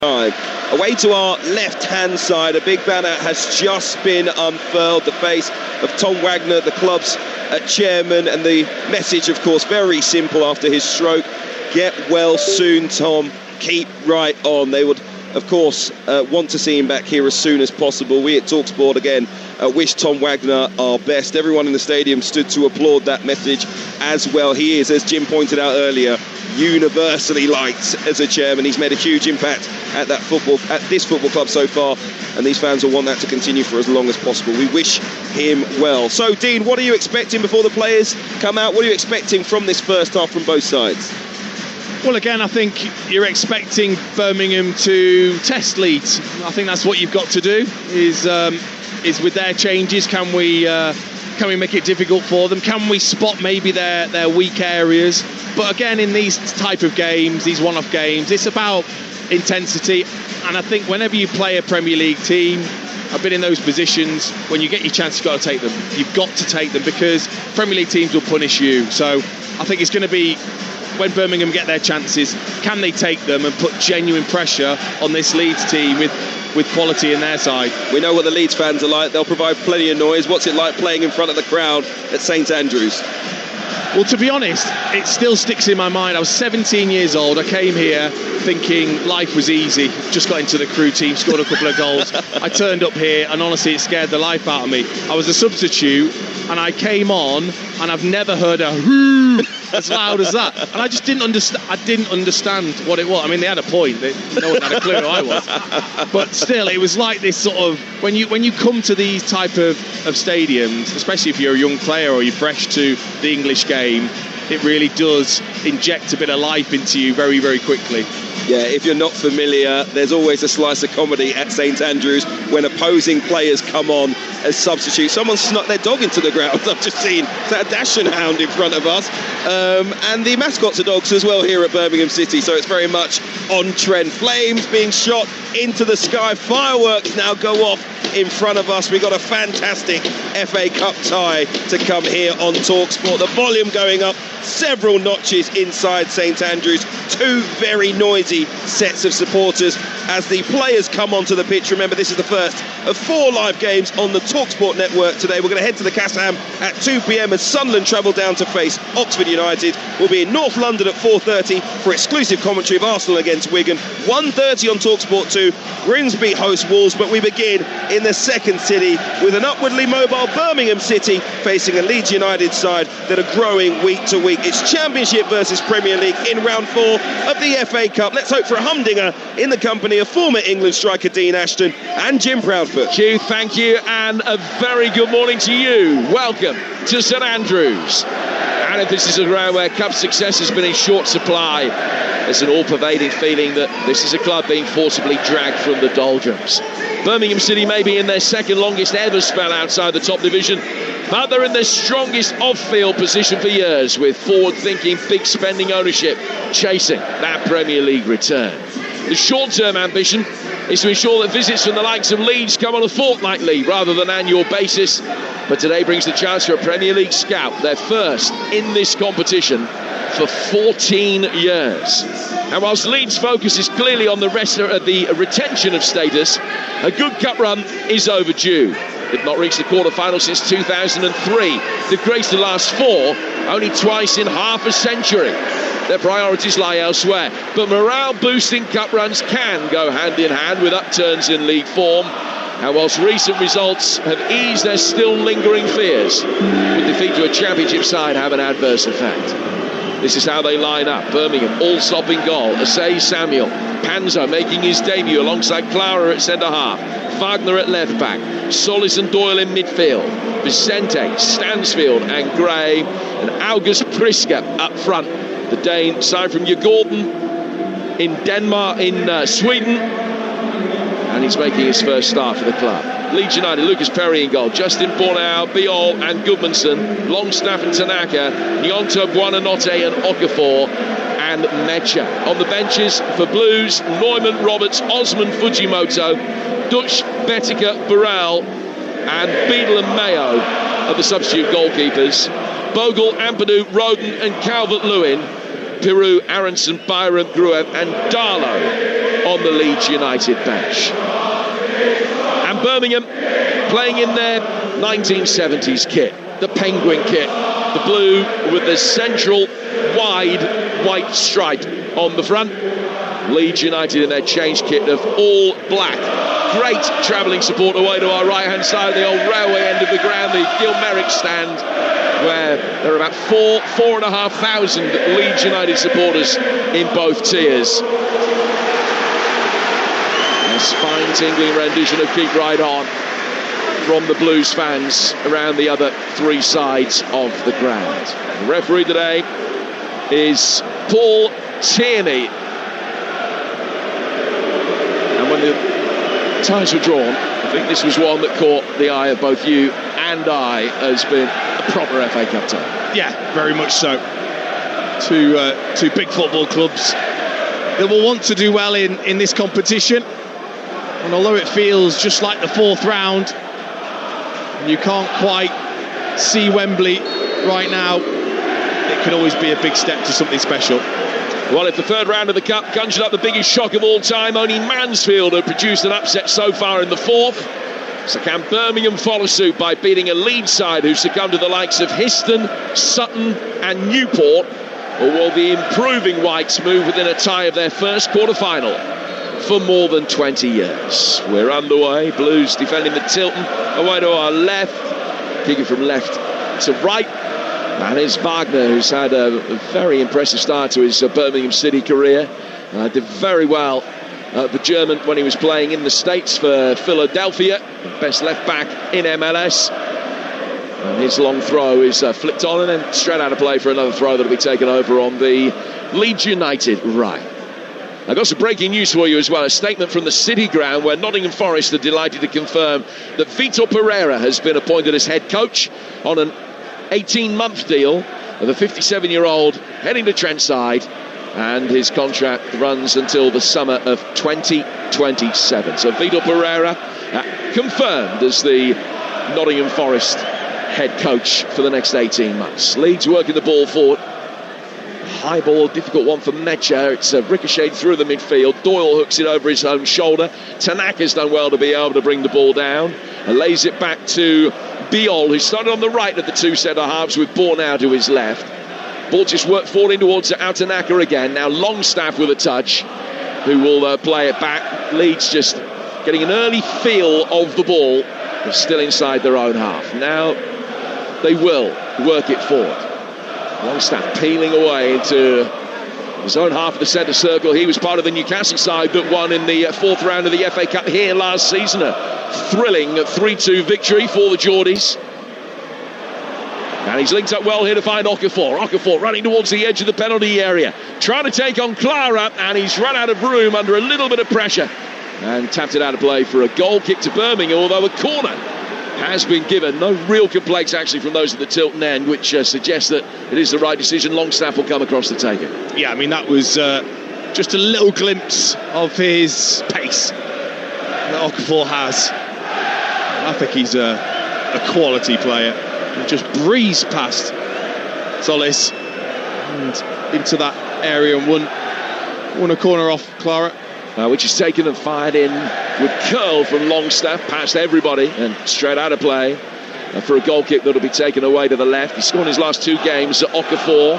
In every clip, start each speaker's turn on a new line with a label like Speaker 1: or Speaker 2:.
Speaker 1: Away to our left-hand side, a big banner has just been unfurled. The face of Tom Wagner, the club's chairman, and the message, of course, very simple after his stroke: get well soon, Tom. Keep right on. They would, of course, want to see him back here as soon as possible. We at Talksport, again, wish Tom Wagner our best. Everyone in the stadium stood to applaud that message as well. He is, as Jim pointed out earlier, universally liked as a chairman. He's made a huge impact at this football club so far, and these fans will want that to continue for as long as possible. We wish him well. So, Dean, what are you expecting before the players come out? What are you expecting from this first half from both sides?
Speaker 2: Well, again, I think you're expecting Birmingham to test Leeds. I think that's what you've got to do, is with their changes, can we make it difficult for them? Can we spot maybe their weak areas? But again, in these type of games, these one-off games, it's about intensity. And I think whenever you play a Premier League team, I've been in those positions, when you get your chance, you've got to take them. You've got to take them, because Premier League teams will punish you. So I think it's going to be, when Birmingham get their chances, can they take them and put genuine pressure on this Leeds team with quality in their side? We know what the Leeds fans are like. They'll provide plenty of noise. What's it like playing in front of the crowd at St Andrews? Well, to be honest, it still sticks in my mind. I was 17 years old. I came here thinking life was easy. Just got into the crew team, scored a couple of goals. I turned up here, and honestly, it scared the life out of me. I was a substitute, and I came on, and I've never heard a hoo as loud as that. And I just didn't understand. I didn't understand what it was. I mean, they had a point. No one had a clue who I was. But still, it was like this sort of, when you come to these type of stadiums, especially if you're a young player or you're fresh to the English game, it really does inject a bit of life into you very, very quickly. Yeah, if you're not familiar, there's always a slice of comedy at St Andrews when opposing players come on as substitutes. Someone snuck their dog into the ground, I've just seen. Is that a Dachshund hound in front of us? And the mascots are dogs as well here at Birmingham City, so it's very much on trend. Flames being shot into the sky, fireworks now go off in front of us. We've got a fantastic FA Cup tie to come here on Talksport. The volume going up several notches inside St Andrews. Two very noisy sets of supporters as the players come onto the pitch. Remember, this is the first of 4 live games on the Talksport network today. We're going to head to the Cassham at 2 p.m. as Sunderland travel down to face Oxford United. We'll be in North London at 4:30 for exclusive commentary of Arsenal against Wigan. 1:30 on Talksport 2. Grimsby host Wolves, but we begin in the second city with an upwardly mobile Birmingham City facing a Leeds United side that are growing week to week. It's Championship versus Premier League in round 4 of the FA Cup. Let's hope for a humdinger in the company of former England striker Dean Ashton and Jim Proudfoot.
Speaker 3: Hugh, thank you, and a very good morning to you. Welcome to St Andrews. And if this is a ground where cup success has been in short supply, there's an all-pervading feeling that this is a club being forcibly dragged from the doldrums. Birmingham City may be in their second longest ever spell outside the top division, but they're in their strongest off-field position for years, with forward-thinking, big-spending ownership chasing that Premier League return. The short-term ambition is to ensure that visits from the likes of Leeds come on a fortnightly rather than annual basis, but today brings the chance for a Premier League scout, their first in this competition for 14 years. And whilst Leeds' focus is clearly on the retention of status, a good cup run is overdue. They've not reached the quarter-final since 2003. They've graced the last 4 only twice in half a century. Their priorities lie elsewhere, but morale-boosting cup runs can go hand in hand with upturns in league form. And whilst recent results have eased their still lingering fears, would defeat to a championship side have an adverse effect? This is how they line up. Birmingham, all-stop in goal. Asay Samuel. Panzo making his debut alongside Clara at centre-half. Wagner at left-back. Solis and Doyle in midfield. Vicente, Stansfield and Gray. And August Priska up front. The Dane signed from Djurgården in Denmark, in Sweden. And he's making his first start for the club. Leeds United, Lucas Perry in goal, Justin Bornau, Biol and Goodmanson, Longstaff and Tanaka, Nyonto, Buonanotte and Okafor and Mecha. On the benches for Blues, Neumann, Roberts, Osman, Fujimoto, Dutch, Betica, Burrell and Beadle and Mayo are the substitute goalkeepers. Bogle, Ampadu, Roden and Calvert-Lewin, Peru, Aronson, Byram, Gruev and Darlow on the Leeds United bench. And Birmingham playing in their 1970s kit, the Penguin kit, the blue with the central wide white stripe on the front. Leeds United in their change kit of all black. Great travelling support away to our right-hand side, the old railway end of the ground, the Gilmerick stand, where there are about 4,500 Leeds United supporters in both tiers. A spine-tingling rendition of Keep Right On from the Blues fans around the other three sides of the ground. The referee today is Paul Tierney. And when the ties were drawn, I think this was one that caught the eye of both you and I as being a proper FA Cup tie.
Speaker 2: Yeah, very much so. Two big football clubs that will want to do well in this competition. And although it feels just like the fourth round, you can't quite see Wembley right now, it could always be a big step to something special.
Speaker 3: Well, if the third round of the Cup conjured up the biggest shock of all time, only Mansfield have produced an upset so far in the fourth. So can Birmingham follow suit by beating a Leeds side who succumbed to the likes of Histon, Sutton and Newport? Or will the improving Whites move within a tie of their first quarter-final for more than 20 years? We're underway. Blues defending the Tilton away to our left, kicking from left to right. And it's Wagner, who's had a very impressive start to his Birmingham City career. Did very well, the German, when he was playing in the States for Philadelphia, best left back in MLS. And his long throw is flicked on and then straight out of play for another throw that'll be taken over on the Leeds United right. I've got some breaking news for you as well. A statement from the City Ground where Nottingham Forest are delighted to confirm that Vitor Pereira has been appointed as head coach on an 18-month deal of a 57-year-old heading to Trentside, and his contract runs until the summer of 2027. So Vitor Pereira confirmed as the Nottingham Forest head coach for the next 18 months. Leeds working the ball forward. High ball, difficult one for Mecha. It's ricocheted through the midfield. Doyle hooks it over his own shoulder. Tanaka's done well to be able to bring the ball down and lays it back to Biol, who started on the right of the two centre halves with Bornau to his left. Ball just worked forward in towards Tanaka again. Now Longstaff with a touch, who will play it back. Leeds just getting an early feel of the ball, but still inside their own half. Now they will work it forward. Longstaff peeling away into his own half of the centre circle. He was part of the Newcastle side that won in the fourth round of the FA Cup here last season. A thrilling 3-2 victory for the Geordies. And he's linked up well here to find Okafor. Okafor running towards the edge of the penalty area, trying to take on Clara, and he's run out of room under a little bit of pressure and tapped it out of play for a goal kick to Birmingham, although a corner has been given. No real complaints actually from those at the Tilton end, which suggests that it is the right decision. Longstaff will come across the taker. Yeah,
Speaker 2: I mean, that was just a little glimpse of his pace that Okafor has. I think he's a quality player. He just breezed past Solis and into that area and won a corner off Clara.
Speaker 3: Which is taken and fired in with curl from Longstaff past everybody and straight out of play for a goal kick that'll be taken away to the left. He scored his last two games at Okafor,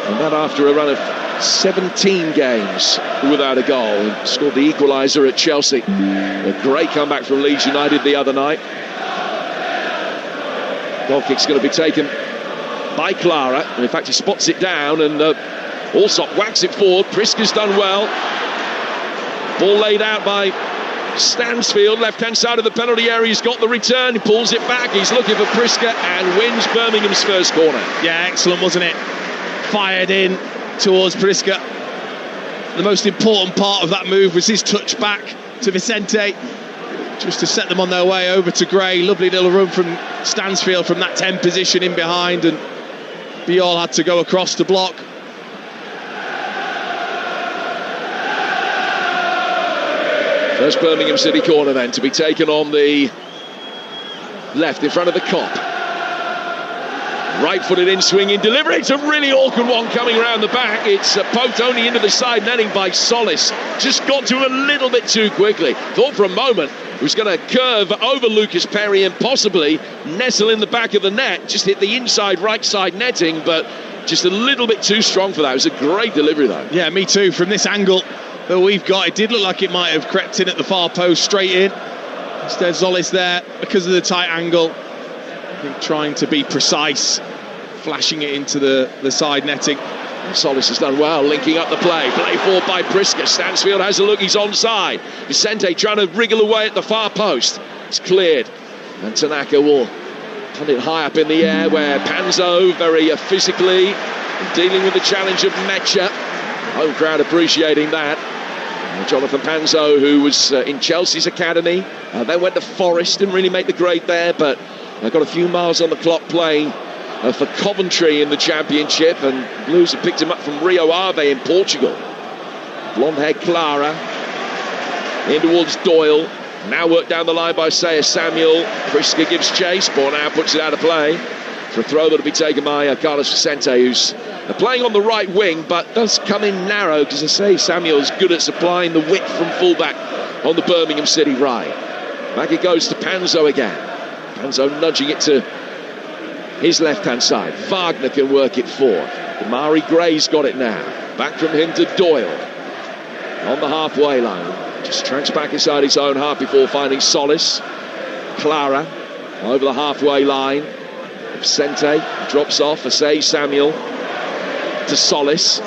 Speaker 3: and that after a run of 17 games without a goal. He scored the equaliser at Chelsea. A great comeback from Leeds United the other night. Goal kick's going to be taken by Clara, and in fact he spots it down and Allsop whacks it forward. Priska's done well. Ball laid out by Stansfield, left-hand side of the penalty area. He's got the return. He pulls it back. He's looking for Priska and wins Birmingham's first corner.
Speaker 2: Yeah, excellent, wasn't it? Fired in towards Priska. The most important part of that move was his touch back to Vicente, just to set them on their way over to Gray. Lovely little run from Stansfield from that 10 position in behind, and Biol had to go across to block.
Speaker 3: First Birmingham City corner then to be taken on the left in front of the Kop. Right-footed in, swinging delivery. It's a really awkward one coming around the back. It's poked only into the side netting by Solis. Just got to him a little bit too quickly. Thought for a moment he was going to curve over Lucas Perry and possibly nestle in the back of the net. Just hit the inside right side netting, but just a little bit too strong for that. It was a great delivery, though.
Speaker 2: Yeah, me too. From this angle that we've got, it did look like it might have crept in at the far post, straight in. Instead, Solis there, because of the tight angle, I think trying to be precise, flashing it into the side netting.
Speaker 3: Solis has done well, linking up the play. Play forward by Priska. Stansfield has a look, he's onside. Vicente trying to wriggle away at the far post. It's cleared. And Tanaka will punt it high up in the air, where Panzo very physically dealing with the challenge of Mecha. Home crowd appreciating that. Jonathan Panzo, who was in Chelsea's academy, then went to Forest, didn't really make the grade there, but got a few miles on the clock playing for Coventry in the Championship, and Blues have picked him up from Rio Ave in Portugal. Blonde-haired Clara in towards Doyle, now worked down the line by Saya Samuel. Priska gives chase, Bornau puts it out of play for a throw that'll be taken by Carlos Vicente, who's playing on the right wing but does come in narrow, because I say Samuel's good at supplying the width from fullback on the Birmingham City right. Back it goes to Panzo again. Panzo nudging it to his left-hand side. Wagner can work it forward. Damari Gray's got it now. Back from him to Doyle. On the halfway line. Just tracks back inside his own half before finding Solis. Clara over the halfway line. Vicente drops off. Asay Samuel to Solis.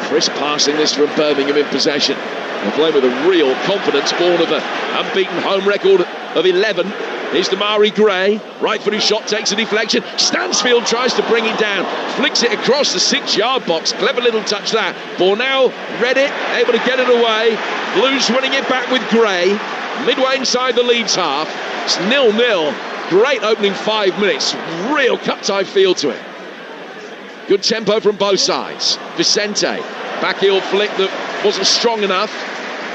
Speaker 3: Crisp passing this from Birmingham in possession. They're playing with a real confidence, born of an unbeaten home record of 11. Here's Damari Gray, right-footed shot, takes a deflection. Stansfield tries to bring it down, flicks it across the 6-yard box. Clever little touch that. Bornau read it, able to get it away. Blues winning it back with Gray. Midway inside the Leeds half. It's 0-0. Great opening 5 minutes. Real cup-tie feel to it. Good tempo from both sides. Vicente, back heel flick that wasn't strong enough.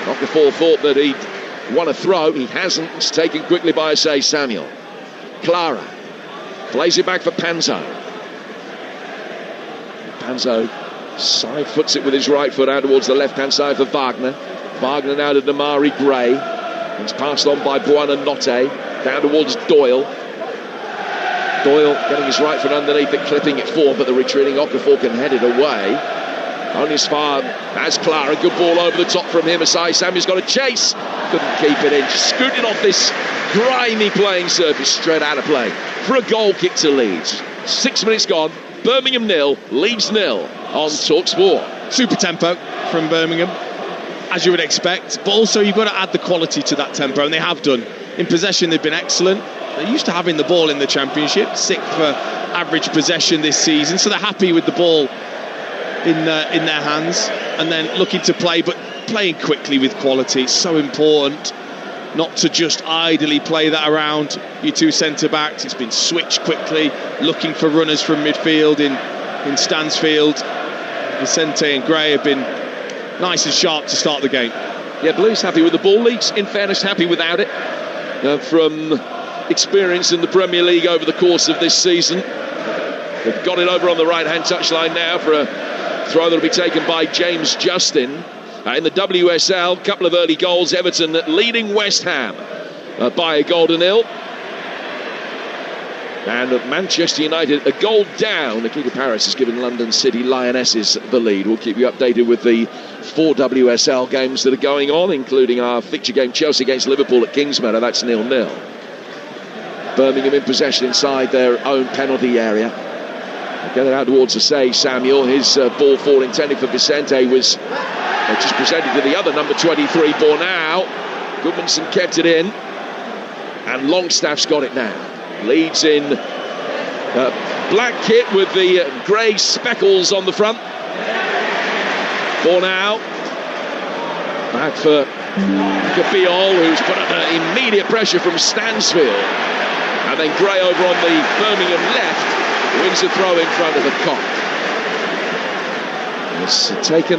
Speaker 3: Okafor thought that he'd won a throw. He hasn't. It's taken quickly by Asay Samuel. Clara plays it back for Panzo. Panzo side foots it with his right foot out towards the left-hand side for Wagner. Wagner now to Damari Gray. It's passed on by Buonanotte down towards Doyle. Doyle getting his right foot underneath it, clipping it forward, but the retreating Okafor can head it away. Only as far as Clara. Good ball over the top from him. Asay Samuel's got a chase. Couldn't keep it in. Scooted off this grimy playing surface, straight out of play for a goal kick to Leeds. 6 minutes gone. Birmingham 0, Leeds 0 on Talksport.
Speaker 2: Super tempo from Birmingham, as you would expect, but also you've got to add the quality to that tempo, and they have done. In possession, they've been excellent. They're used to having the ball in the Championship, 6th for average possession this season, so they're happy with the ball in their hands, and then looking to play, but playing quickly with quality. It's so important not to just idly play that around your two centre-backs. It's been switched quickly, looking for runners from midfield in Stansfield. Vicente and Gray have been nice and sharp to start the game.
Speaker 3: Yeah, Blues happy with the ball. Leeds, in fairness, happy without it. From experience in the Premier League over the course of this season, they've got it over on the right-hand touchline now for a throw that will be taken by James Justin. In the WSL, a couple of early goals. Everton leading West Ham by a goal to 0. And Manchester United a goal down. Nikita Paris has given London City Lionesses the lead. We'll keep you updated with the 4 WSL games that are going on, including our fixture game, Chelsea against Liverpool at Kingsmeadow. That's 0-0. Birmingham in possession inside their own penalty area. Get it out towards Asay Samuel. His ball forward intended for Vicente was just presented to the other number 23, Bornau. Goodmanson kept it in, and Longstaff's got it now. Leeds in black kit with the grey speckles on the front. Bornau back for Gabiol, who's put under immediate pressure from Stansfield, and then Gray over on the Birmingham left wins a throw in front of the Cock. It's taken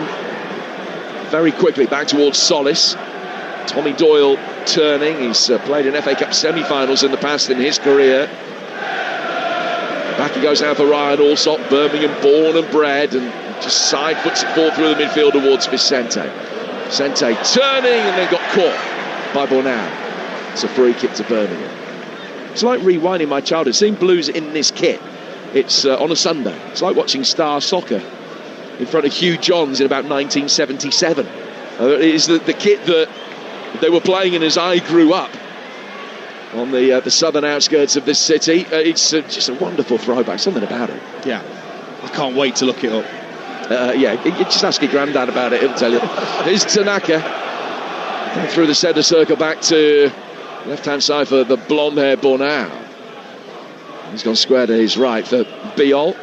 Speaker 3: very quickly back towards Solis. Tommy Doyle turning. He's played in FA Cup semi-finals in the past in his career. Back Tanaka goes out for Ryan Allsop, Birmingham born and bred, and just side puts it forward through the midfield towards Vicente. Vicente turning and then got caught by Bornau. It's a free kick to Birmingham. It's like rewinding my childhood, seeing Blues in this kit. It's on a Sunday. It's like watching Star Soccer in front of Hugh Johns in about 1977. It is the kit that they were playing in as I grew up on the southern outskirts of this city. It's just a wonderful throwback, something about it.
Speaker 2: Yeah, I can't wait to look it up.
Speaker 3: Yeah, you just ask your granddad about it, he'll tell you. Here's Tanaka through the centre circle back to left-hand side for the blonde-haired Bornau. He's gone square to his right for Biol.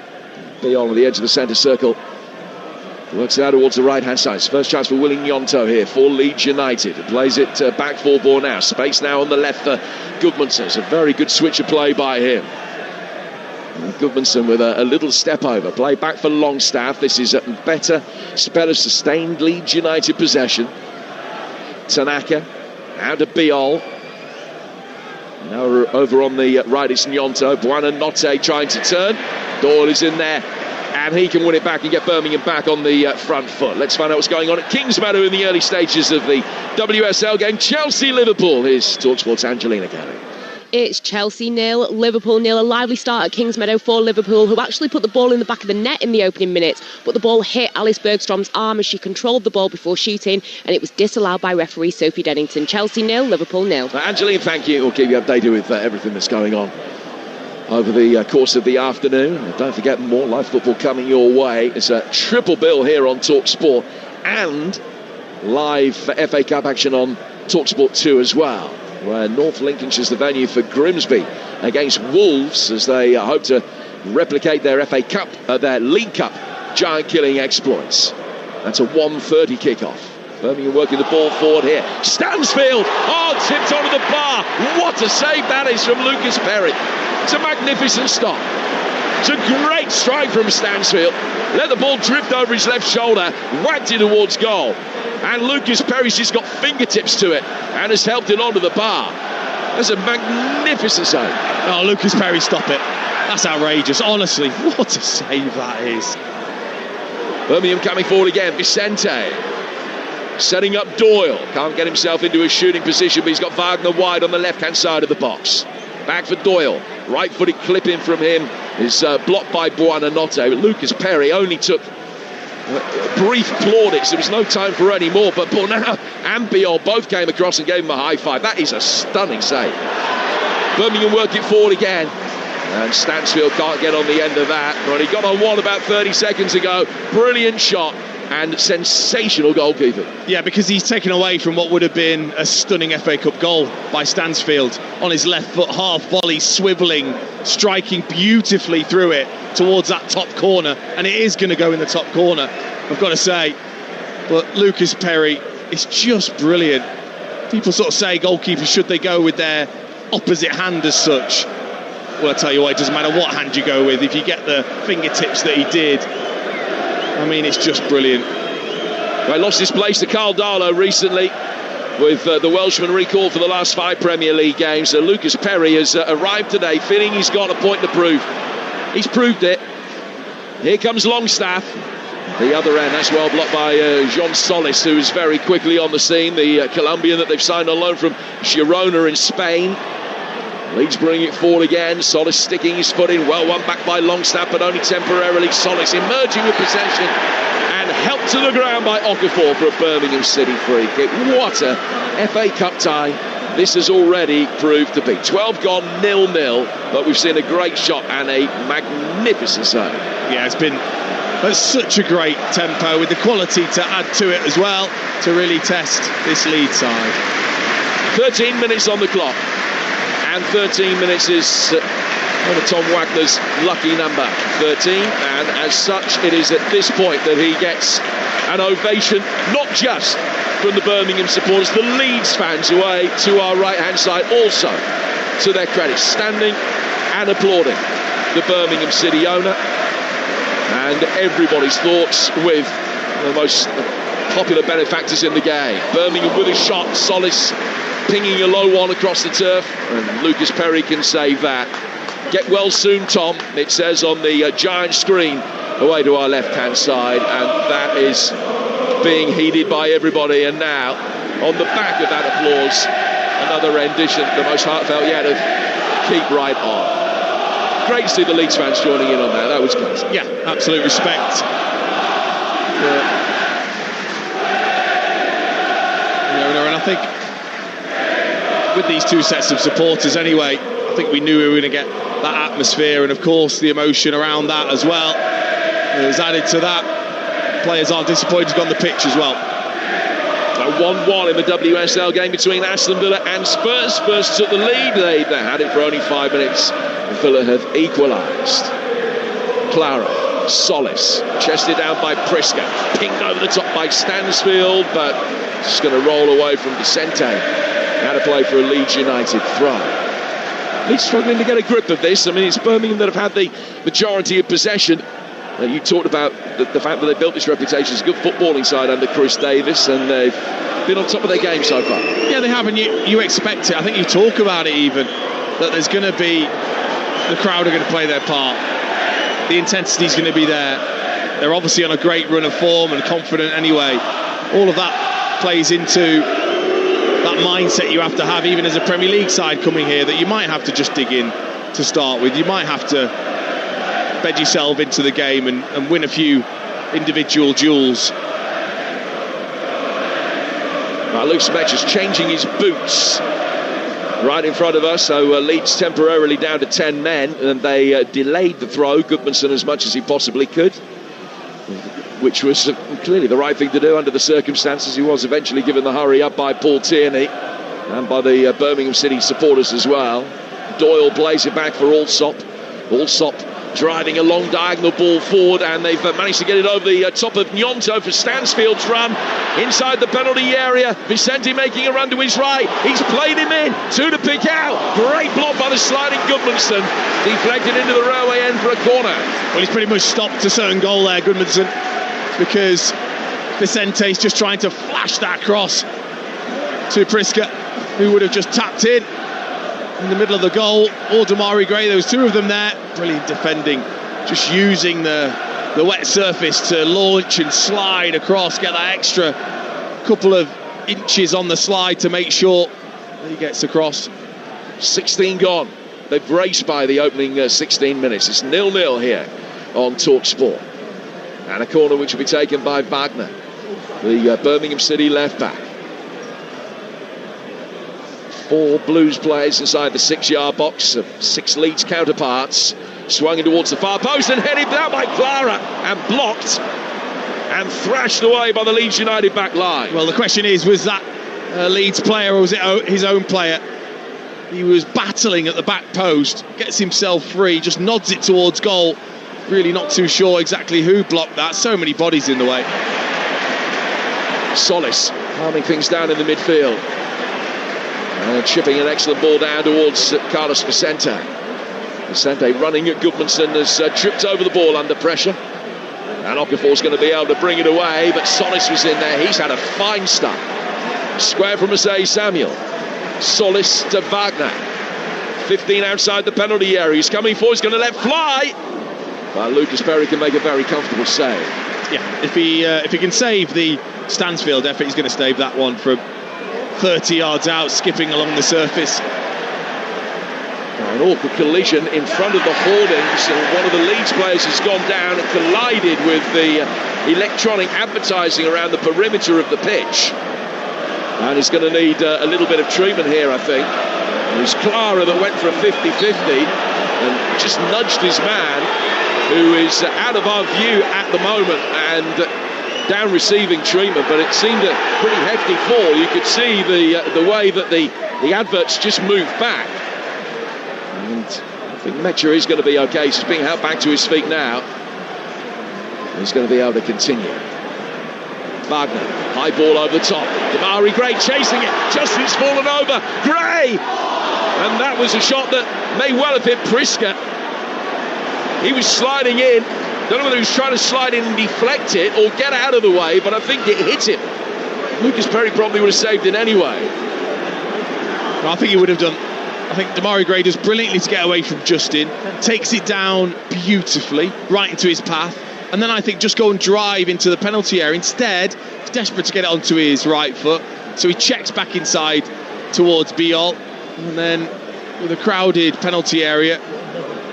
Speaker 3: Biol on the edge of the centre circle. Works it out towards the right-hand side. First chance for Willie Gnonto here for Leeds United. Plays it back for Bornau. Space now on the left for Gudmundsson. It's a very good switch of play by him. Gudmundsson with a little step over. Play back for Longstaff. This is better sustained Leeds United possession. Tanaka out to Biol. Now over on the right, it's Gnonto. Buonanotte trying to turn. Doyle is in there, and he can win it back and get Birmingham back on the front foot. Let's find out what's going on at Kingsmeadow in the early stages of the WSL game. Chelsea-Liverpool. Here's Talksport's Angelina Kelly.
Speaker 4: It's Chelsea 0, Liverpool 0. A lively start at Kingsmeadow for Liverpool, who actually put the ball in the back of the net in the opening minutes, but the ball hit Alice Bergstrom's arm as she controlled the ball before shooting, and it was disallowed by referee Sophie Dennington. Chelsea 0, Liverpool 0.
Speaker 3: Angeline, thank you. We'll keep you updated with everything that's going on over the course of the afternoon. And don't forget, more live football coming your way. It's a triple bill here on Talksport, and live FA Cup action on Talksport 2 as well, where North Lincolnshire's the venue for Grimsby against Wolves as they hope to replicate their FA Cup, their League Cup giant-killing exploits. That's a 1:30 kickoff. Birmingham working the ball forward here. Stansfield! Oh, tipped onto the bar. What a save that is from Lucas Perry. It's a magnificent stop. It's a great strike from Stansfield. Let the ball drift over his left shoulder, whacked it towards goal. And Lucas Perry's just got fingertips to it and has helped it onto the bar. That's a magnificent save.
Speaker 2: Oh, Lucas Perry, stop it. That's outrageous. Honestly, what a save that is.
Speaker 3: Birmingham coming forward again. Vicente setting up Doyle. Can't get himself into a shooting position, but he's got Wagner wide on the left-hand side of the box. Back for Doyle. Right-footed clip-in from him is blocked by Buonanotte. Lucas Perry only took brief plaudits. There was no time for any more, but Bornau and Biol both came across and gave him a high five. That is a stunning save. Birmingham work it forward again, and Stansfield can't get on the end of that. Well, he got on one about 30 seconds ago. Brilliant shot and sensational goalkeeping.
Speaker 2: Yeah, because he's taken away from what would have been a stunning FA Cup goal by Stansfield on his left foot, half volley, swivelling, striking beautifully through it towards that top corner, and it is going to go in the top corner, I've got to say. But Lucas Perry is just brilliant. People sort of say goalkeepers, should they go with their opposite hand as such? Well, I tell you what, it doesn't matter what hand you go with. If you get the fingertips that he did, I mean, it's just brilliant.
Speaker 3: I lost his place to Carl Darlow recently, with the Welshman recalled for the last 5 Premier League games. Lucas Perry has arrived today feeling he's got a point to prove. He's proved it. Here comes Longstaff. The other end, that's well blocked by Jean Solis, who's very quickly on the scene, the Colombian that they've signed on loan from Girona in Spain. Leeds bringing it forward again. Solis sticking his foot in. Well, one back by Longstaff, but only temporarily. Solis emerging with possession and helped to the ground by Okafor for a Birmingham City free kick. What a FA Cup tie this has already proved to be. 12 gone, 0-0, but we've seen a great shot and a magnificent save.
Speaker 2: Yeah, it's been such a great tempo with the quality to add to it as well to really test this Leeds side.
Speaker 3: 13 minutes on the clock. And 13 minutes is Tom Wagner's lucky number, 13, and as such it is at this point that he gets an ovation, not just from the Birmingham supporters, the Leeds fans away to our right hand side also, to their credit, standing and applauding the Birmingham City owner, and everybody's thoughts with the most popular benefactors in the game. Birmingham with a shot, Solis pinging a low one across the turf, and Lucas Perry can save that. Get well soon, Tom, it says on the giant screen away to our left-hand side, and that is being heeded by everybody. And now, on the back of that applause, another rendition, the most heartfelt yet, of Keep Right On. Great to see the Leeds fans joining in on that. That was class.
Speaker 2: Yeah, absolute respect. And I think with these two sets of supporters anyway, I think we knew we were going to get that atmosphere, and of course the emotion around that as well. It was added to that. Players aren't disappointed on the pitch as well.
Speaker 3: A 1-1 in the WSL game between Aston Villa and Spurs. Spurs took the lead. They had it for only 5 minutes. Villa have equalised. Clara, Solis, chested down by Priska, pinged over the top by Stansfield, but just going to roll away from Vicente. Out of play for a Leeds United throw. Leeds struggling to get a grip of this. I mean, it's Birmingham that have had the majority of possession. You talked about the fact that they built this reputation as a good footballing side under Chris Davis, and they've been on top of their game so far.
Speaker 2: Yeah, they have, and you expect it. I think you talk about it even, that there's going to be, the crowd are going to play their part. The intensity's going to be there. They're obviously on a great run of form and confident anyway. All of that plays into that mindset you have to have, even as a Premier League side coming here, that you might have to just dig in to start with. You might have to bed yourself into the game and win a few individual duels.
Speaker 3: Luke Smetch's changing his boots right in front of us, so Leeds temporarily down to 10 men, and they delayed the throw, Gudmundsson, as much as he possibly could, which was clearly the right thing to do under the circumstances. He was eventually given the hurry up by Paul Tierney and by the Birmingham City supporters as well. Doyle plays it back for Allsop. Allsop driving a long diagonal ball forward, and they've managed to get it over the top of Gnonto for Stansfield's run inside the penalty area. Vicente making a run to his right. He's played him in. Two to pick out. Great block by the sliding Gudmundsson. Deflected into the railway end for a corner.
Speaker 2: Well, he's pretty much stopped a certain goal there, Gudmundsson, because Vicente's just trying to flash that cross to Priska, who would have just tapped in the middle of the goal, or Damari Gray. There was two of them there. Brilliant defending, just using the wet surface to launch and slide across, get that extra couple of inches on the slide to make sure that he gets across.
Speaker 3: 16 gone. They've raced by the opening 16 minutes. It's 0-0 here on Talksport. And a corner which will be taken by Wagner, the Birmingham City left back. 4 Blues players inside the 6-yard box, 6 Leeds counterparts, swung in towards the far post and headed down by Clara and blocked and thrashed away by the Leeds United back line.
Speaker 2: Well, the question is, was that Leeds player or was it his own player? He was battling at the back post, gets himself free, just nods it towards goal. Really not too sure exactly who blocked that. So many bodies in the way.
Speaker 3: Solis calming things down in the midfield. And chipping an excellent ball down towards Carlos Vicente. Vicente running at Gudmundsson has tripped over the ball under pressure. And Okafor's going to be able to bring it away, but Solis was in there. He's had a fine start. Square from Asay Samuel. Solis to Wagner. 15 outside the penalty area. He's coming forward. He's going to let fly. But Lucas Perry can make a very comfortable save.
Speaker 2: Yeah, if he can save the Stansfield effort, he's going to save that one from 30 yards out, skipping along the surface.
Speaker 3: An awkward collision in front of the hoardings, and one of the Leeds players has gone down and collided with the electronic advertising around the perimeter of the pitch, and he's going to need a little bit of treatment here, I think. It was Clara that went for a 50-50 and just nudged his man, who is out of our view at the moment and down receiving treatment, but it seemed a pretty hefty fall. You could see the way that the adverts just moved back. And I think Mecha is going to be okay. He's being helped back to his feet now. He's going to be able to continue. Wagner, high ball over the top. Damari Gray chasing it. Justin's fallen over. Gray! And that was a shot that may well have hit Priska. He was sliding in. Don't know whether he was trying to slide in and deflect it or get out of the way, but I think it hit him. Lucas Perry probably would have saved it anyway.
Speaker 2: I think he would have done. I think Damari Gray does brilliantly to get away from Justin, takes it down beautifully, right into his path, and then I think just go and drive into the penalty area. Instead, he's desperate to get it onto his right foot, so he checks back inside towards Biol, and then with a crowded penalty area,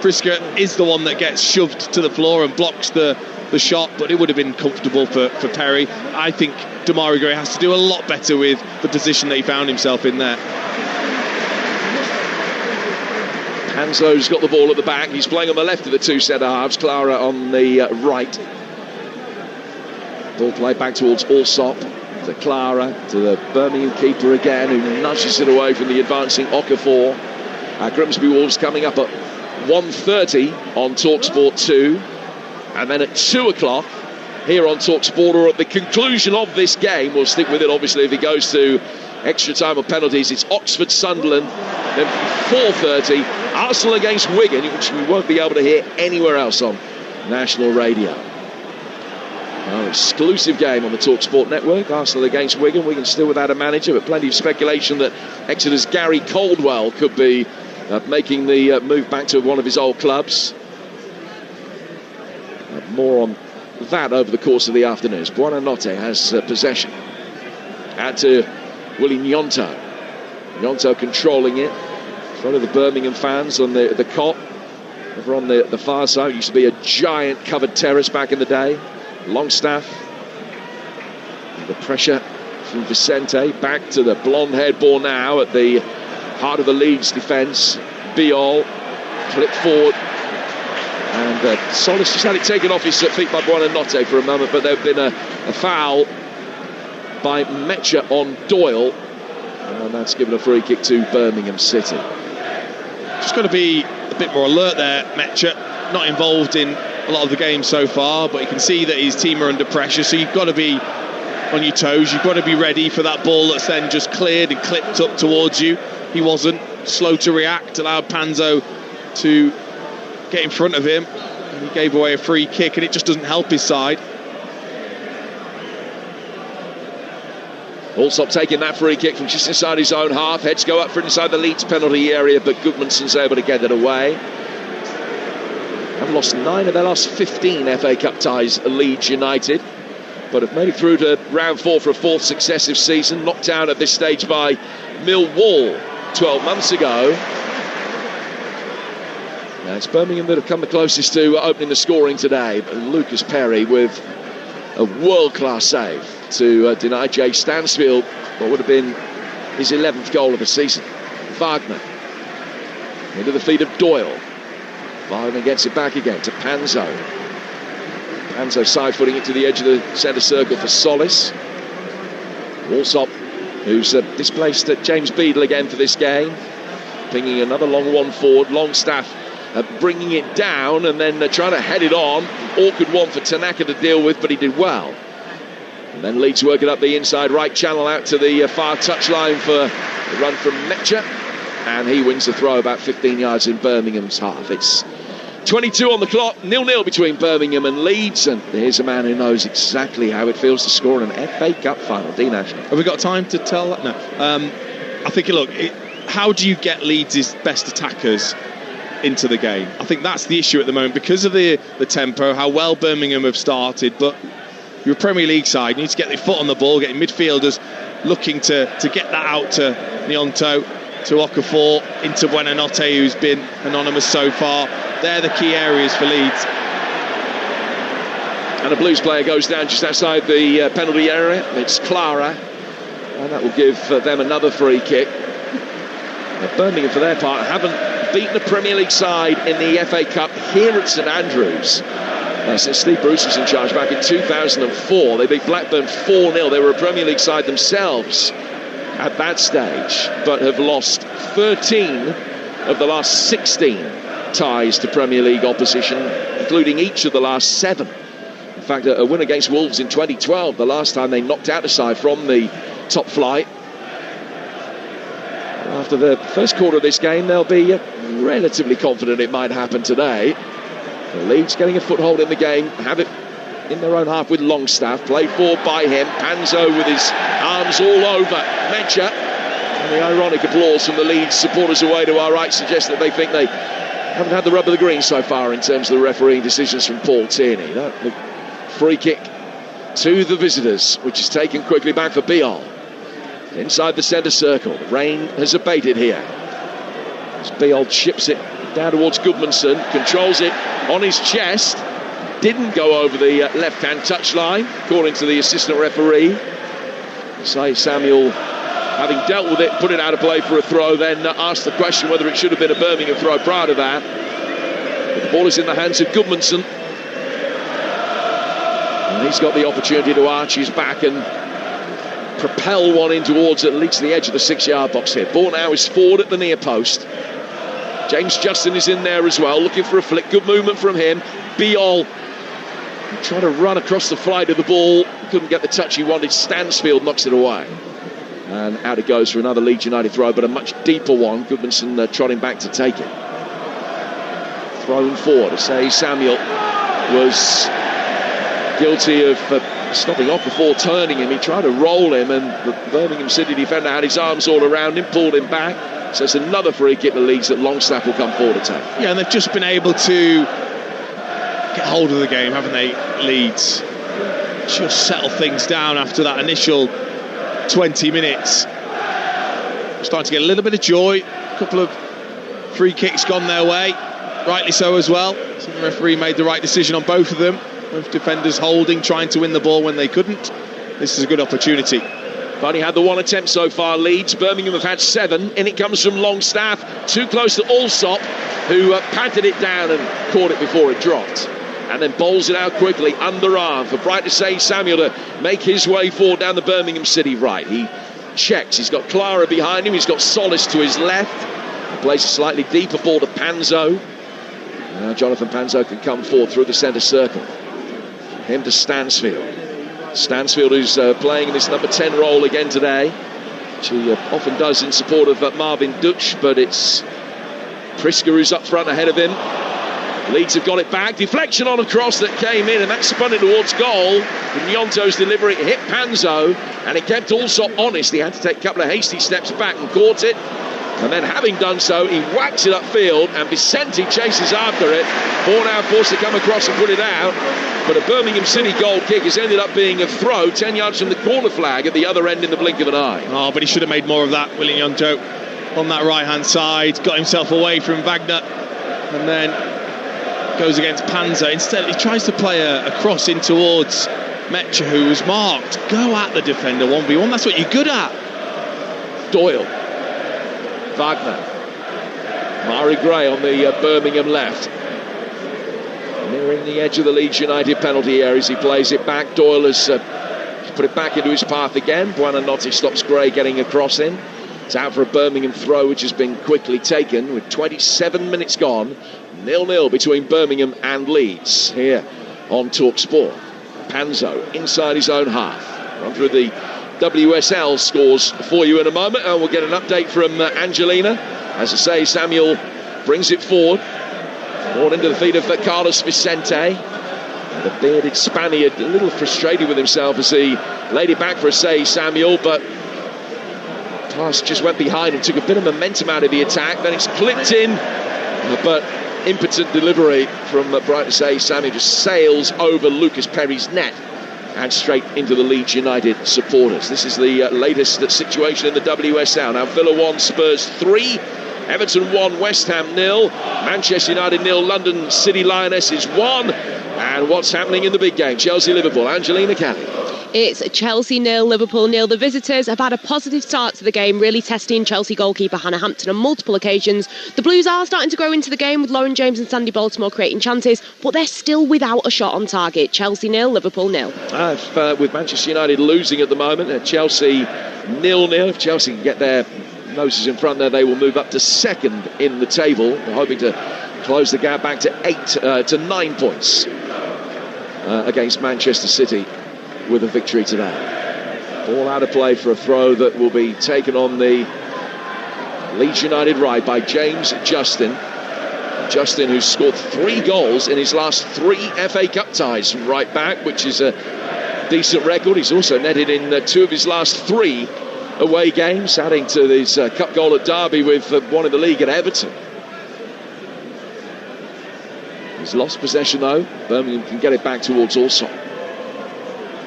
Speaker 2: Priska is the one that gets shoved to the floor and blocks the shot, but it would have been comfortable for Perry. I think Damari Gray has to do a lot better with the position that he found himself in there.
Speaker 3: Hanzo's got the ball at the back. He's playing on the left of the two centre halves. Clara on the right. Ball played back towards Allsop, to Clara, to the Birmingham keeper again, who nudges it away from the advancing Okafor. Grimsby Wolves coming up at 1:30 on Talksport 2, and then at 2 o'clock here on Talksport, or at the conclusion of this game. We'll stick with it, obviously, if it goes to extra time or penalties. It's Oxford Sunderland. Then 4:30, Arsenal against Wigan, which we won't be able to hear anywhere else on national radio. Our exclusive game on the Talksport network. Arsenal against Wigan. Wigan still without a manager, but plenty of speculation that Exeter's Gary Caldwell could be making the move back to one of his old clubs. More on that over the course of the afternoon. Buonanotte has possession. Out to Willie Gnonto. Gnonto controlling it in front of the Birmingham fans on the cot. Over on the far side, it used to be a giant covered terrace back in the day. Longstaff. The pressure from Vicente. Back to the blonde-haired ball now at the heart of the Leeds defence. Biol clipped forward. And Solis just had it taken off his feet by Buonanotte for a moment, but there had been a foul by Metcher on Doyle, and that's given a free kick to Birmingham City.
Speaker 2: Just got to be a bit more alert there, Metcher. Not involved in a lot of the game so far, but you can see that his team are under pressure, so you've got to be on your toes. You've got to be ready for that ball that's then just cleared and clipped up towards you. He wasn't. Slow to react, allowed Panzo to get in front of him, and he gave away a free kick, and it just doesn't help his side.
Speaker 3: Allsop taking that free kick from just inside his own half. Heads go up for inside the Leeds penalty area, but Gudmundson's able to get it away. Have lost 9 of their last 15 FA Cup ties, Leeds United, but have made it through to round 4 for a 4th successive season. Knocked down at this stage by Millwall 12 months ago. Now it's Birmingham that have come the closest to opening the scoring today, but Lucas Perry with a world-class save to deny Jay Stansfield what would have been his 11th goal of the season. Wagner into the feet of Doyle. Wagner gets it back again to Panzo. Panzo side-footing it to the edge of the centre circle for Solis. Allsop, who's displaced James Beadle again for this game, pinging another long one forward. Longstaff bringing it down and then trying to head it on. Awkward one for Tanaka to deal with, but he did well. And then Leeds work it up the inside right channel out to the far touchline for the run from Metcher, and he wins the throw about 15 yards in Birmingham's half. It's 22 on the clock, 0-0 between Birmingham and Leeds, and here's a man who knows exactly how it feels to score in an FA Cup final. Dean Ashley.
Speaker 2: Have we got time to tell that? No. I think, look, how do you get Leeds' best attackers into the game? I think that's the issue at the moment, because of the tempo, how well Birmingham have started, but you're a Premier League side, you need to get your foot on the ball, getting midfielders looking to get that out to Gnonto, to Okafor, into Buonanotte, who's been anonymous so far. They're the key areas for Leeds.
Speaker 3: And a Blues player goes down just outside the penalty area. It's Clara, and that will give them another free kick. Now, Birmingham, for their part, haven't beaten a Premier League side in the FA Cup here at St Andrews since Steve Bruce was in charge back in 2004. They beat Blackburn 4-0. They were a Premier League side themselves at that stage, but have lost 13 of the last 16 ties to Premier League opposition, including each of the last 7. In fact, a win against Wolves in 2012, the last time they knocked out a side from the top flight. After the first quarter of this game, they'll be relatively confident it might happen today. The Leeds getting a foothold in the game, have it in their own half with Longstaff, played forward by him. Panzo with his arms all over Metcher. And the ironic applause from the Leeds supporters away to our right suggests that they think they haven't had the rub of the green so far in terms of the refereeing decisions from Paul Tierney. The free kick to the visitors, which is taken quickly back for Biol. Inside the centre circle, the rain has abated here. As Biol chips it down towards Gudmundsson, controls it on his chest. Didn't go over the left-hand touchline, according to the assistant referee. Say Samuel, having dealt with it, put it out of play for a throw, then asked the question whether it should have been a Birmingham throw prior to that. But the ball is in the hands of Gudmundsson. And he's got the opportunity to arch his back and propel one in towards at least the edge of the 6-yard box here. Ball now is forward at the near post. James Justin is in there as well, looking for a flick. Good movement from him. Biol trying to run across the flight of the ball. Couldn't get the touch he wanted. Stansfield knocks it away. And out it goes for another Leeds United throw, but a much deeper one. Gudmundsson trotting back to take it. Thrown forward. I say Samuel was guilty of stopping off before turning him. He tried to roll him, and the Birmingham City defender had his arms all around him, pulled him back. So it's another free kick to Leeds that Longstaff will come forward to take.
Speaker 2: Yeah, and they've just been able to get hold of the game, haven't they, Leeds? Just settle things down after that initial 20 minutes. Starting to get a little bit of joy. A couple of free kicks gone their way, rightly so as well. So the referee made the right decision on both of them. Both defenders holding, trying to win the ball when they couldn't. This is a good opportunity.
Speaker 3: They've only had the one attempt so far, Leeds. Birmingham have had 7. In it comes from Longstaff, too close to Allsop, who patted it down and caught it before it dropped. And then bowls it out quickly, underarm, for Bright to say Samuel to make his way forward down the Birmingham City right. He checks, he's got Clara behind him, he's got Solis to his left. He plays a slightly deeper ball to Panzo. Now Jonathan Panzo can come forward through the centre circle. Him to Stansfield. Stansfield, who's playing in this number 10 role again today, which he often does in support of Marvin Dutch, but it's Prisker who's up front ahead of him. Leeds have got it back. Deflection on a cross that came in, and that spun it towards goal. Nyonto's delivery hit Panzo, and it kept Allsop honest. He had to take a couple of hasty steps back and caught it. And then, having done so, he whacks it upfield, and Vicente chases after it. Ball now forced to come across and put it out. But a Birmingham City goal kick has ended up being a throw 10 yards from the corner flag at the other end in the blink of an eye.
Speaker 2: Oh, but he should have made more of that, Willie Nyonto, on that right-hand side. Got himself away from Wagner, and then goes against Panzer. Instead, he tries to play a cross in towards Metcha, who was marked. Go at the defender 1v1. That's what you're good at.
Speaker 3: Doyle. Wagner. Mari Gray on the Birmingham left. Nearing the edge of the Leeds United penalty area as he plays it back. Doyle has put it back into his path again. Buonanotte stops Gray getting a cross in. It's out for a Birmingham throw, which has been quickly taken with 27 minutes gone. 0-0 between Birmingham and Leeds here on Talksport. Panzo inside his own half. Run through the WSL scores for you in a moment, and we'll get an update from Angelina. As I say, Samuel brings it forward into the feet of Carlos Vicente. The bearded Spaniard a little frustrated with himself as he laid it back for a say Samuel, but pass just went behind and took a bit of momentum out of the attack. Then it's clipped in, but impotent delivery from Brighton say Samuel just sails over Lucas Perry's net and straight into the Leeds United supporters. This is the latest situation in the WSL. Now Villa 1, Spurs 3, Everton 1, West Ham 0, Manchester United 0, London City Lionesses 1. And what's happening in the big game? Chelsea-Liverpool. Angelina Kelly.
Speaker 4: It's Chelsea 0, Liverpool 0. The visitors have had a positive start to the game, really testing Chelsea goalkeeper Hannah Hampton on multiple occasions. The Blues are starting to grow into the game with Lauren James and Sandy Baltimore creating chances, but they're still without a shot on target. Chelsea 0, Liverpool 0.
Speaker 3: With Manchester United losing at the moment, Chelsea 0-0. If Chelsea can get their noses in front there, they will move up to second in the table. They're hoping to close the gap back to 9 points against Manchester City with a victory today. Ball out of play for a throw that will be taken on the Leeds United right by James Justin. Justin, who's scored 3 goals in his last 3 FA Cup ties from right back, which is a decent record. He's also netted in 2 of his last 3 away games, adding to his cup goal at Derby with one in the league at Everton. He's lost possession though. Birmingham can get it back towards Allsop.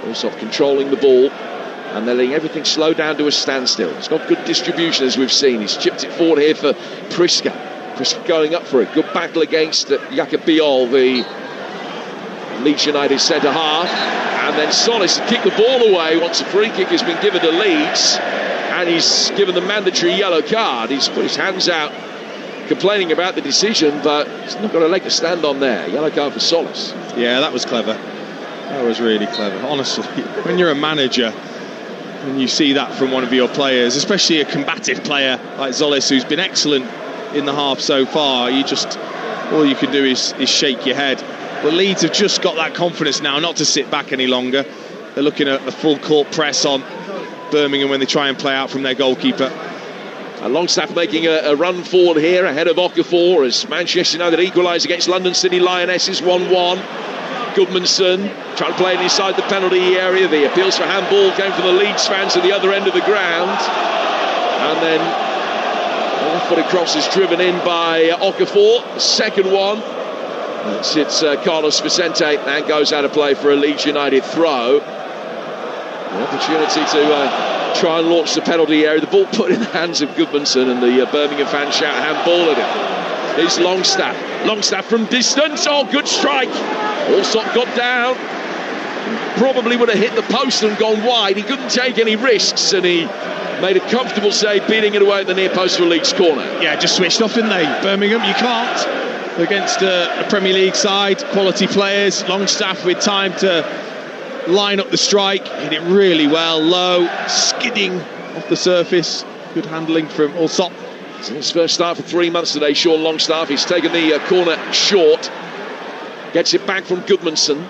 Speaker 3: Allsop controlling the ball, and they're letting everything slow down to a standstill. It's got good distribution, as we've seen. He's chipped it forward here for Priska. Priska going up for it. Good battle against Jakob Biol, the Leeds United centre half. And then Solis to kick the ball away once a free kick has been given to Leeds. And he's given the mandatory yellow card. He's put his hands out, complaining about the decision, but he's not got a leg to stand on there. Yellow card for Solis.
Speaker 2: Yeah, that was clever. That was really clever. Honestly, when you're a manager and you see that from one of your players, especially a combative player like Solis, who's been excellent in the half so far, all you can do is shake your head. But Leeds have just got that confidence now not to sit back any longer. They're looking at a full court press on Birmingham when they try and play out from their goalkeeper.
Speaker 3: Longstaff making a run forward here ahead of Okafor as Manchester United equalise against London City Lionesses 1-1. Goodmanson trying to play it inside the penalty area. The appeals for handball came from the Leeds fans at the other end of the ground. And then the left-footed cross is driven in by Okafor. The second one. It's Carlos Vicente and goes out of play for a Leeds United throw. The opportunity to try and launch the penalty area. The ball put in the hands of Goodmanson, and the Birmingham fans shout handball at him. Here's Longstaff. Longstaff from distance. Oh, good strike. Allsop got down. Probably would have hit the post and gone wide. He couldn't take any risks, and he made a comfortable save, beating it away at the near post for Leeds corner.
Speaker 2: Yeah, just switched off, didn't they? Birmingham, you can't. Against a Premier League side, quality players. Longstaff with time to line up the strike, hit it really well, low, skidding off the surface. Good handling from Allsop.
Speaker 3: It's his first start for 3 months today, Sean Longstaff. He's taken the corner short, gets it back from Goodmanson.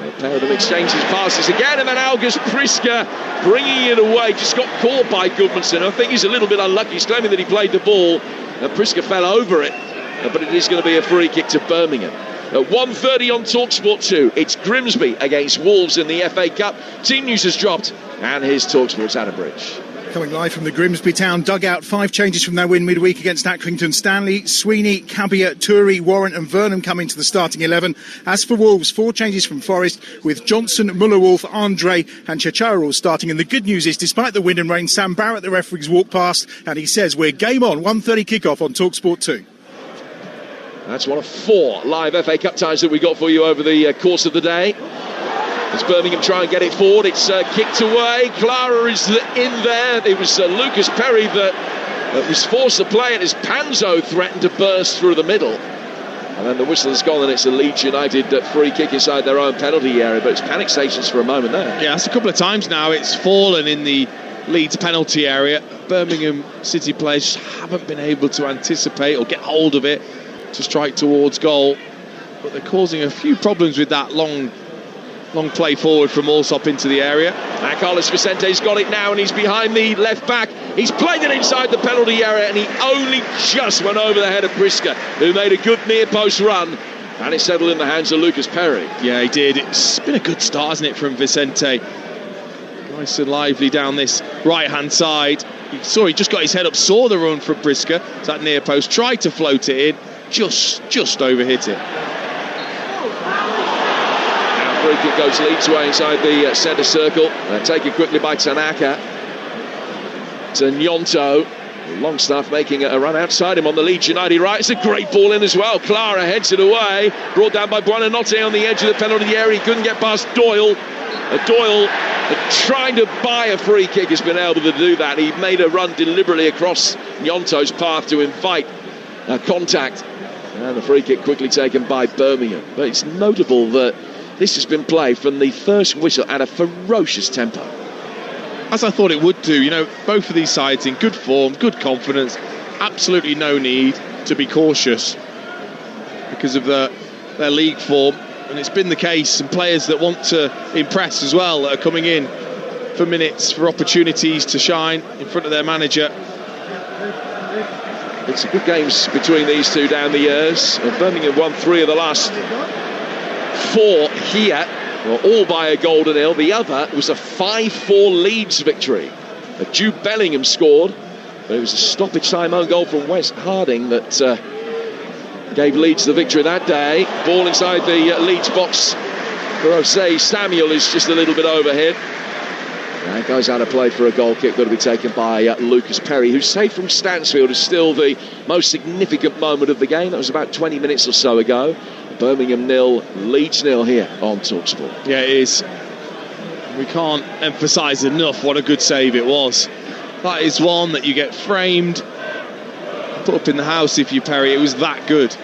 Speaker 3: A pair of them exchanges passes again, and then August Priska bringing it away. Just got caught by Goodmanson. I think he's a little bit unlucky. He's claiming that he played the ball, and Priska fell over it. But it is going to be a free kick to Birmingham. At 1:30 on Talksport 2, it's Grimsby against Wolves in the FA Cup. Team news has dropped, and here's Talksport's Adam Bridge.
Speaker 5: Coming live from the Grimsby Town dugout, 5 changes from their win midweek against Accrington Stanley. Sweeney, Cabia, Turi, Warren and Vernon come into the starting 11. As for Wolves, 4 changes from Forest, with Johnson, Muller-Wolf, Andre and Chicharro starting. And the good news is, despite the wind and rain, Sam Barrett, the referee's walked past, and he says we're game on. 1:30 kick-off on Talksport 2.
Speaker 3: That's one of 4 live FA Cup ties that we got for you over the course of the day. As Birmingham try and get it forward, it's kicked away. Clara is in there. It was Lucas Perry that was forced to play it as Panzo threatened to burst through the middle. And then the whistle has gone, and it's a Leeds United free kick inside their own penalty area. But it's panic stations for a moment there.
Speaker 2: Yeah, it's a couple of times now. It's fallen in the Leeds penalty area. Birmingham City players haven't been able to anticipate or get hold of it to strike towards goal, but they're causing a few problems with that long play forward from Allsop into the area.
Speaker 3: Now Carlos Vicente's got it now, and he's behind the left back. He's played it inside the penalty area, and he only just went over the head of Priska, who made a good near post run, and it settled in the hands of Lucas Perry.
Speaker 2: Yeah, he did. It's been a good start, hasn't it, from Vicente? Nice and lively down this right hand side. You saw he just got his head up, saw the run from Priska to that near post, tried to float it in, just overhit it.
Speaker 3: Now free kick goes Leeds way inside the centre circle. Taken quickly by Tanaka. To Nyonto. Longstaff making a run outside him on the Leeds United right. It's a great ball in as well. Clara heads it away. Brought down by Buonanotte on the edge of the penalty area. He couldn't get past Doyle. Doyle trying to buy a free kick has been able to do that. He made a run deliberately across Nyonto's path to invite contact. And the free kick quickly taken by Birmingham. But it's notable that this has been played from the first whistle at a ferocious tempo.
Speaker 2: As I thought it would do. You know, both of these sides in good form, good confidence. Absolutely no need to be cautious because of their league form. And it's been the case, and players that want to impress as well that are coming in for minutes, for opportunities to shine in front of their manager.
Speaker 3: It's good games between these two down the years. Birmingham won 3 of the last 4 here, all by a goal to nil. The other was a 5-4 Leeds victory Jude Bellingham scored, but it was a stoppage time own goal from Wes Harding that gave Leeds the victory that day. Ball inside the Leeds box for Osei Samuel is just a little bit overhead. That goes out of play for a goal kick that will be taken by Lucas Perry, who's saved from Stansfield is still the most significant moment of the game. That was about 20 minutes or so ago. Birmingham 0, Leeds 0 here on Talksport.
Speaker 2: Yeah, it is. We can't emphasise enough what a good save it was. That is one that you get framed, put up in the house if you Perry. It was that good.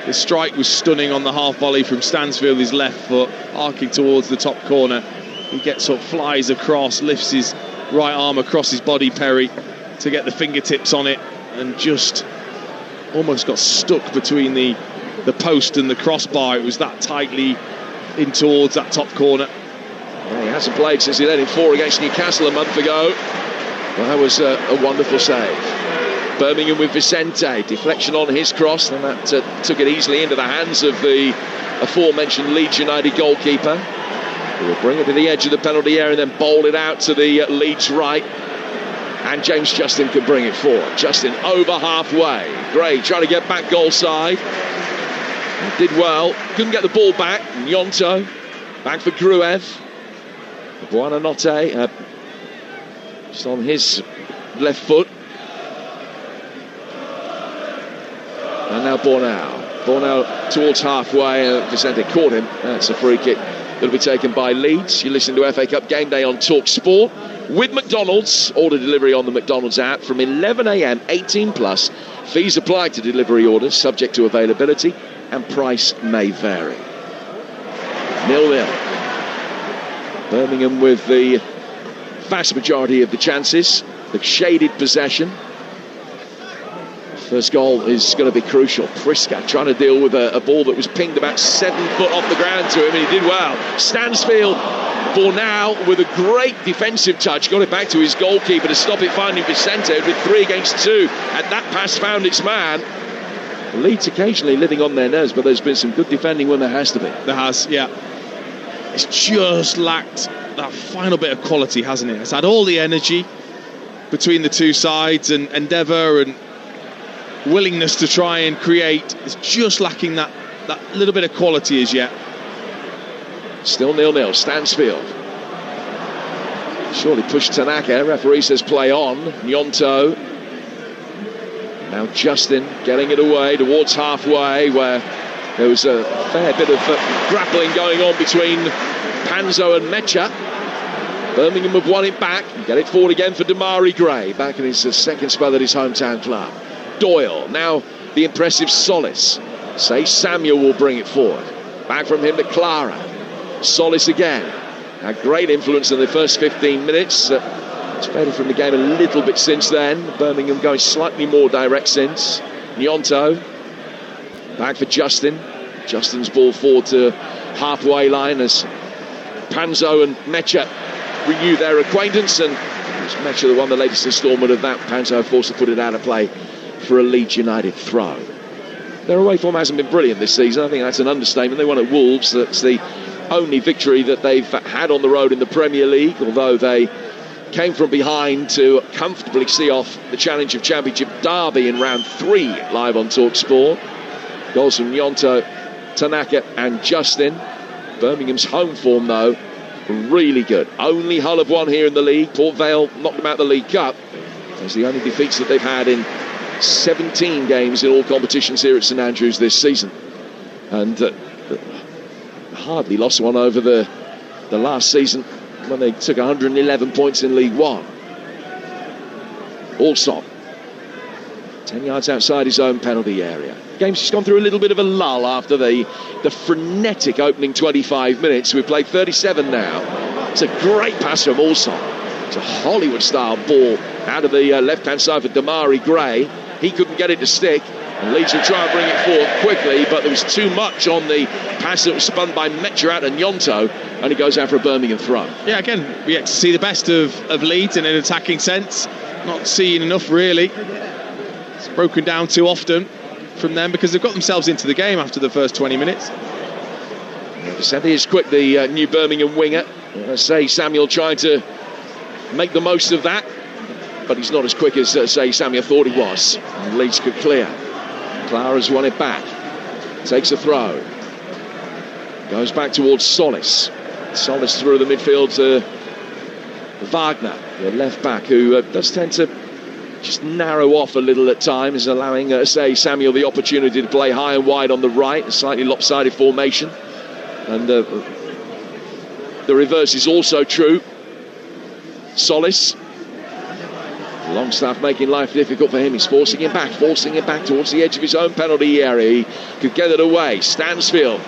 Speaker 2: The strike was stunning on the half volley from Stansfield, his left foot, arcing towards the top corner. He gets up, flies across, lifts his right arm across his body, Perry, to get the fingertips on it, and just almost got stuck between the post and the crossbar. It was that tightly in towards that top corner.
Speaker 3: Well, he hasn't played since he led in 4 against Newcastle a month ago. Well, that was a wonderful save. Birmingham with Vicente, deflection on his cross, and that took it easily into the hands of the aforementioned Leeds United goalkeeper. He will bring it to the edge of the penalty area and then bowl it out to the Leeds right. And James Justin can bring it forward. Justin over halfway. Gray trying to get back goal side. He did well. Couldn't get the ball back. Nyonto back for Gruev. Buonanotte just on his left foot. And now Bornau towards halfway. Vicente caught him. That's a free kick. That'll be taken by Leeds. You listen to FA Cup Game Day on Talk Sport with McDonald's. Order delivery on the McDonald's app from 11 a.m. 18 plus. Fees apply to delivery orders, subject to availability, and price may vary. 0-0. Birmingham with the vast majority of the chances. The shaded possession. First goal is going to be crucial. Priska trying to deal with a ball that was pinged about 7 foot off the ground to him, and he did well. Stansfield, Bornau with a great defensive touch, got it back to his goalkeeper to stop it finding Vicente with 3 against 2, and that pass found its man. Leeds occasionally living on their nerves, but there's been some good defending when there has to be.
Speaker 2: There has, yeah. It's just lacked that final bit of quality, hasn't it? It's had all the energy between the two sides and endeavour and willingness to try and create. It's just lacking that little bit of quality as yet.
Speaker 3: Still 0-0. Stansfield surely pushed Tanaka. Referee says play on. Nyonto. Now Justin getting it away towards halfway, where there was a fair bit of grappling going on between Panzo and Mecha. Birmingham have won it back. Get it forward again for Damari Gray, back in his second spell at his hometown club. Doyle, now the impressive Solis. Say Samuel will bring it forward. Back from him to Clara. Solis again. Had great influence in the first 15 minutes. It's faded from the game a little bit since then. Birmingham going slightly more direct since. Nyonto. Back for Justin. Justin's ball forward to halfway line as Panzo and Mecha renew their acquaintance, and it's Mecha that won the latest instalment of that. Panzo forced to put it out of play for a Leeds United throw. Their away form hasn't been brilliant this season. I think that's an understatement. They won at Wolves. That's the only victory that they've had on the road in the Premier League, although they came from behind to comfortably see off the Challenge of Championship derby in round 3 live on Talksport. Goals from Nyonto, Tanaka and Justin. Birmingham's home form, though, really good. Only Hull have won here in the league. Port Vale knocked them out of the League Cup. It's the only defeats that they've had in 17 games in all competitions here at St Andrews this season. And hardly lost one over the last season when they took 111 points in League One. Alsop, 10 yards outside his own penalty area. The game's just gone through a little bit of a lull after the frenetic opening 25 minutes. We've played 37 now. It's a great pass from Alsop. It's a Hollywood-style ball out of the left-hand side for Damari Gray. He couldn't get it to stick, and Leeds will try and bring it forward quickly, but there was too much on the pass that was spun by Mecha out and Nyonto, and he goes out for a Birmingham throw. Yeah, again, we get to see the best of Leeds in an attacking sense. Not seeing enough, really. It's broken down too often from them because they've got themselves into the game after the first 20 minutes. Vicente is quick, the new Birmingham winger. Say Samuel trying to make the most of that. but he's not as quick as, say, Samuel thought he was. And Leeds could clear. Clara's won it back. Takes a throw. Goes back towards Solis. Solis through the midfield to Wagner, the left back, who does tend to just narrow off a little at times, allowing, say, Samuel the opportunity to play high and wide on the right, a slightly lopsided formation. And the reverse is also true. Solis, Longstaff making life difficult for him. He's forcing him back towards the edge of his own penalty area. He could get it away. Stansfield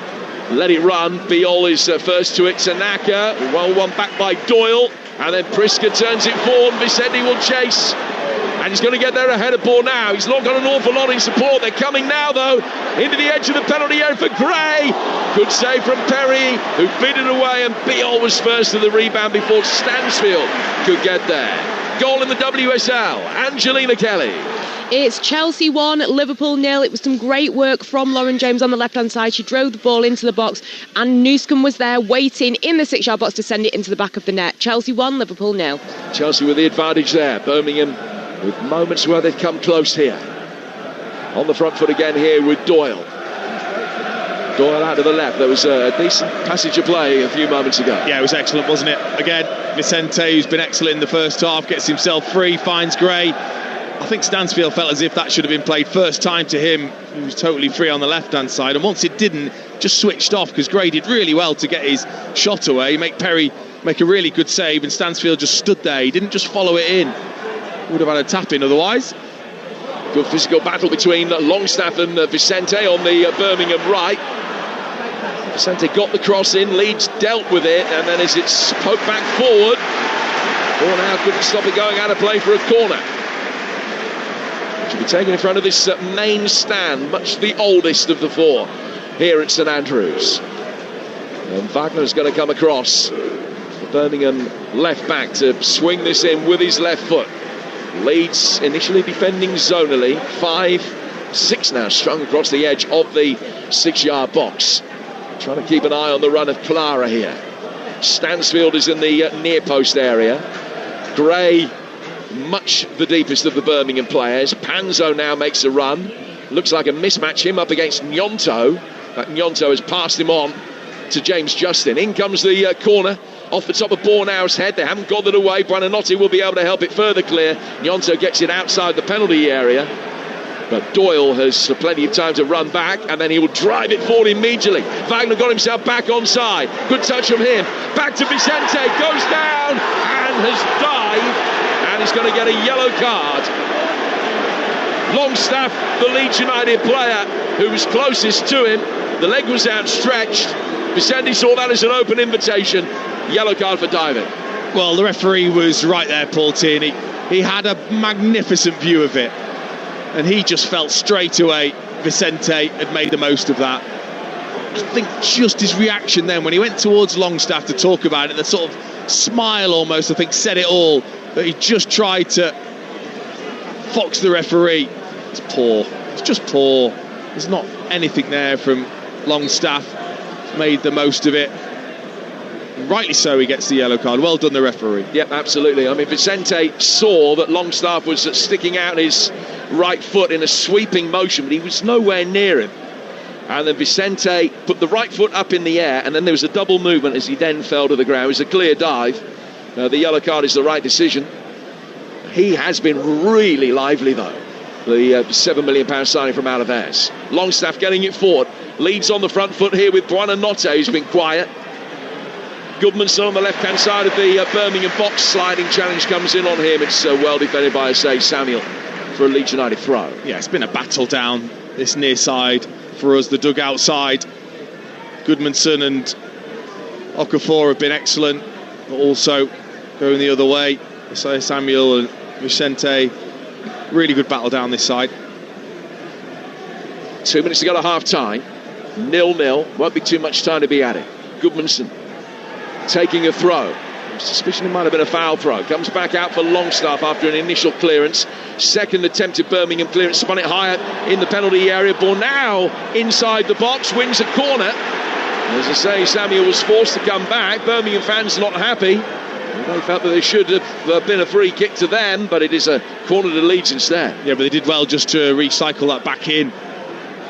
Speaker 3: let it run. Biol is first to it. Tanaka, well won back by Doyle, and then Priska turns it forward. Vicente will chase, and he's going to get there ahead of Bornau. He's not got an awful lot in support. They're coming now, though, into the edge of the penalty area for Gray. Good save from Perry, who beat it away, and Biol was first to the rebound before Stansfield could get there. Goal in the WSL, Angelina Kelly.
Speaker 4: It's Chelsea 1, Liverpool 0. It was some great work from Lauren James on the left-hand side. She drove the ball into the box, and Newscombe was there waiting in the 6-yard box to send it into the back of the net. Chelsea 1, Liverpool 0.
Speaker 3: Chelsea with the advantage there. Birmingham with moments where they've come close here. On the front foot again here with Doyle. Doyle out to the left. There was a decent passage of play a few moments ago.
Speaker 2: Yeah, it was excellent, wasn't it? Again, Vicente, who's been excellent in the first half, gets himself free, finds Gray. I think Stansfield felt as if that should have been played first time to him. He was totally free on the left-hand side, and once it didn't, just switched off, because Gray did really well to get his shot away, make Perry make a really good save, and Stansfield just stood there. He didn't just follow it in. Would have had a tap-in otherwise.
Speaker 3: Good physical battle between Longstaff and Vicente on the Birmingham right. Vicente got the cross in, Leeds dealt with it, and then as it's poked back forward, Bornau couldn't stop it going out of play for a corner. Should be taken in front of this main stand, much the oldest of the four here at St Andrews. And Wagner's going to come across. The Birmingham left back to swing this in with his left foot. Leeds initially defending zonally, 5-6 now strung across the edge of the 6-yard box. Trying to keep an eye on the run of Clara here. Stansfield is in the near post area. Gray, much the deepest of the Birmingham players. Panzo now makes a run. Looks like a mismatch, him up against Gnonto. But Gnonto has passed him on to James Justin. In comes the corner off the top of Bornau's head. They haven't got it away. Buonanotte will be able to help it further clear. Gnonto gets it outside the penalty area, but Doyle has plenty of time to run back, and then he will drive it forward immediately. Wagner got himself back onside. Good touch from him. Back to Vicente. Goes down and has dived, and he's going to get a yellow card. Longstaff, the Leeds United player who was closest to him, the leg was outstretched. Vicente saw that as an open invitation. Yellow card for diving.
Speaker 2: Well, the referee was right there, Paul Tierney. He had a magnificent view of it, and he just felt straight away Vicente had made the most of that. I think just his reaction then when he went towards Longstaff to talk about it, the sort of smile almost, I think, said it all. But he just tried to fox the referee. It's poor. It's just poor. There's not anything there from Longstaff. Made the most of it. Rightly so, he gets the yellow card. Well done, the referee.
Speaker 3: Yep, absolutely. I mean, Vicente saw that Longstaff was sticking out his right foot in a sweeping motion, but he was nowhere near him. And then Vicente put the right foot up in the air, and then there was a double movement as he then fell to the ground. It was a clear dive. The yellow card is the right decision. He has been really lively, though. The £7 million signing from Alaves. Longstaff getting it forward. Leeds on the front foot here with Buonanotte, who's been quiet. Goodmanson on the left-hand side of the Birmingham box. Sliding challenge comes in on him. It's well defended by, say, Samuel for a Leeds United throw.
Speaker 2: Yeah, it's been a battle down this near side for us, the dugout side. Goodmanson and Okafor have been excellent, but also going the other way. So Samuel and Vicente, really good battle down this side.
Speaker 3: 2 minutes to go to half-time. 0-0. Won't be too much time to be added. Goodmanson taking a throw. Suspicion it might have been a foul throw. Comes back out for Longstaff after an initial clearance. Second attempted Birmingham clearance. Spun it higher in the penalty area. Bornau inside the box. Wins a corner. As I say, Samuel was forced to come back. Birmingham fans not happy. They felt that there should have been a free kick to them, but it is a corner to Leeds instead.
Speaker 2: Yeah, but they did well just to recycle that back in.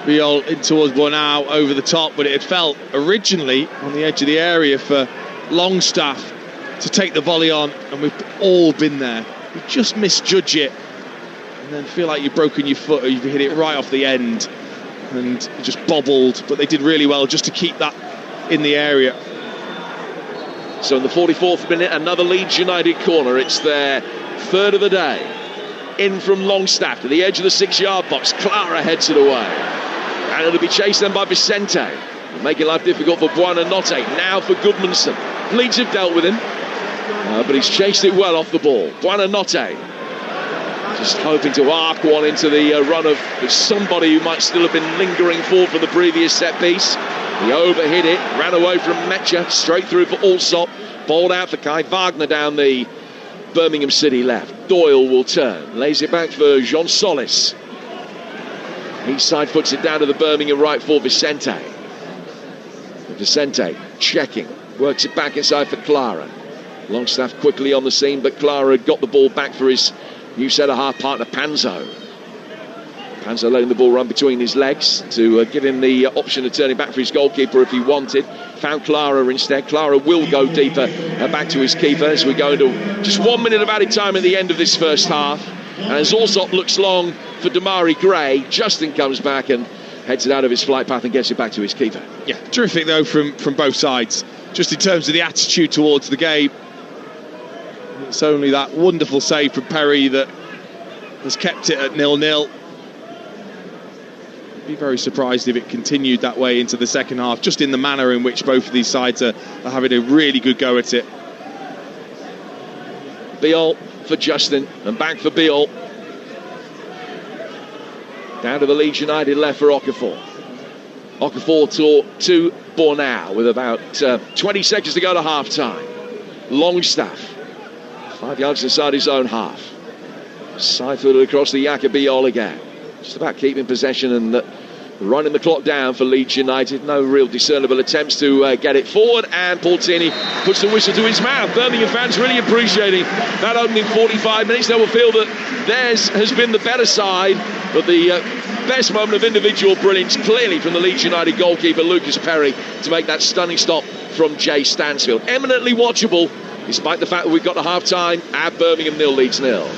Speaker 2: Biol in towards Bornau over the top, but it had felt originally on the edge of the area for Longstaff to take the volley on, and we've all been there. You just misjudge it and then feel like you've broken your foot or you've hit it right off the end and it just bobbled, but they did really well just to keep that in the area.
Speaker 3: So in the 44th minute, another Leeds United corner. It's their third of the day. In from Longstaff to the edge of the 6-yard box. Clara heads it away. And it'll be chased then by Vicente. Making life difficult for Buonanotte. Now for Goodmanson. Leeds have dealt with him. But he's chased it well off the ball. Buonanotte. Just hoping to arc one into the run of somebody who might still have been lingering for the previous set piece. He overhit it, ran away from Mecha, straight through for Allsop, balled out for Kai Wagner down the Birmingham City left. Doyle will turn, lays it back for Jean Solis. He side foots it down to the Birmingham right for Vicente. Vicente checking, works it back inside for Clara. Longstaff quickly on the scene, but Clara had got the ball back for his new centre-half partner Panzo. Panzo letting the ball run between his legs to give him the option of turning back for his goalkeeper if he wanted. Found Clara instead. Clara will go deeper back to his keeper as we go into just 1 minute of added time at the end of this first half. And as Allsop looks long for Damari Gray, Justin comes back and heads it out of his flight path and gets it back to his keeper.
Speaker 2: Yeah, terrific though from both sides. Just in terms of the attitude towards the game. It's only that wonderful save from Perry that has kept it at 0-0. Be very surprised if it continued that way into the second half, just in the manner in which both of these sides are having a really good go at it.
Speaker 3: Biol for Justin and back for Biol. Down to the Leeds United left for Okafor. Okafor to Bornau with about 20 seconds to go to half time. Longstaff 5 yards inside his own half. Side footed across the Yaka Biol again. Just about keeping possession and running the clock down for Leeds United. No real discernible attempts to get it forward, and Paul Tierney puts the whistle to his mouth. Birmingham fans really appreciating that opening 45 minutes. They will feel that theirs has been the better side, but the best moment of individual brilliance clearly from the Leeds United goalkeeper Lucas Perry to make that stunning stop from Jay Stansfield. Eminently watchable, despite the fact that we've got the half-time at Birmingham 0, Leeds 0.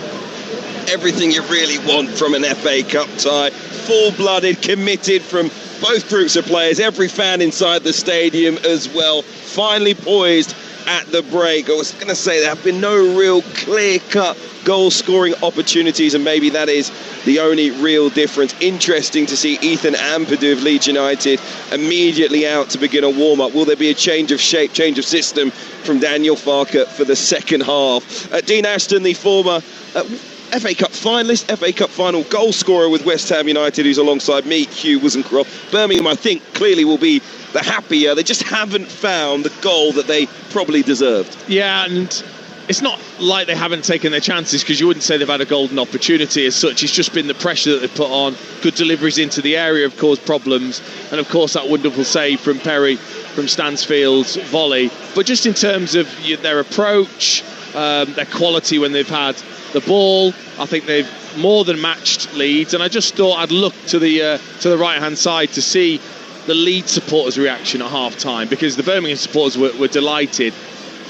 Speaker 1: Everything you really want from an FA Cup tie. Full-blooded, committed from both groups of players. Every fan inside the stadium as well. Finally poised at the break. I was going to say there have been no real clear-cut goal-scoring opportunities, and maybe that is the only real difference. Interesting to see Ethan Ampadu of Leeds United immediately out to begin a warm-up. Will there be a change of shape, change of system from Daniel Farke for the second half? Dean Ashton, the former FA Cup finalist, FA Cup final goal scorer with West Ham United, who's alongside me, Hugh Wizencroft. Birmingham, I think, clearly will be the happier. They just haven't found the goal that they probably deserved.
Speaker 2: Yeah, and it's not like they haven't taken their chances, because you wouldn't say they've had a golden opportunity as such. It's just been the pressure that they've put on. Good deliveries into the area have caused problems, and of course that wonderful save from Perry from Stansfield's volley. But just in terms of their approach, their quality when they've had the ball, I think they've more than matched Leeds, and I just thought I'd look to the right hand side to see the Leeds supporters' reaction at half time, because the Birmingham supporters were delighted.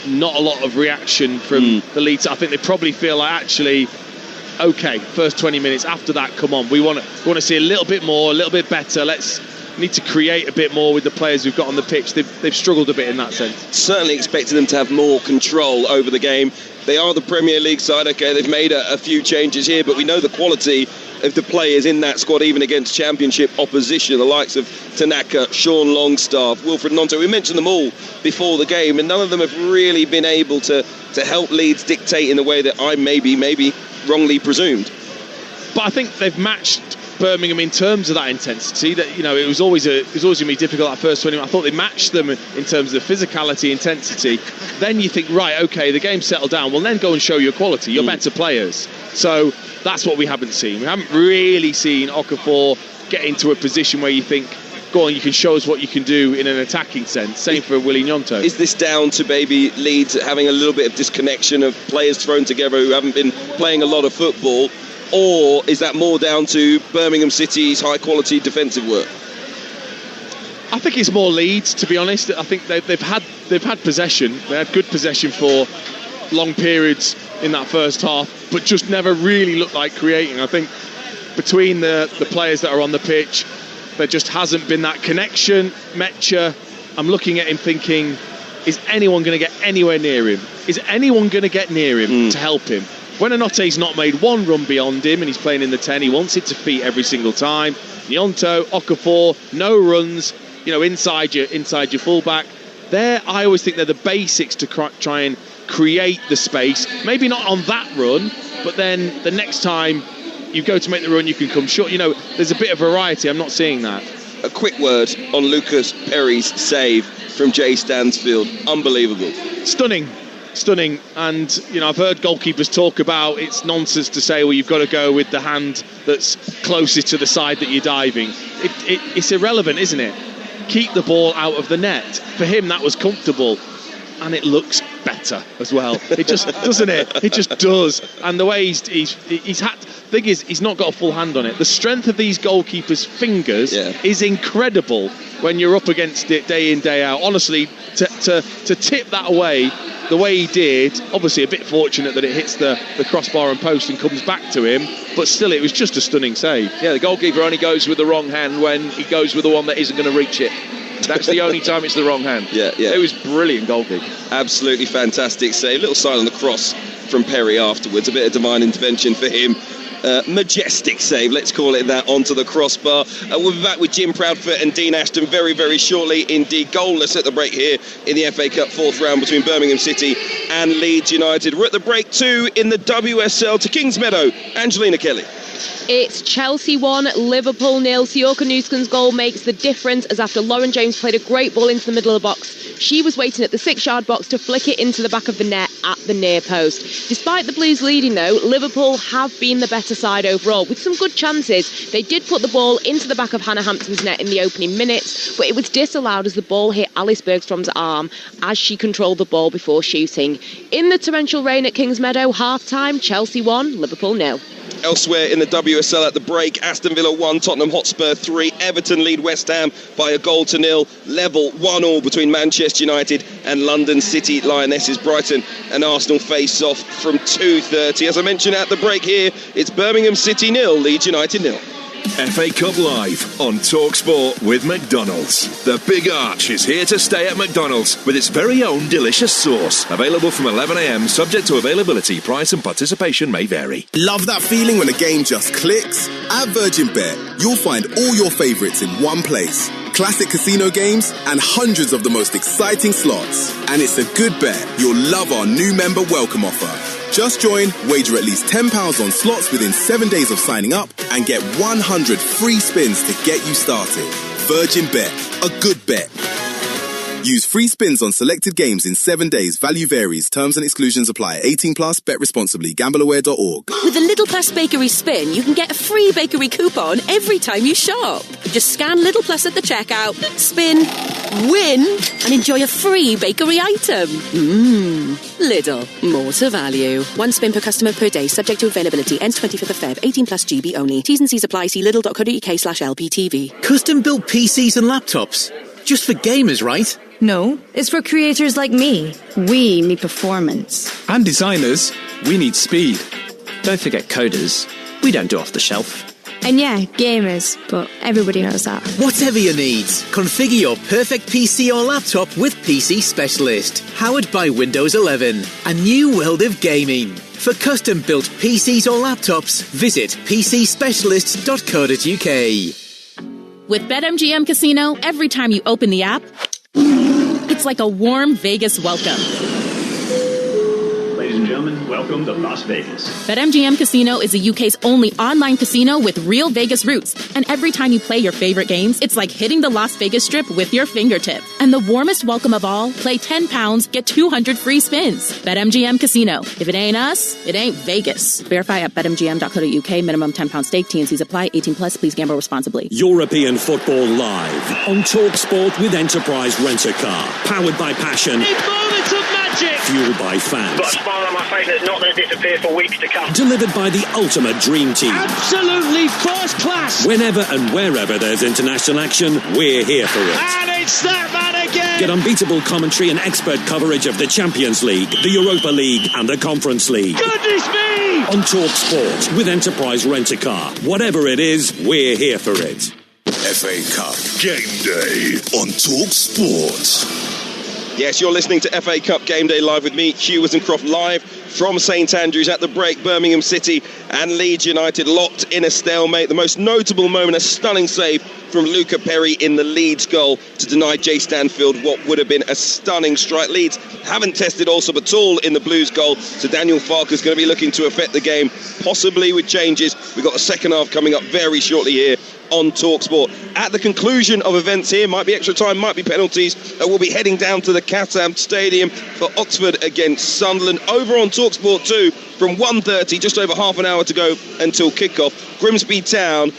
Speaker 2: Not a lot of reaction from the Leeds. I think they probably feel like, actually, okay, first 20 minutes, after that, come on, we want to see a little bit more, a little bit better. Need to create a bit more with the players we've got on the pitch. They've struggled a bit in that sense.
Speaker 1: Certainly expected them to have more control over the game. They are the Premier League side. Okay, they've made a few changes here, but we know the quality of the players in that squad, even against Championship opposition, the likes of Tanaka, Sean Longstaff, Wilfred Gnonto. We mentioned them all before the game, and none of them have really been able to help Leeds dictate in the way that I maybe wrongly presumed.
Speaker 2: But I think they've matched Birmingham in terms of that intensity. That, it was always going to be difficult that first 20 minutes. I thought they matched them in terms of physicality, intensity. Then you think, right, okay, the game's settled down. Well, then go and show your quality. You're better players. So that's what we haven't seen. We haven't really seen Okafor get into a position where you think, go go on, you can show us what you can do in an attacking sense. Same for Willy Gnonto.
Speaker 1: Is this down to maybe Leeds having a little bit of disconnection of players thrown together who haven't been playing a lot of football, or is that more down to Birmingham City's high-quality defensive work?
Speaker 2: I think it's more Leeds, to be honest. I think they've had possession. They had good possession for long periods in that first half, but just never really looked like creating. I think between the players that are on the pitch, there just hasn't been that connection. Metcha, I'm looking at him thinking, is anyone going to get anywhere near him? Is anyone going to get near him to help him? When Enote's not made one run beyond him and he's playing in the 10, he wants it to feet every single time. Gnonto, Okafor, no runs, inside your fullback. I always think they're the basics to try and create the space. Maybe not on that run, but then the next time you go to make the run, you can come short. There's a bit of variety. I'm not seeing that.
Speaker 1: A quick word on Lucas Perry's save from Jay Stansfield. Unbelievable.
Speaker 2: Stunning. And I've heard goalkeepers talk about it's nonsense to say, well, you've got to go with the hand that's closest to the side that you're diving. It's irrelevant, isn't it? Keep the ball out of the net. For him, that was comfortable, and it looks better as well. It just doesn't it? It just does. And the way he's had. Thing is, he's not got a full hand on it. The strength of these goalkeepers' fingers is incredible when you're up against it day in, day out. Honestly, to tip that away the way he did, obviously a bit fortunate that it hits the crossbar and post and comes back to him, but still it was just a stunning save.
Speaker 3: Yeah, the goalkeeper only goes with the wrong hand when he goes with the one that isn't going to reach it. That's the only time it's the wrong hand.
Speaker 1: Yeah.
Speaker 3: It was brilliant goalkeeping.
Speaker 1: Absolutely fantastic save. Little side on the cross from Perry afterwards. A bit of divine intervention for him. Majestic save, let's call it that, onto the crossbar. We'll be back with Jim Proudfoot and Dean Ashton very, very shortly indeed. Goalless at the break here in the FA Cup fourth round between Birmingham City and Leeds United. We're at the break 2 in the WSL to Kingsmeadow. Angelina Kelly.
Speaker 4: It's Chelsea 1, Liverpool 0. Sioka Nuskan's goal makes the difference, as after Lauren James played a great ball into the middle of the box, she was waiting at the 6-yard box to flick it into the back of the net at the near post. Despite the Blues leading, though, Liverpool have been the better side overall, with some good chances. They did put the ball into the back of Hannah Hampton's net in the opening minutes, but it was disallowed as the ball hit Alice Bergstrom's arm as she controlled the ball before shooting. In the torrential rain at Kingsmeadow, half-time, Chelsea 1, Liverpool 0.
Speaker 1: Elsewhere in the WSL at the break, Aston Villa 1, Tottenham Hotspur 3. Everton lead West Ham by 1-0. Level 1-1 between Manchester United and London City Lionesses. Brighton and Arsenal face off from 2:30. As I mentioned at the break here, it's Birmingham City 0, Leeds United 0.
Speaker 6: FA Cup Live on Talksport with McDonald's. The Big Arch is here to stay at McDonald's with its very own delicious sauce. Available from 11 a.m, subject to availability. Price and participation may vary.
Speaker 7: Love that feeling when a game just clicks? At Virgin Bet, you'll find all your favourites in one place. Classic casino games and hundreds of the most exciting slots. And it's a good bet you'll love our new member welcome offer. Just join, wager at least £10 on slots within 7 days of signing up and get 100 free spins to get you started. Virgin Bet, a good bet. Use free spins on selected games in 7 days. Value varies. Terms and exclusions apply. 18 plus. Bet responsibly. Gambleaware.org.
Speaker 8: With a Little Plus Bakery Spin, you can get a free bakery coupon every time you shop. Just scan Little Plus at the checkout, spin, win, and enjoy a free bakery item. Lidl. More to value. One spin per customer per day. Subject to availability. Ends 25th of Feb. 18 plus GB only. T's and C's apply. See lidl.co.uk/LPTV.
Speaker 9: Custom-built PCs and laptops. Just for gamers, right?
Speaker 10: No, it's for creators like me. We need performance.
Speaker 11: And designers, we need speed. Don't forget coders. We don't do off the shelf.
Speaker 10: And yeah, gamers, but everybody knows that.
Speaker 9: Whatever your needs, configure your perfect PC or laptop with PC Specialist. Powered by Windows 11. A new world of gaming. For custom-built PCs or laptops, visit pcspecialist.co.uk.
Speaker 12: With BetMGM Casino, every time you open the app, it's like a warm Vegas welcome.
Speaker 13: Ladies Ladies and gentlemen, welcome to Las Vegas.
Speaker 12: BetMGM Casino is the UK's only online casino with real Vegas roots. And every time you play your favorite games, it's like hitting the Las Vegas Strip with your fingertip. And the warmest welcome of all, play £10, get 200 free spins. BetMGM Casino. If it ain't us, it ain't Vegas. Verify at betmgm.co.uk. Minimum £10 stake. T&Cs apply. 18 plus. Please gamble responsibly.
Speaker 14: European football live on Talksport with Enterprise Rent-A-Car. Powered by passion.
Speaker 15: Moments of magic.
Speaker 14: Fueled by fans.
Speaker 15: Got a smile on my face that's not going to disappear for weeks to come.
Speaker 14: Delivered by the ultimate dream team.
Speaker 15: Absolutely first class.
Speaker 14: Whenever and wherever there's international action, we're here for it.
Speaker 15: And it's that man again.
Speaker 14: Get unbeatable commentary and expert coverage of the Champions League, the Europa League and the Conference League.
Speaker 15: Goodness me!
Speaker 14: On Talksport with Enterprise Rent-A-Car. Whatever it is, we're here for it.
Speaker 16: FA Cup Game Day on Talksport.
Speaker 1: Yes, you're listening to FA Cup Game Day live with me, Hugh Wizencroft, live from St Andrews. At the break, Birmingham City and Leeds United locked in a stalemate. The most notable moment, a stunning save from Luca Perry in the Leeds goal to deny Jay Stanfield what would have been a stunning strike. Leeds haven't tested Alsop at all in the Blues goal, so Daniel Farke's going to be looking to affect the game, possibly with changes. We've got the second half coming up very shortly here on Talksport. At the conclusion of events here, might be extra time, might be penalties, we'll be heading down to the Catam Stadium for Oxford against Sunderland. Over on Talksport 2 from 1:30, just over half an hour to go until kickoff. Grimsby Town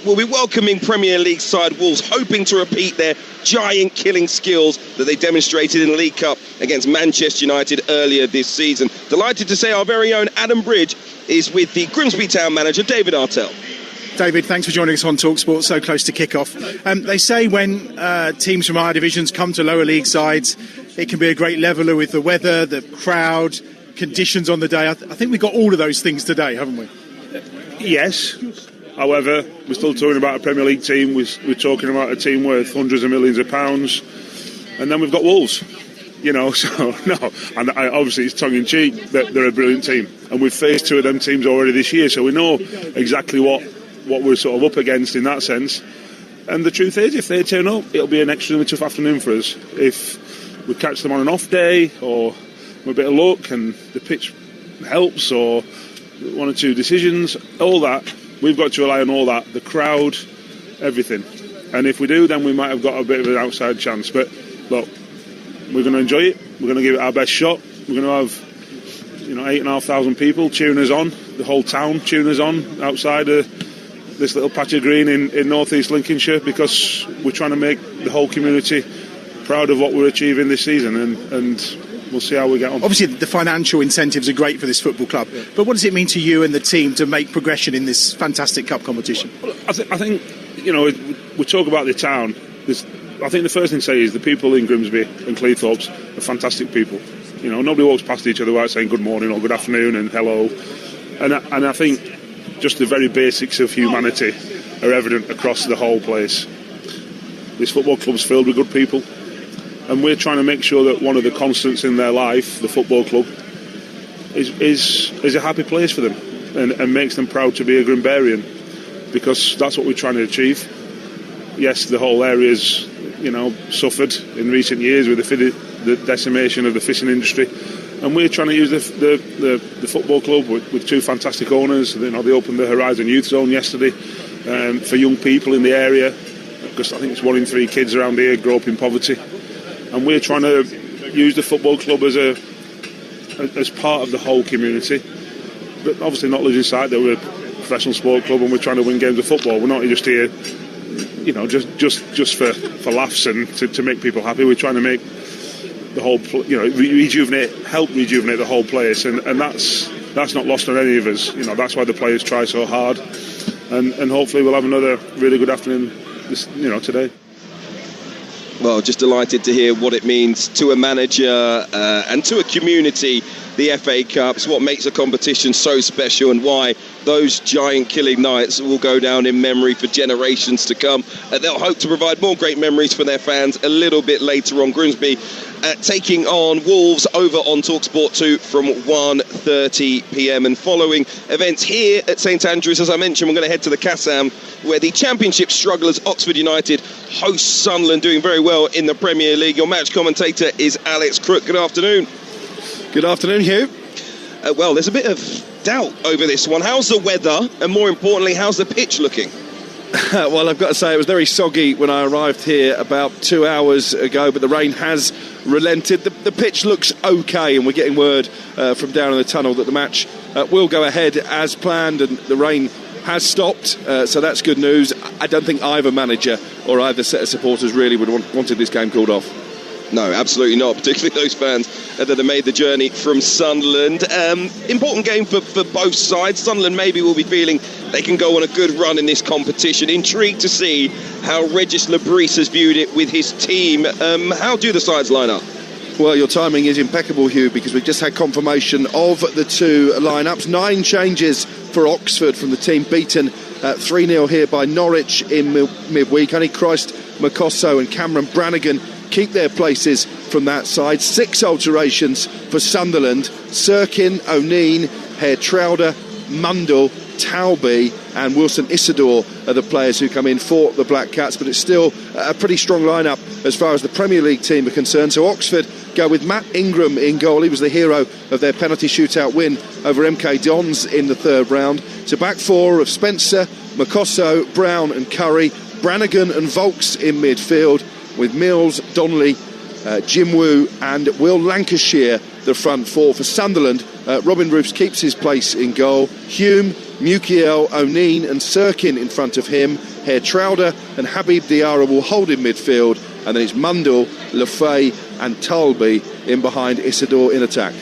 Speaker 1: will be welcoming Premier League side Wolves, hoping to repeat their giant killing skills that they demonstrated in the League Cup against Manchester United earlier this season. Delighted to say our very own Adam Bridge is with the Grimsby Town manager, David Artell.
Speaker 5: David, thanks for joining us on Talksport so close to kick-off. They say when teams from higher divisions come to lower league sides, it can be a great leveller with the weather, the crowd, conditions on the day. I think we've got all of those things today, haven't we?
Speaker 17: Yes. However, we're still talking about a Premier League team. We're talking about a team worth hundreds of millions of pounds. And then we've got Wolves. You know, so, no. And obviously it's tongue-in-cheek that they're a brilliant team. And we've faced two of them teams already this year, so we know exactly what we're sort of up against in that sense. And the truth is, if they turn up, it'll be an extremely tough afternoon for us. If we catch them on an off day, or with a bit of luck and the pitch helps, or one or two decisions, all that, we've got to rely on all that, the crowd, everything. And if we do, then we might have got a bit of an outside chance. But look, we're going to enjoy it. We're going to give it our best shot. We're going to have 8,500 people cheering us on, the whole town cheering us on outside this little patch of green in northeast Lincolnshire, because we're trying to make the whole community proud of what we're achieving this season, and we'll see how we get on. Obviously
Speaker 5: the financial incentives are great for this football club, but what does it mean to you and the team to make progression in this fantastic cup competition?
Speaker 17: Well, I think we talk about the town. I think the first thing to say is the people in Grimsby and Cleethorpes are fantastic people. Nobody walks past each other without saying good morning or good afternoon and hello, and I think just the very basics of humanity are evident across the whole place. This football club's filled with good people, and we're trying to make sure that one of the constants in their life, the football club, is a happy place for them and makes them proud to be a Grimbarian, because that's what we're trying to achieve. Yes, the whole area's suffered in recent years with the decimation of the fishing industry, and we're trying to use the football club with two fantastic owners. They opened the Horizon Youth Zone yesterday for young people in the area, because I think it's 1 in 3 kids around here grow up in poverty, and we're trying to use the football club as part of the whole community, but obviously not losing sight that we're a professional sport club and we're trying to win games of football. We're not just here just for laughs and to make people happy. We're trying to make the whole, help rejuvenate the whole place, and that's not lost on any of us. That's why the players try so hard, and hopefully we'll have another really good afternoon today.
Speaker 1: Well, just delighted to hear what it means to a manager and to a community, the FA Cups, what makes a competition so special, and why those giant killing nights will go down in memory for generations to come. They'll hope to provide more great memories for their fans a little bit later on. Grimsby taking on Wolves over on Talksport 2 from 1:30pm. And following events here at St Andrews, as I mentioned, we're going to head to the Cassam, where the Championship strugglers Oxford United host Sunderland, doing very well in the Premier League. Your match commentator is Alex Crook. Good afternoon.
Speaker 18: Good afternoon, Hugh.
Speaker 1: Well, there's a bit of doubt over this one. How's the weather, and more importantly, how's the pitch looking?
Speaker 18: Well, I've got to say it was very soggy when I arrived here about 2 hours ago, but the rain has relented. The pitch looks okay, and we're getting word from down in the tunnel that the match will go ahead as planned, and the rain has stopped, so that's good news. I don't think either manager or either set of supporters really would wanted this game called off.
Speaker 1: No, absolutely not, particularly those fans that have made the journey from Sunderland. Important game for both sides. Sunderland maybe will be feeling they can go on a good run in this competition. Intrigued to see how Regis Lebris has viewed it with his team. How do the sides line up?
Speaker 18: Well, your timing is impeccable, Hugh, because we've just had confirmation of the two lineups. 9 changes for Oxford from the team beaten 3-0 here by Norwich in midweek. Only Christ Makosso and Cameron Brannigan keep their places from that side. 6 alterations for Sunderland. Sirkin, O'Neill, Hare Trowder, Mundell, Talby and Wilson Isidore are the players who come in for the Black Cats, but it's still a pretty strong lineup as far as the Premier League team are concerned. So Oxford go with Matt Ingram in goal. He was the hero of their penalty shootout win over MK Dons in the 3rd round. So back 4 of Spencer, Makosso, Brown and Curry, Brannigan and Volks in midfield, with Mills, Donnelly, Jimwu and Will Lancashire the front 4. For Sunderland, Robin Roofs keeps his place in goal. Hume, Mukiel, O'Neill and Sirkin in front of him. Hare Trowder and Habib Diarra will hold in midfield, and then it's Mundell, Lefay and Talby in behind Isidore in attack.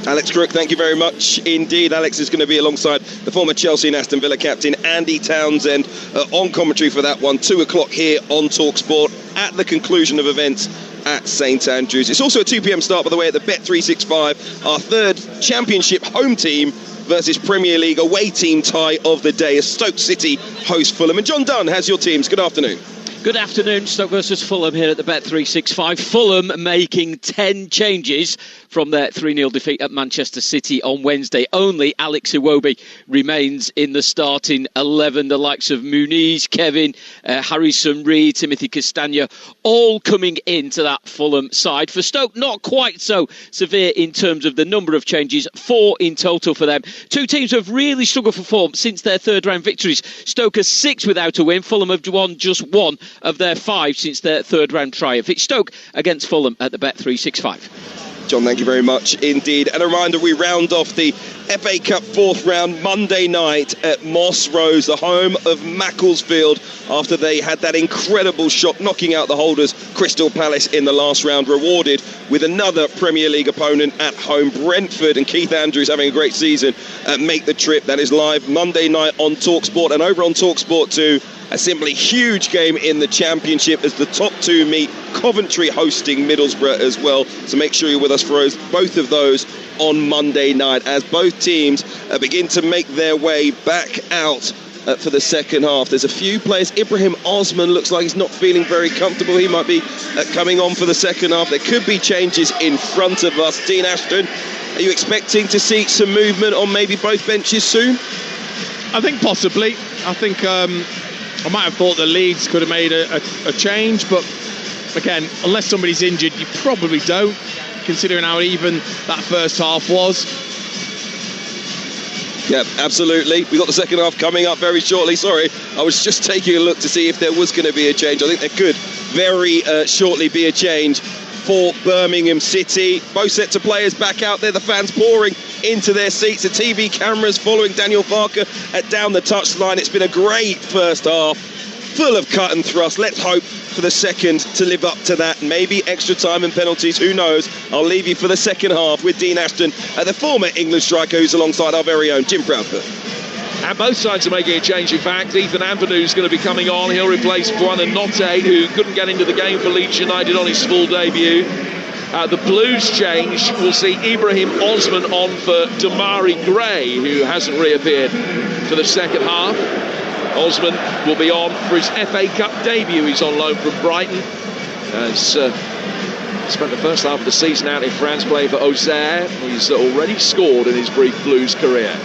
Speaker 1: Alex Crook, thank you very much indeed. Alex is going to be alongside the former Chelsea and Aston Villa captain Andy Townsend on commentary for that one, 2 o'clock here on Talksport at the conclusion of events at St Andrews. It's also a 2 p.m. start, by the way, at the Bet365, our 3rd Championship home team versus Premier League away team tie of the day as Stoke City host Fulham. And John Dunn has your teams. Good afternoon.
Speaker 19: Good afternoon. Stoke versus Fulham here at the Bet365. Fulham making 10 changes from their 3-0 defeat at Manchester City on Wednesday. Only Alex Iwobi remains in the starting 11. The likes of Muniz, Kevin, Harrison Reed, Timothy Castagna, all coming into that Fulham side. For Stoke, not quite so severe in terms of the number of changes. 4 in total for them. 2 teams have really struggled for form since their 3rd round victories. Stoke are 6 without a win. Fulham have won just 1 of their 5 since their 3rd round triumph. It's Stoke against Fulham at the Bet365.
Speaker 1: John, thank you very much indeed. And a reminder, we round off the FA Cup 4th round Monday night at Moss Rose, the home of Macclesfield, after they had that incredible shot knocking out the holders Crystal Palace in the last round, rewarded with another Premier League opponent at home, Brentford. And Keith Andrews, having a great season, make the trip. That is live Monday night on Talksport, and over on Talksport 2, a simply huge game in the Championship as the top 2 meet, Coventry hosting Middlesbrough as well. So make sure you're with us for both of those on Monday night as both teams begin to make their way back out for the second half. There's a few players. Ibrahim Osman looks like he's not feeling very comfortable. He might be coming on for the second half. There could be changes in front of us. Dean Ashton, are you expecting to see some movement on maybe both benches soon?
Speaker 2: I think possibly. I think I might have thought that Leeds could have made a change, but again, unless somebody's injured, you probably don't, considering how even that first half was.
Speaker 1: Yeah, absolutely. We've got the second half coming up very shortly. Sorry, I was just taking a look to see if there was going to be a change. I think there could very shortly be a change for Birmingham City. Both sets of players back out there, the fans pouring into their seats, the TV cameras following Daniel Farker down the touchline. It's been a great first half, full of cut and thrust. Let's hope for the second to live up to that. Maybe extra time and penalties, who knows. I'll leave you for the second half with Dean Ashton, the former England striker, who's alongside our very own Jim Proudfoot.
Speaker 3: And both sides are making a change. In fact, Ethan Ampanu's going to be coming on. He'll replace Bwana Notte, who couldn't get into the game for Leeds United on his full debut. The Blues change, we'll see Ibrahim Osman on for Damari Gray, who hasn't reappeared for the second half. Osman will be on for his FA Cup debut. He's on loan from Brighton. Has spent the first half of the season out in France playing for Auxerre. He's already scored in his brief Blues career.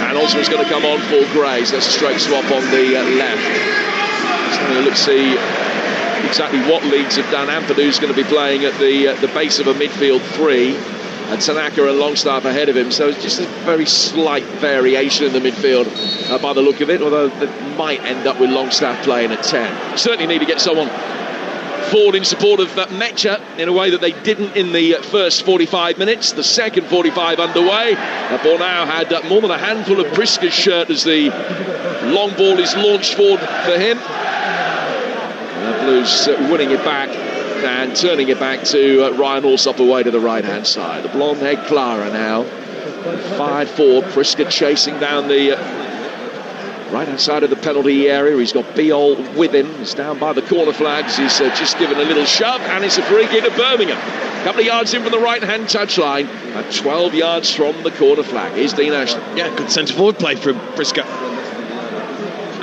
Speaker 3: And Osman's going to come on for Gray. So that's a straight swap on the left. So let's see exactly what Leeds have done. Ampadu's going to be playing at the base of a midfield three, and Tanaka and Longstaff ahead of him. So it's just a very slight variation in the midfield by the look of it, although they might end up with Longstaff playing at 10. Certainly need to get someone forward in support of Mecha in a way that they didn't in the first 45 minutes. The second 45 underway. Bornau had more than a handful of Priska's shirt as the long ball is launched forward for him. Blues winning it back and turning it back to Ryan Alsop away to the right-hand side. The blonde-haired Clara now fired forward. Priska chasing down the right-hand side of the penalty area. He's got Biol with him. He's down by the corner flags. He's just given a little shove, and it's a free kick to Birmingham. A couple of yards in from the right-hand touchline, and 12 yards from the corner flag. Here's Dean Ashton.
Speaker 2: Yeah, good centre-forward play from Priska.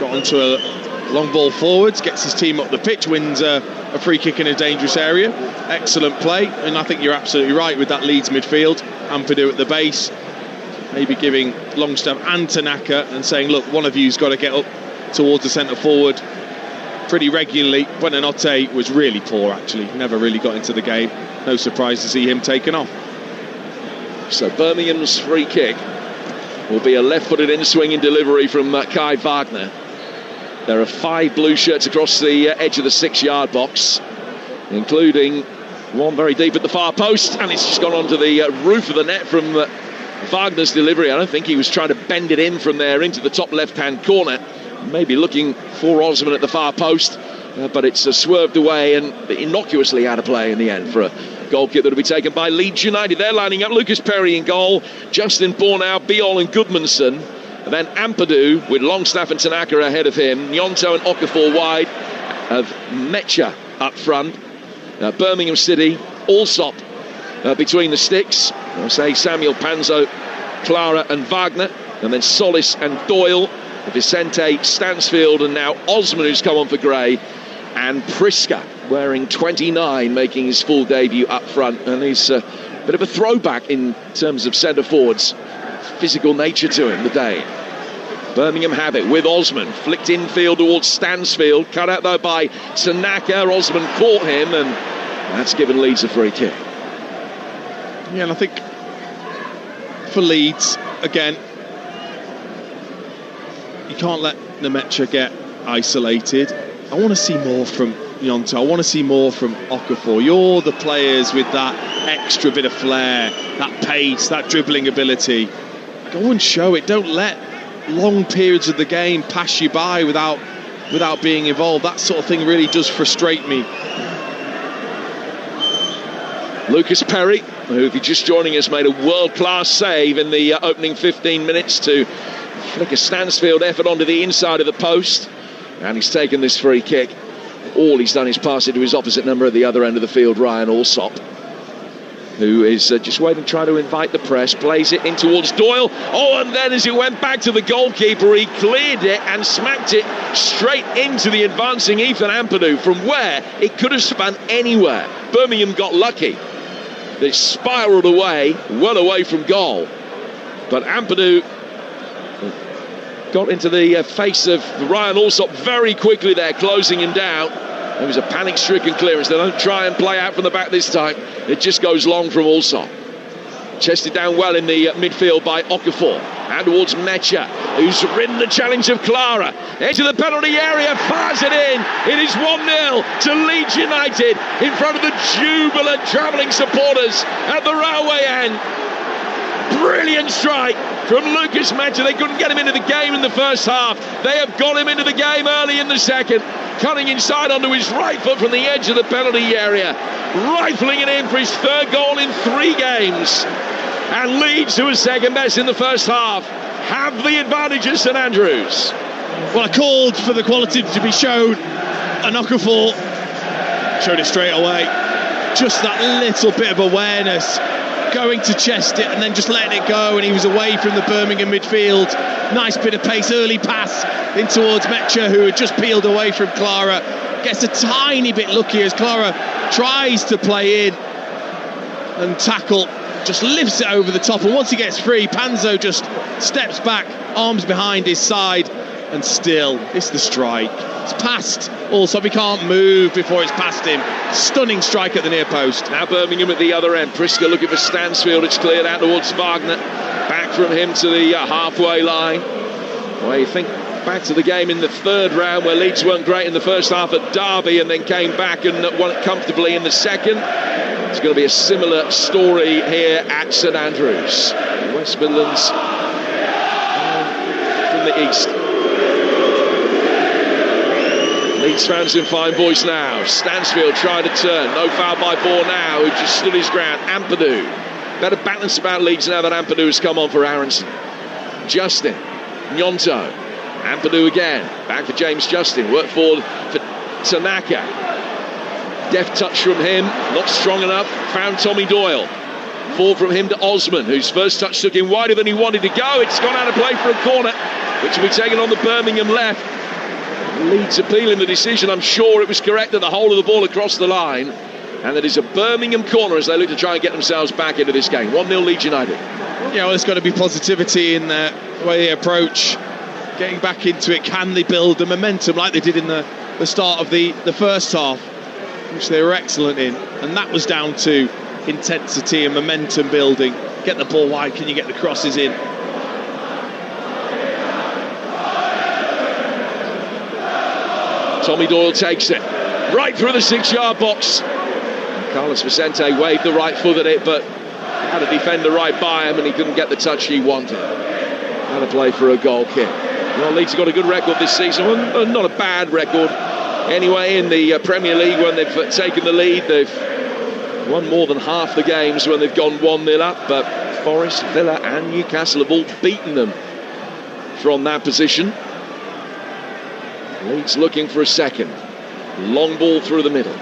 Speaker 2: Got onto a long ball forwards, gets his team up the pitch, wins a free kick in a dangerous area. Excellent play, and I think you're absolutely right with that Leeds midfield. Ampadu at the base, maybe giving Longstaff and Tanaka and saying, look, one of you's got to get up towards the centre forward pretty regularly. Buonanotte was really poor, actually, never really got into the game. No surprise to see him taken off.
Speaker 3: So Birmingham's free kick will be a left-footed in-swinging delivery from Kai Wagner. There are 5 blue shirts across the edge of the 6-yard box, including one very deep at the far post, and it's just gone onto the roof of the net from Wagner's delivery. I don't think he was trying to bend it in from there into the top left-hand corner, maybe looking for Osman at the far post, but it's swerved away and innocuously out of play in the end for a goal kick that will be taken by Leeds United. They're lining up Lucas Perry in goal, Justin Bornau, Biol and Goodmanson. And then Ampadu with Longstaff and Tanaka ahead of him. Nyonto and Okafor wide of Mecha up front. Birmingham City, Alsop between the sticks. I'll say Samuel Panzo, Clara and Wagner. And then Solis and Doyle, Vicente, Stansfield, and now Osman, who's come on for Gray. And Priska, wearing 29, making his full debut up front. And he's a bit of a throwback in terms of centre forwards. Physical nature to him, the Dane. Birmingham have it with Osman, flicked infield towards Stansfield, cut out though by Tanaka. Osman caught him, and that's given Leeds a free kick.
Speaker 2: Yeah, and I think for Leeds, again, you can't let Nemecha get isolated. I want to see more from Nyonto. I want to see more from Okafor. You're the players with that extra bit of flair, that pace, that dribbling ability. Go and show it. Don't let long periods of the game pass you by without being involved. That sort of thing really does frustrate me.
Speaker 3: Lucas Perry, who, if you're just joining us, made a world-class save in the opening 15 minutes to flick a Stansfield effort onto the inside of the post, and he's taken this free kick. All he's done is pass it to his opposite number at the other end of the field, Ryan Alsop, who is just waiting, trying to invite the press, plays it in towards Doyle. Oh, and then as it went back to the goalkeeper, he cleared it and smacked it straight into the advancing Ethan Ampadu, from where it could have spun anywhere. Birmingham got lucky. They spiralled away, well away from goal. But Ampadu got into the face of Ryan Alsop very quickly there, closing him down. It was a panic-stricken clearance. They don't try and play out from the back this time. It just goes long from Alsop. Chested down well in the midfield by Okafor. And towards Mecha, who's ridden the challenge of Clara. Into the penalty area, fires it in. It is 1-0 to Leeds United in front of the jubilant travelling supporters at the railway end. Brilliant strike from Lucas Mecha. They couldn't get him into the game in the first half. They have got him into the game early in the second, cutting inside onto his right foot from the edge of the penalty area, rifling it in for his third goal in 3 games. And Leeds, who was second best in the first half, have the advantage at St Andrews.
Speaker 2: Well, I called for the quality to be shown, and Okafor showed it straight away. Just that little bit of awareness, going to chest it and then just letting it go, and he was away from the Birmingham midfield. Nice bit of pace, early pass in towards Mecha, who had just peeled away from Clara. Gets a tiny bit lucky as Clara tries to play in and tackle, just lifts it over the top, and once he gets free, Panzo just steps back, arms behind his side, and still it's the strike. It's past. Also, he can't move before it's past him. Stunning strike at the near post.
Speaker 3: Now Birmingham at the other end. Priska looking for Stansfield. It's cleared out towards Wagner. Back from him to the halfway line. Well, you think back to the game in the third round where Leeds weren't great in the first half at Derby and then came back and won it comfortably in the second. It's going to be a similar story here at St Andrews. West Midlands from the east. Leeds fans in fine voice now. Stansfield trying to turn. No foul by Bornau, who just stood his ground. Ampadu. Better balance about Leeds now that Ampadu has come on for Aronson. Justin. Nyonto. Ampadu again. Back for James Justin. Work forward for Tanaka. Deft touch from him. Not strong enough. Found Tommy Doyle. Forward from him to Osman, whose first touch took him wider than he wanted to go. It's gone out of play for a corner, which will be taken on the Birmingham left. Leeds appealing the decision. I'm sure it was correct that the whole of the ball across the line. And that is a Birmingham corner as they look to try and get themselves back into this game. 1-0 Leeds United.
Speaker 2: Yeah, well, there's got to be positivity in the way they approach getting back into it. Can they build the momentum like they did in the start of the first half, which they were excellent in? And that was down to intensity and momentum building. Get the ball wide, can you get the crosses in?
Speaker 3: Tommy Doyle takes it right through the 6-yard box. Carlos Vicente waved the right foot at it, but had a defender right by him and he couldn't get the touch he wanted. Had a play for a goal kick. Well, Leeds have got a good record this season. Well, not a bad record. Anyway, in the Premier League, when they've taken the lead, they've won more than half the games when they've gone 1-0 up. But Forest, Villa and Newcastle have all beaten them from that position. Leeds looking for a second. Long ball through the middle.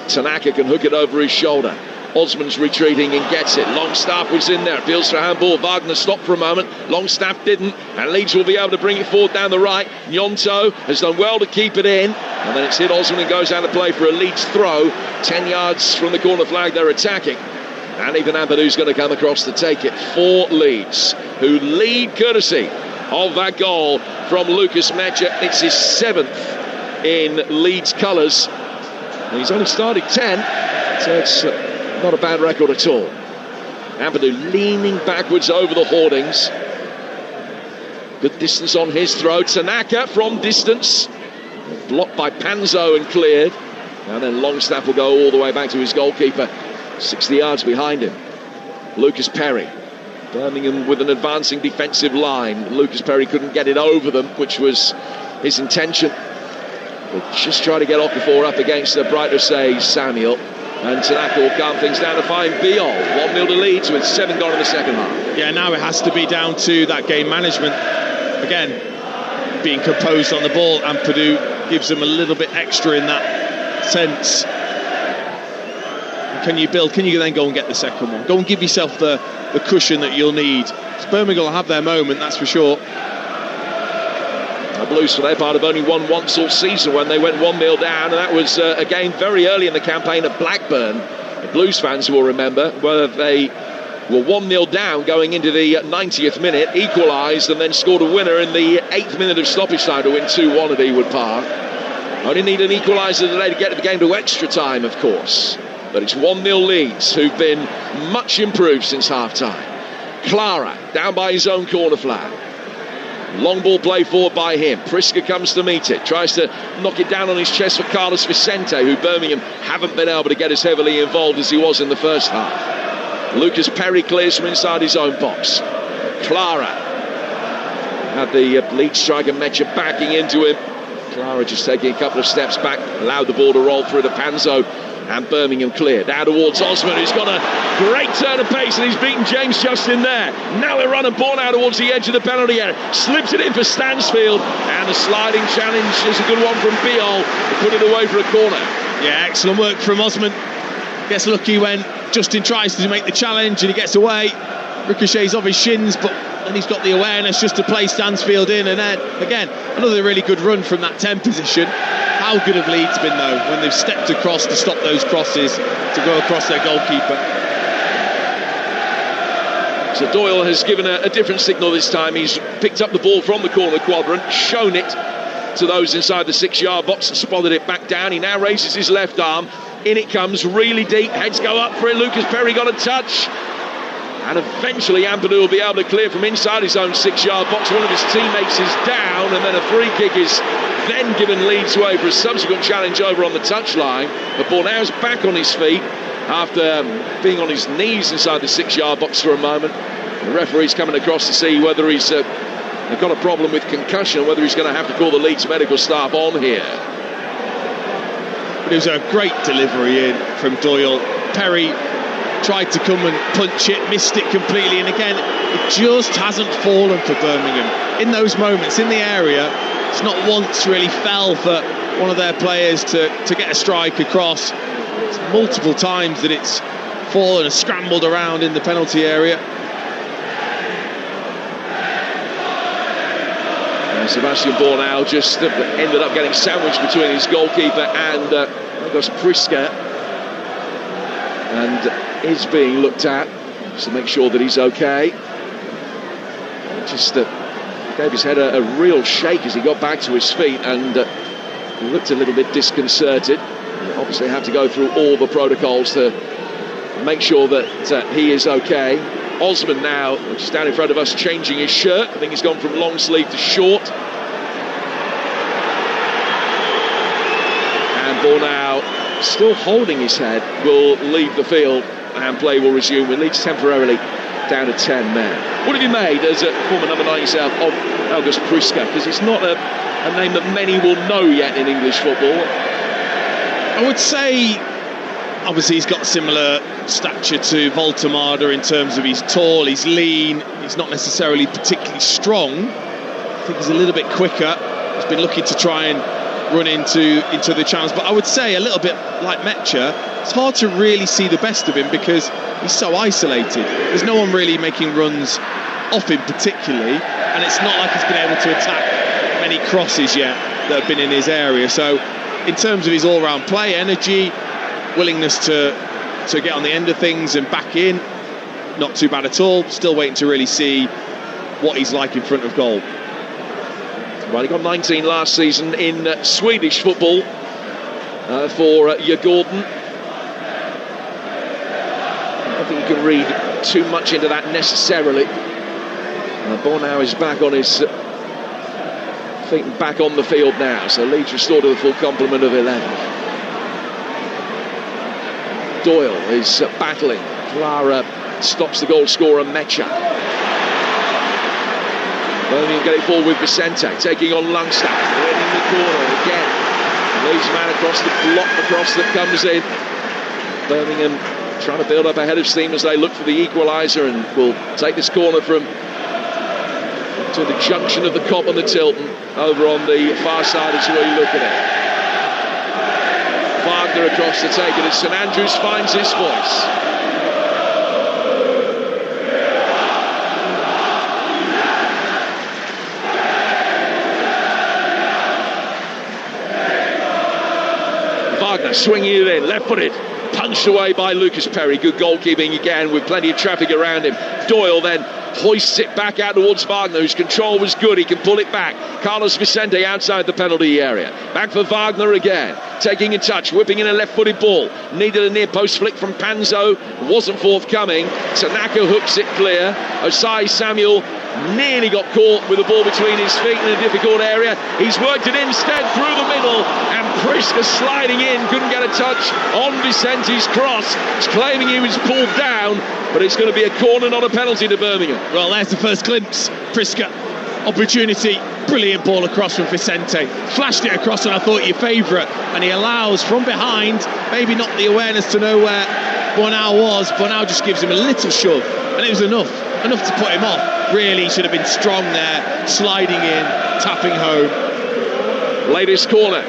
Speaker 3: Tanaka can hook it over his shoulder. Osman's retreating and gets it. Longstaff was in there. Appeals for handball. Wagner stopped for a moment. Longstaff didn't. And Leeds will be able to bring it forward down the right. Nyonto has done well to keep it in. And then it's hit Osman and goes out of play for a Leeds throw. 10 yards from the corner flag. They're attacking. And even Ampadu's going to come across to take it for Leeds, who lead courtesy of that goal from Lucas Mecha. It's his 7th in Leeds colours. He's only started 10, so it's not a bad record at all. Ampadu leaning backwards over the hoardings. Good distance on his throw. Tanaka from distance. Blocked by Panzo and cleared. And then Longstaff will go all the way back to his goalkeeper. 60 yards behind him. Lucas Perry. Birmingham with an advancing defensive line. Lucas Perry couldn't get it over them, which was his intention. But just try to get Okafor up against the brighter say Samuel. And Tanaka will calm things down to find Biol. 1-0 to Leeds with 7 gone in the second half.
Speaker 2: Yeah, now it has to be down to that game management. Again, being composed on the ball. Ampadu gives them a little bit extra in that sense. Can you build? Can you then go and get the second one? Go and give yourself the cushion that you'll need. Birmingham will have their moment, that's for sure.
Speaker 3: The Blues, for their part, have only won once all season when they went 1-0 down, and that was a game very early in the campaign at Blackburn. The Blues fans will remember where they were 1-0 down going into the 90th minute, equalised, and then scored a winner in the 8th minute of stoppage time to win 2-1 at Ewood Park. Only need an equaliser today to get the game to extra time, of course. But it's 1-0 Leeds, who've been much improved since half-time. Clara, down by his own corner flag. Long ball play forward by him. Priska comes to meet it. Tries to knock it down on his chest for Carlos Vicente, who Birmingham haven't been able to get as heavily involved as he was in the first half. Lucas Perry clears from inside his own box. Clara had the lead striker Mecha backing into him. Clara just taking a couple of steps back, allowed the ball to roll through to Panzo, and Birmingham cleared. Now towards Osman, who's got a great turn of pace, and he's beaten James Justin there. Now they're running ball out towards the edge of the penalty area. Slips it in for Stansfield, and a sliding challenge is a good one from Biol to put it away for a corner.
Speaker 2: Yeah, excellent work from Osman. Gets lucky when Justin tries to make the challenge and he gets away. Ricochets off his shins, but then he's got the awareness just to play Stansfield in, and then again another really good run from that 10 position. How good have Leeds been though when they've stepped across to stop those crosses to go across their goalkeeper.
Speaker 3: So Doyle has given a different signal this time. He's picked up the ball from the corner quadrant, shown it to those inside the 6-yard box and spotted it back down. He now raises his left arm. In it comes, really deep. Heads go up for it. Lucas Perry got a touch. And eventually Ampadu will be able to clear from inside his own 6-yard box. One of his teammates is down, and then a free kick is then given Leeds way for a subsequent challenge over on the touchline. But Bornau's back on his feet after being on his knees inside the 6-yard box for a moment. The referee's coming across to see whether he's got a problem with concussion, whether he's going to have to call the Leeds medical staff on here.
Speaker 2: But it was a great delivery in from Doyle. Perry tried to come and punch it, missed it completely, and again, it just hasn't fallen for Birmingham. In those moments, in the area, it's not once really fell for one of their players to get a strike across. It's multiple times that it's fallen and scrambled around in the penalty area.
Speaker 3: Sebastian Bornau just ended up getting sandwiched between his goalkeeper and August Priska, and is being looked at just to make sure that he's okay. Just gave his head a real shake as he got back to his feet, and he looked a little bit disconcerted. You obviously have to go through all the protocols to make sure that he is okay. Osman now, which is down in front of us, changing his shirt. I think he's gone from long sleeve to short. And Bornau, still holding his head, will leave the field and play will resume with Leeds temporarily down to 10 men. What have you made as a former number 9 yourself of August Priska? Because it's not a name that many will know yet in English football.
Speaker 2: I would say, obviously, he's got similar stature to Voltemada in terms of he's tall, he's lean, he's not necessarily particularly strong. I think he's a little bit quicker. He's been looking to try and run into the channels, but I would say a little bit like Metcha, it's hard to really see the best of him because he's so isolated. There's no one really making runs off him particularly, and it's not like he's been able to attack many crosses yet that have been in his area. So in terms of his all-round play, energy, willingness to get on the end of things and back in, not too bad at all. Still waiting to really see what he's like in front of goal.
Speaker 3: Well, he got 19 last season in Swedish football for Djurgården. I don't think you can read too much into that necessarily. Bornau is back on his feet and back on the field now, so Leeds restored to the full complement of 11. Doyle is battling. Clara stops the goal scorer Mecha. Birmingham get it forward with Vicente, taking on Longstaff, winning the corner again. Leeds man across the block, the cross that comes in. Birmingham trying to build up a head of steam as they look for the equaliser, and will take this corner from to the junction of the Cop and the Tilton, over on the far side as we look at it. Wagner across to take it as St Andrews finds his voice. Wagner swinging it in, left-footed, punched away by Lucas Perry. Good goalkeeping again with plenty of traffic around him. Doyle then hoists it back out towards Wagner, whose control was good. He can pull it back. Carlos Vicente outside the penalty area. Back for Wagner again. Taking a touch, whipping in a left-footed ball. Needed a near-post flick from Panzo. Wasn't forthcoming. Tanaka hooks it clear. Osai Samuel nearly got caught with the ball between his feet in a difficult area. He's worked it instead through the middle, and Priska sliding in, couldn't get a touch on Vicente's cross. He's claiming he was pulled down, but it's going to be a corner, not a penalty to Birmingham.
Speaker 2: Well, there's the first glimpse. Priska, opportunity, brilliant ball across from Vicente. Flashed it across, and I thought your favourite, and he allows from behind, maybe not the awareness to know where Bornau was. Bornau just gives him a little shove, and it was enough to put him off. Really should have been strong there, sliding in, tapping home.
Speaker 3: Latest corner.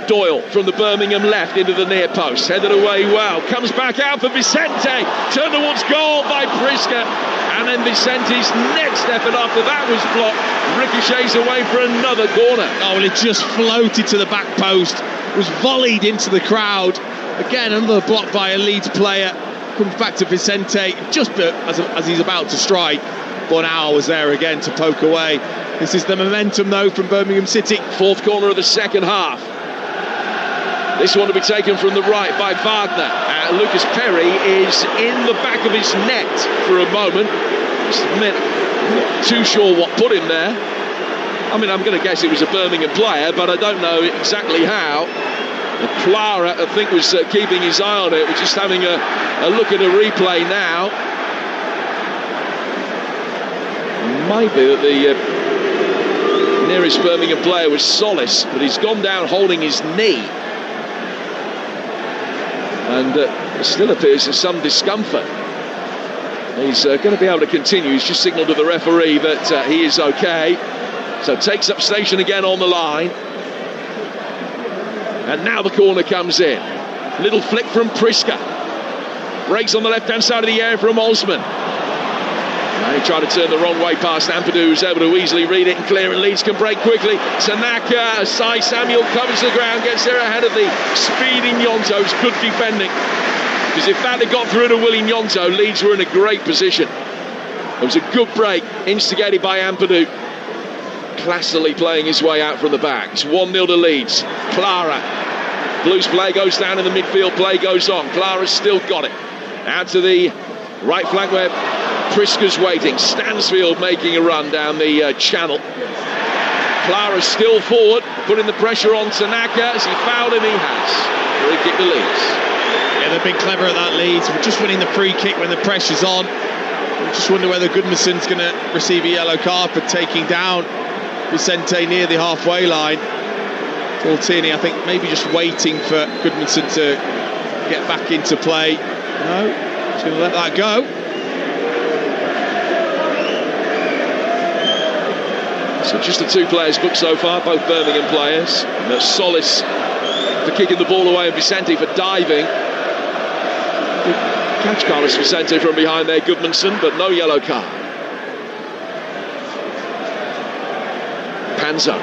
Speaker 3: Doyle from the Birmingham left into the near post, headed away well, comes back out for Vicente, turned towards goal by Priska, and then Vicente's next effort after that was blocked, ricochets away for another corner.
Speaker 2: Oh, well, it just floated to the back post, was volleyed into the crowd. Again, another block by a Leeds player. Comes back to Vicente just as he's about to strike. Bonao was there again to poke away. This is the momentum, though, from Birmingham City.
Speaker 3: Fourth corner of the second half. This one to be taken from the right by Wagner. Lucas Perry is in the back of his net for a moment. I'm not too sure what put him there. I mean, I'm going to guess it was a Birmingham player, but I don't know exactly how. Clara, I think, was keeping his eye on it. We're just having a look at a replay now. It might be that the nearest Birmingham player was Solis, but he's gone down holding his knee. And there still appears there's some discomfort. He's going to be able to continue. He's just signalled to the referee that he is okay. So takes up station again on the line. And now the corner comes in. Little flick from Priska. Breaks on the left-hand side of the area from Osman. Now he tried to turn the wrong way past Ampadu, who's able to easily read it and clear, and Leeds can break quickly. Tanaka, Sai Samuel covers the ground, gets there ahead of the speeding Gnonto. It's good defending. Because if that had got through to Willie Gnonto, Leeds were in a great position. It was a good break, instigated by Ampadu. Classily playing his way out from the back. It's 1-0 to Leeds. Clara. Blues play goes down in the midfield, play goes on. Clara's still got it. Out to the right flank where Priska's waiting. Stansfield making a run down the channel. Clara's still forward, putting the pressure on Tanaka. As he fouled him, he has. Free kick to Leeds.
Speaker 2: Yeah, they've been clever at that, Leeds. We're just winning the free kick when the pressure's on. We just wonder whether Goodmanson's going to receive a yellow card for taking down Vicente near the halfway line. Fortini, I think, maybe just waiting for Goodmanson to get back into play. No, he's going to let that go.
Speaker 3: So just the two players booked so far, both Birmingham players. And that's Solis for kicking the ball away and Vicente for diving. Catch Carlos Vicente from behind there, Goodmanson, but no yellow card. Panza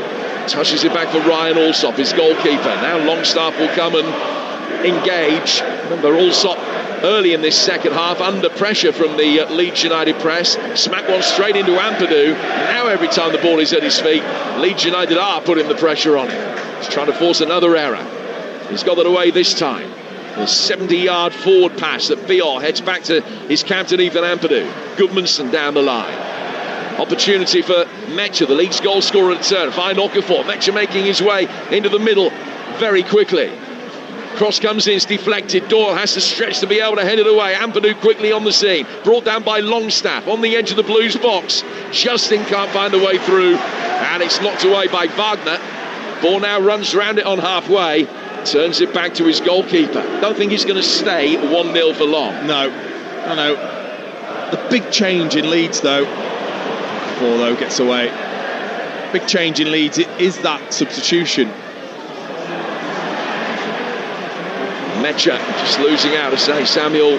Speaker 3: touches it back for Ryan Alsop, his goalkeeper. Now Longstaff will come and engage. Remember, Alsop early in this second half under pressure from the Leeds United press. Smack one straight into Ampadu. Now every time the ball is at his feet, Leeds United are putting the pressure on him. He's trying to force another error. He's got that away this time. A 70-yard forward pass that Bior heads back to his captain Ethan Ampadu. Goodmanson down the line. Opportunity for Mecha, the Leeds goal scorer at turn. Fine Okafor. Mecha making his way into the middle very quickly. Cross comes in, it's deflected. Doyle has to stretch to be able to head it away. Ampadu quickly on the scene. Brought down by Longstaff on the edge of the Blues box. Justin can't find a way through. And it's knocked away by Wagner. Ball now runs around it on halfway. Turns it back to his goalkeeper. Don't think he's going to stay 1-0 for long.
Speaker 2: No. The big change in Leeds, though. Ball, though, gets away. Big change in Leeds is that substitution.
Speaker 3: Mecha just losing out, to say. Samuel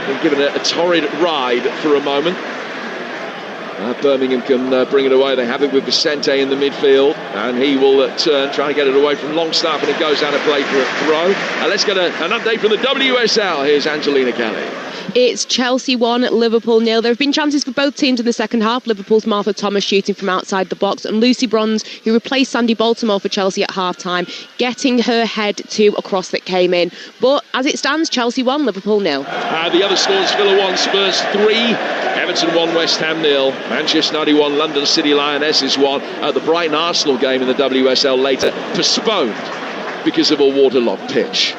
Speaker 3: been given a torrid ride for a moment. Birmingham can bring it away. They have it with Vicente in the midfield, and he will turn, try to get it away from Longstaff, and it goes out of play for a throw. Let's get an update from the WSL. Here's Angelina Kelly.
Speaker 4: It's Chelsea 1, Liverpool 0. There have been chances for both teams in the second half. Liverpool's Martha Thomas shooting from outside the box, and Lucy Bronze, who replaced Sandy Baltimore for Chelsea at half-time, getting her head to a cross that came in. But as it stands, Chelsea 1, Liverpool 0.
Speaker 3: The other scores: Villa 1, Spurs 3, Everton 1, West Ham 0, Manchester United 1, London City Lionesses 1. The Brighton Arsenal game in the WSL later postponed because of a waterlogged pitch.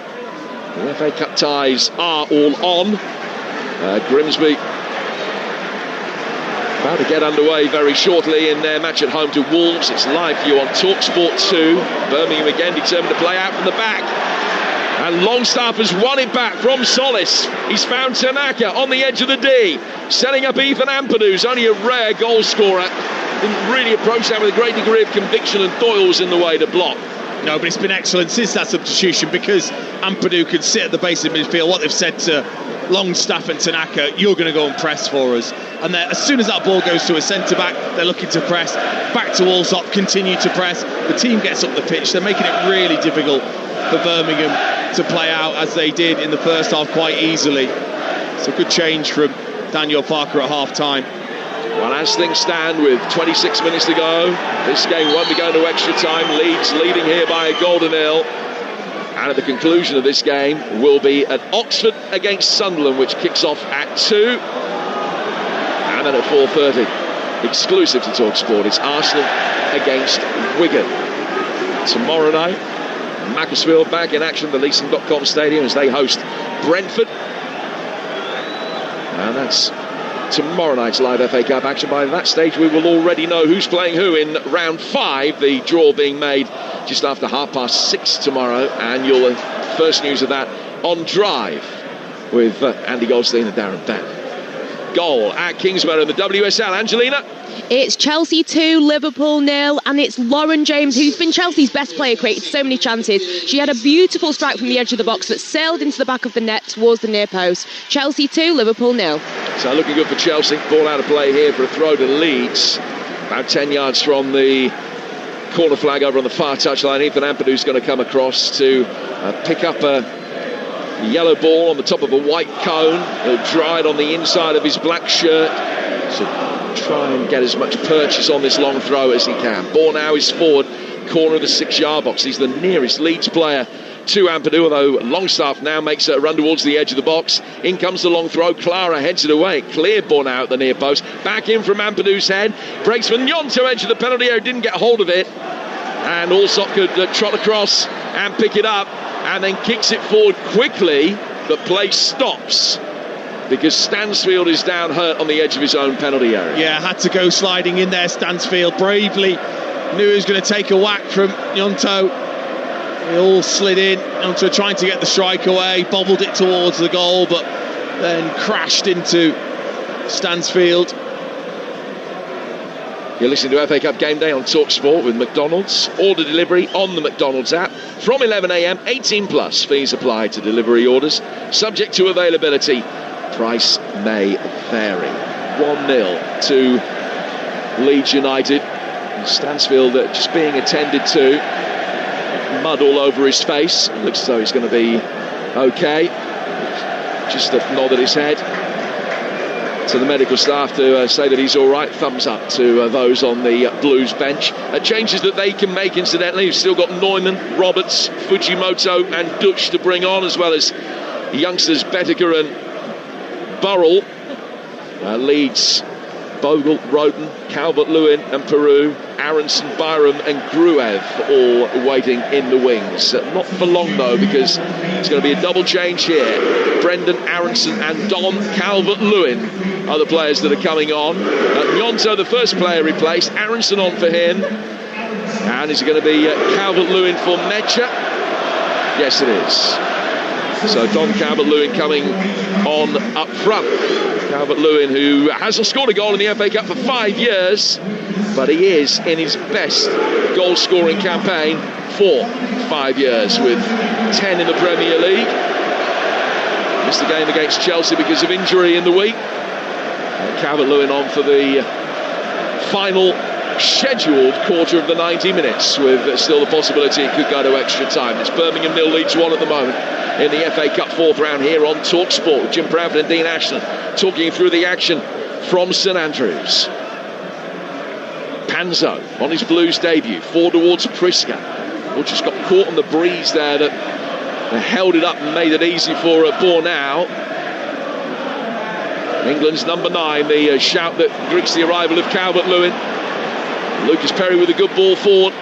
Speaker 3: The FA Cup ties are all on. Grimsby about to get underway very shortly in their match at home to Wolves. It's live for you on Talksport 2. Birmingham again determined to play out from the back. And Longstaff has won it back from Solis. He's found Tanaka on the edge of the D, setting up Ethan Ampadu, who's only a rare goal scorer. Didn't really approach that with a great degree of conviction, and Doyle was in the way to block.
Speaker 2: No, but it's been excellent since that substitution, because Ampadu could sit at the base of the midfield. What they've said to Longstaff and Tanaka, you're going to go and press for us. And as soon as that ball goes to a centre-back, they're looking to press. Back to Allsop, continue to press. The team gets up the pitch. They're making it really difficult for Birmingham to play out, as they did in the first half quite easily. It's a good change from Daniel Parker at half-time.
Speaker 3: Well, as things stand with 26 minutes to go, this game won't be going to extra time. Leeds leading here by a goal to nil. And at the conclusion of this game will be at Oxford against Sunderland, which kicks off at 2. And then at 4:30, exclusive to Talksport, it's Arsenal against Wigan. Tomorrow night, Macclesfield back in action at the Leeson.com Stadium as they host Brentford. And that's tomorrow night's live FA Cup action. By that stage, we will already know who's playing who in round 5, the draw being made just after 6:30 tomorrow, and you'll have first news of that on Drive with Andy Goldstein and Darren Bell. Goal at Kingsmeadow in the WSL. Angelina?
Speaker 4: It's Chelsea 2, Liverpool 0, and it's Lauren James, who's been Chelsea's best player, created so many chances. She had a beautiful strike from the edge of the box that sailed into the back of the net towards the near post. Chelsea 2, Liverpool 0.
Speaker 3: So looking good for Chelsea. Ball out of play here for a throw to Leeds. About 10 yards from the corner flag over on the far touchline. Ethan Ampadu's going to come across to pick up a yellow ball on the top of a white cone. He'll dry it on the inside of his black shirt. So try and get as much purchase on this long throw as he can. Ball now is forward, corner of the 6-yard box. He's the nearest Leeds player to Ampadu, although Longstaff now makes a run towards the edge of the box. In comes the long throw. Clara heads it away. Clear ball now at the near post. Back in from Ampadu's head. Breaks for Nyonto, edge of the penalty area. Didn't get hold of it. And Allsop could trot across and pick it up and then kicks it forward quickly. The play stops because Stansfield is down hurt on the edge of his own penalty area.
Speaker 2: Yeah, had to go sliding in there. Stansfield bravely knew he was going to take a whack from Nyonto. They all slid in. Nyonto trying to get the strike away, bobbled it towards the goal, but then crashed into Stansfield.
Speaker 3: You're listening to FA Cup Game Day on Talksport with McDonald's. Order delivery on the McDonald's app from 11 a.m. 18 plus. Fees applied to delivery orders. Subject to availability. Price may vary. 1-0 to Leeds United. Stansfield just being attended to. Mud all over his face. Looks as though he's going to be okay. Just a nod at his head to the medical staff to say that he's all right. Thumbs up to those on the Blues bench. Changes that they can make, incidentally. You've still got Neumann, Roberts, Fujimoto and Dutch to bring on, as well as youngsters Bedecker and Burrell. Leeds, Bogle, Roden, Calvert-Lewin and Peru, Aronson, Byram and Gruev all waiting in the wings. Not for long though, because it's going to be a double change here. Brendan Aronson and Don Calvert-Lewin are the players that are coming on. Nyonto, the first player replaced. Aronson on for him. And is it going to be Calvert-Lewin for Mecha? Yes, it is. So Don Calvert-Lewin coming on up front. Calvert-Lewin, who hasn't scored a goal in the FA Cup for 5 years, but he is in his best goal-scoring campaign for 5 years, with 10 in the Premier League. Missed the game against Chelsea because of injury in the week. Calvert-Lewin on for the final scheduled quarter of the 90 minutes, with still the possibility it could go to extra time. It's Birmingham 0, Leeds 1 at the moment in the FA Cup 4th round here on Talksport with Jim Proudfoot and Dean Ashton talking through the action from St Andrews. Panzo on his Blues debut, forward towards Priska, who just got caught on the breeze there that held it up and made it easy for Bornau. England's number 9, the shout that greets the arrival of Calvert-Lewin. Lucas Perry with a good ball forward.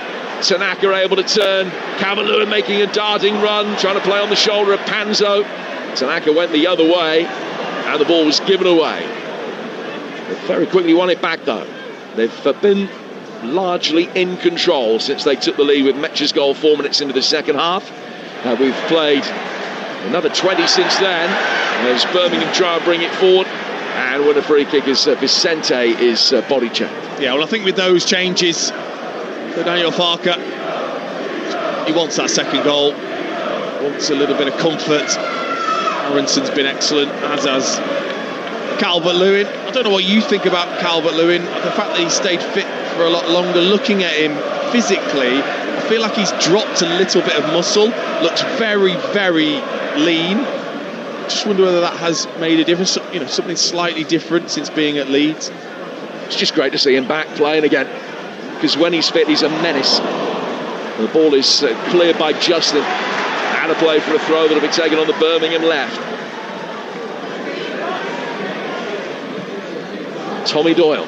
Speaker 3: Tanaka able to turn. Calvert-Lewin making a darting run, trying to play on the shoulder of Panzo. Tanaka went the other way, and the ball was given away. They very quickly won it back, though. They've been largely in control since they took the lead with Mecha's goal 4 minutes into the second half. We've played another 20 since then, as Birmingham try and bring it forward. And when a free kick is Vicente is body checked.
Speaker 2: Yeah, well, I think with those changes for Daniel Parker, he wants that second goal, wants a little bit of comfort. Aronson's been excellent, as has Calvert-Lewin. I don't know what you think about Calvert-Lewin. The fact that he stayed fit for a lot longer, looking at him physically, I feel like he's dropped a little bit of muscle. Looks very, very lean. just wonder whether that has made a difference. You know, something slightly different since being at Leeds.
Speaker 3: It's just great to see him back playing again, because when he's fit, he's a menace. The ball is cleared by Justin. And a play for a throw that'll be taken on the Birmingham left. Tommy Doyle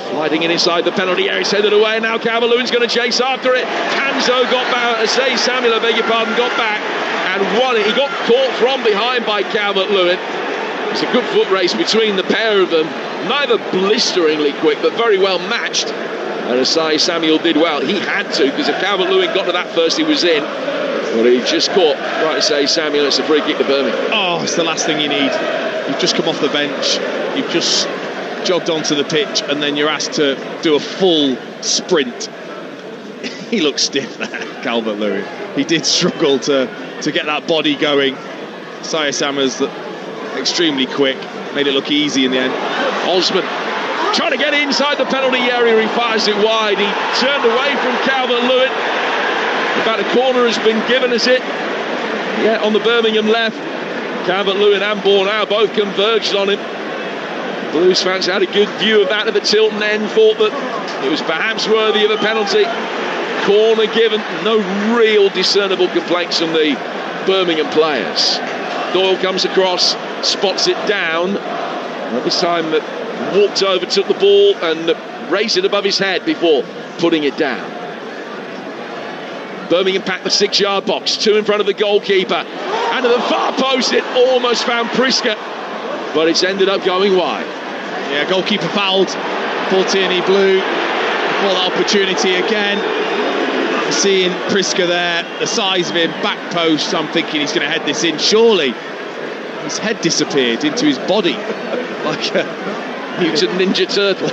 Speaker 3: sliding in inside the penalty area, headed away. Now Calvert-Lewin's going to chase after it. Panzo got back, Samuel, I beg your pardon, got back and won it. He got caught from behind by Calvert-Lewin. It's a good foot race between the pair of them. Neither blisteringly quick, but very well matched. And Asai Samuel did well. He had to, because if Calvert-Lewin got to that first, he was in. But he just caught, right to say, Samuel. It's a free kick to Birmingham.
Speaker 2: Oh, it's the last thing you need. You've just come off the bench. You've just jogged onto the pitch, and then you're asked to do a full sprint. He looked stiff there, Calvert-Lewin. He did struggle to get that body going. Asai Samuel's extremely quick. Made it look easy in the end.
Speaker 3: Osman trying to get inside the penalty area. He fires it wide. He turned away from Calvert-Lewin. In fact, a corner has been given as it. Yeah, on the Birmingham left. Calvert-Lewin and Bornau both converged on him. Blues fans had a good view of that at the Tilton end. Thought that it was perhaps worthy of a penalty. Corner given. No real discernible complaints from the Birmingham players. Doyle comes across, spots it down. At this time, walked over, took the ball and raised it above his head before putting it down. Birmingham packed the 6-yard box, 2 in front of the goalkeeper, and at the far post it almost found Priska, but it's ended up going wide.
Speaker 2: Yeah, goalkeeper fouled, Portierney blew for that opportunity again. Seeing Priska there, the size of him, back post, I'm thinking he's going to head this in. Surely his head disappeared into his body like a
Speaker 3: mutant Ninja Turtle.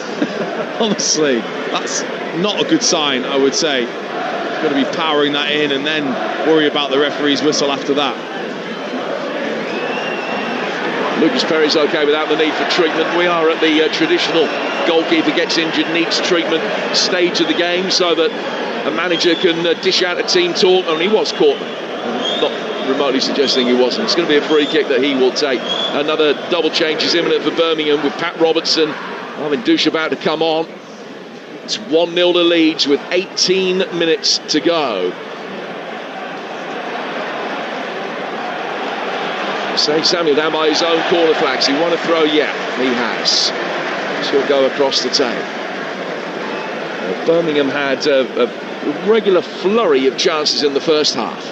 Speaker 2: Honestly, that's not a good sign, I would say. Got to be powering that in and then worry about the referee's whistle after that.
Speaker 3: Lucas Perry's okay without the need for treatment. We are at the traditional goalkeeper gets injured, needs treatment stage of the game, so that a manager can dish out a team talk. And he was caught, not remotely suggesting he wasn't. It's going to be a free kick that he will take. Another double change is imminent for Birmingham, with Pat Robertson, Marvin Douche about to come on. It's 1-0 to Leeds with 18 minutes to go. Say Samuel down by his own corner flags. He won a throw, yeah, he has. She'll go across the tail. Birmingham had a regular flurry of chances in the first half,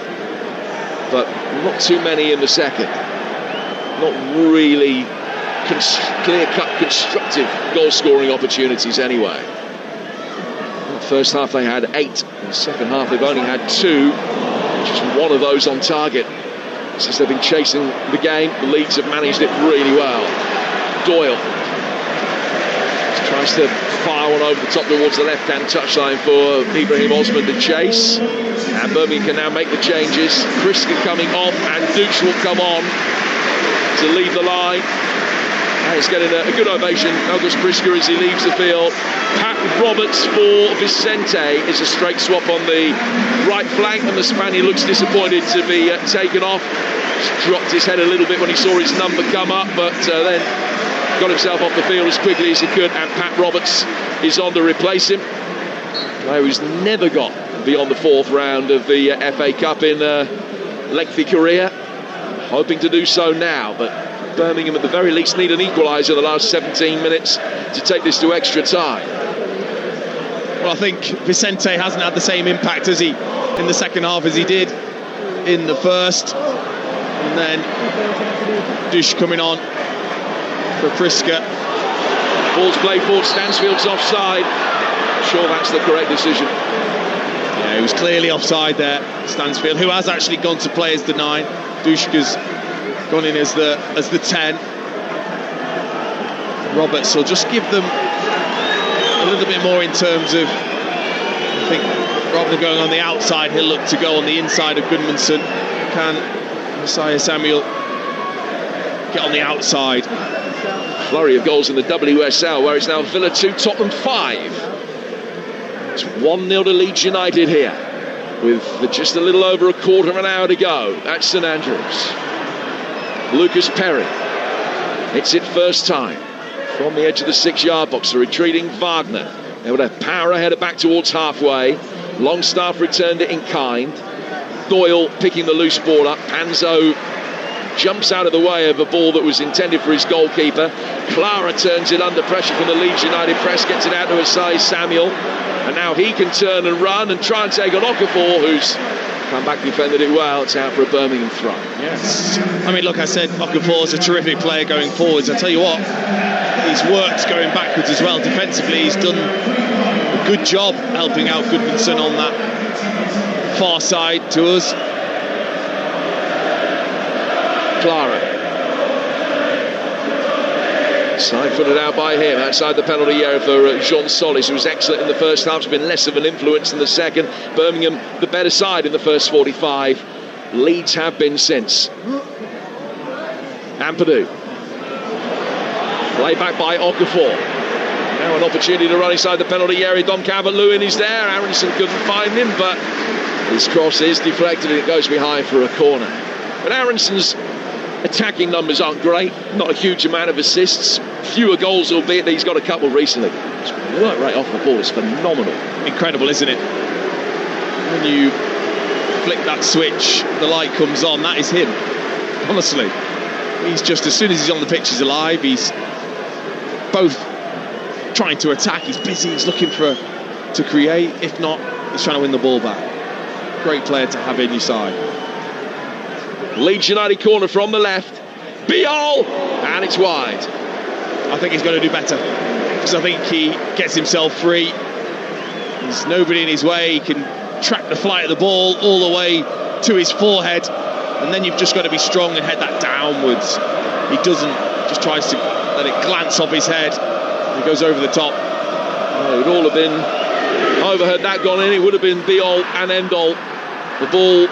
Speaker 3: but not too many in the second. Not really clear-cut, constructive goal-scoring opportunities anyway. In the first half they had 8. In the second half they've only had 2. Just one of those on target. Since they've been chasing the game, the Leeds have managed it really well. Doyle tries to fire one over the top towards the left-hand touchline for Ibrahim Osman to chase. And Birmingham can now make the changes. Priska coming off and Douche will come on to lead the line. And he's getting a good ovation, August Priska, as he leaves the field. Pat Roberts for Vicente is a straight swap on the right flank, and the Spaniard looks disappointed to be taken off. Just dropped his head a little bit when he saw his number come up, but then got himself off the field as quickly as he could, and Pat Roberts is on to replace him. Player who's never got beyond the 4th round of the FA Cup in a lengthy career. Hoping to do so now, but Birmingham at the very least need an equaliser in the last 17 minutes to take this to extra time.
Speaker 2: Well, I think Vicente hasn't had the same impact as he in the second half as he did in the first. And then Douche coming on for Priska.
Speaker 3: Ball's played forward, Stansfield's offside. I'm sure that's the correct decision.
Speaker 2: Yeah, he was clearly offside there, Stansfield, who has actually gone to play as the 9. Dushka's gone in as the 10. Roberts will just give them a little bit more in terms of, I think, rather than going on the outside, he'll look to go on the inside of Gudmundsson. Can Messiah Samuel get on the outside?
Speaker 3: Flurry of goals in the WSL, where it's now Villa 2, Tottenham 5. It's 1-0 to Leeds United here, with just a little over a quarter of an hour to go at St Andrews. Lucas Perry. Hits it first time. From the edge of the 6-yard box, the retreating Wagner. Able to power ahead back towards halfway. Longstaff returned it in kind. Doyle picking the loose ball up. Panzo jumps out of the way of a ball that was intended for his goalkeeper. Clara turns it under pressure from the Leeds United press, gets it out to his side, Samuel. And now he can turn and run and try and take on Okafor, who's come back, defended it well. It's out for a Birmingham throw.
Speaker 2: Yes. I mean, look, I said Okafor's a terrific player going forwards. I tell you what, he's worked going backwards as well. Defensively, he's done a good job helping out Goodmanson on that far side to us. Clara.
Speaker 3: Side-footed out by him outside the penalty area for Jean Solis, who was excellent in the first half. Has been less of an influence in the second. Birmingham the better side in the first 45. Leeds have been since. Ampadu. Play back by Okafor. Now an opportunity to run inside the penalty area. Dom Calvert-Lewin is there. Aronson couldn't find him, but his cross is deflected and it goes behind for a corner. But Aronson's attacking numbers aren't great, not a huge amount of assists, fewer goals, albeit that he's got a couple recently. His work rate off the ball is phenomenal.
Speaker 2: Incredible, isn't it? When you flick that switch, the light comes on, that is him. Honestly, he's just, as soon as he's on the pitch, he's alive. He's both trying to attack, he's busy, he's looking to create. If not, he's trying to win the ball back. Great player to have in your side.
Speaker 3: Leeds United corner from the left. Biol! And it's wide.
Speaker 2: I think he's got to do better, because I think he gets himself free. There's nobody in his way. He can track the flight of the ball all the way to his forehead, and then you've just got to be strong and head that downwards. He doesn't, just tries to let it glance off his head. He goes over the top.
Speaker 3: Oh, it would all have been overheard that gone in. It would have been be-all and end-all. The ball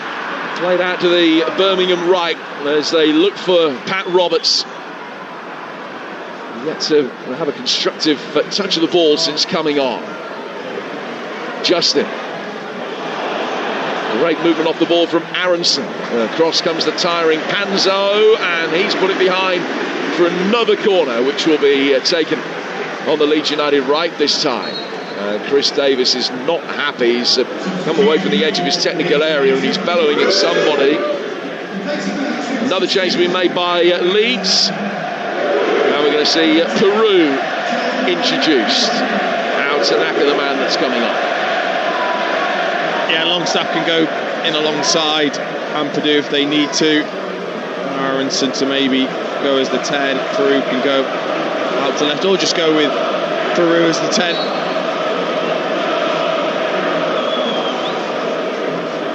Speaker 3: played out to the Birmingham right as they look for Pat Roberts. Yet to have a constructive touch of the ball since coming on. Justin. Great movement off the ball from Aronson. Across comes the tiring Panzo, and he's put it behind for another corner, which will be taken on the Leeds United right this time. Chris Davis is not happy. He's come away from the edge of his technical area and he's bellowing at somebody. Another change being made by Leeds. Now we're going to see Peru introduced. Now Tanaka, the man that's coming up.
Speaker 2: Yeah, Longstaff can go in alongside Ampadu if they need to. Aronson to maybe go as the 10. Peru can go out to left, or just go with Peru as the 10.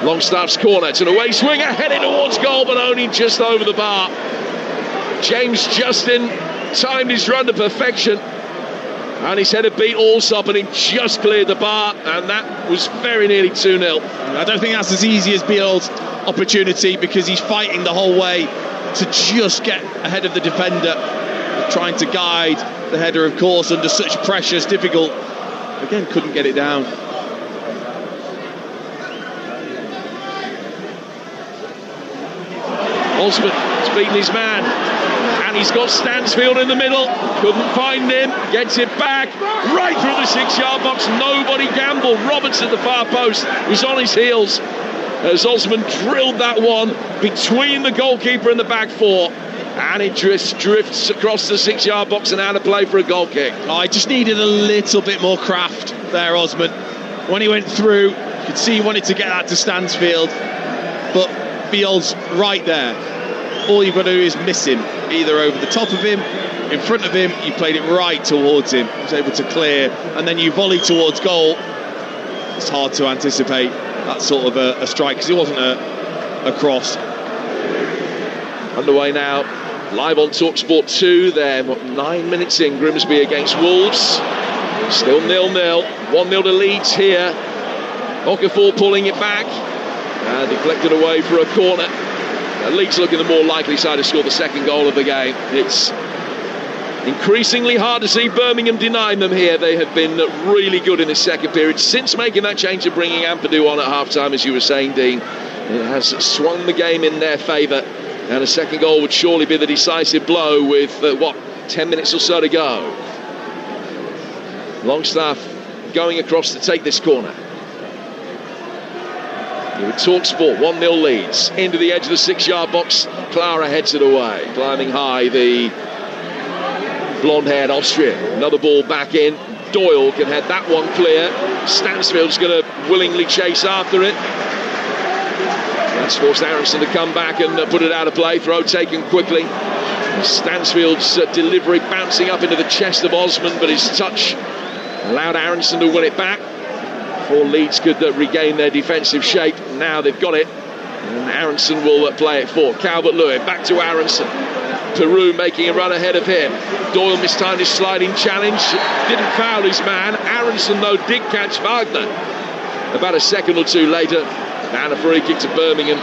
Speaker 3: Longstaff's corner, it's an away swinger, heading towards goal, but only just over the bar. James Justin timed his run to perfection, and his header beat Allsop, and he just cleared the bar, and that was very nearly 2-0.
Speaker 2: I don't think that's as easy as Beale's opportunity, because he's fighting the whole way to just get ahead of the defender, trying to guide the header, of course, under such pressure. It's difficult. Again, couldn't get it down.
Speaker 3: Osman has beaten his man, and he's got Stansfield in the middle. Couldn't find him, gets it back right through the 6-yard box. Nobody gambled. Roberts at the far post was on his heels as Osman drilled that one between the goalkeeper and the back four, and it drifts across the 6-yard box and out of play for a goal kick.
Speaker 2: I just needed a little bit more craft there, Osman. When he went through, you could see he wanted to get that to Stansfield, but Beale's right there. All you've got to do is miss him, either over the top of him, in front of him. You played it right towards him, he was able to clear, and then you volley towards goal. It's hard to anticipate that sort of a strike, because it wasn't a cross.
Speaker 3: Underway now, live on Talksport 2. They're 9 minutes in. Grimsby against Wolves, still 0-0. 1-0 to Leeds here. Okafor pulling it back. Deflected away for a corner. Leeds looking the more likely side to score the second goal of the game. It's increasingly hard to see Birmingham denying them here. They have been really good in the second period. Since making that change of bringing Ampadu on at half-time, as you were saying, Dean, it has swung the game in their favour. And a second goal would surely be the decisive blow with, 10 minutes or so to go. Longstaff going across to take this corner. With Talksport, 1-0 Leeds. Into the edge of the 6-yard box. Clara heads it away. Climbing high, the blonde-haired Austrian. Another ball back in. Doyle can head that one clear. Stansfield's going to willingly chase after it. That's forced Aronson to come back and put it out of play. Throw taken quickly. Stansfield's delivery bouncing up into the chest of Osman, but his touch allowed Aronson to win it back before Leeds could regain their defensive shape. Now they've got it, and Aronson will play it for Calvert-Lewin. Back to Aronson. Peru making a run ahead of him. Doyle mistimed his sliding challenge. Didn't foul his man. Aronson, though, did catch Wagner. About a second or two later, and a free kick to Birmingham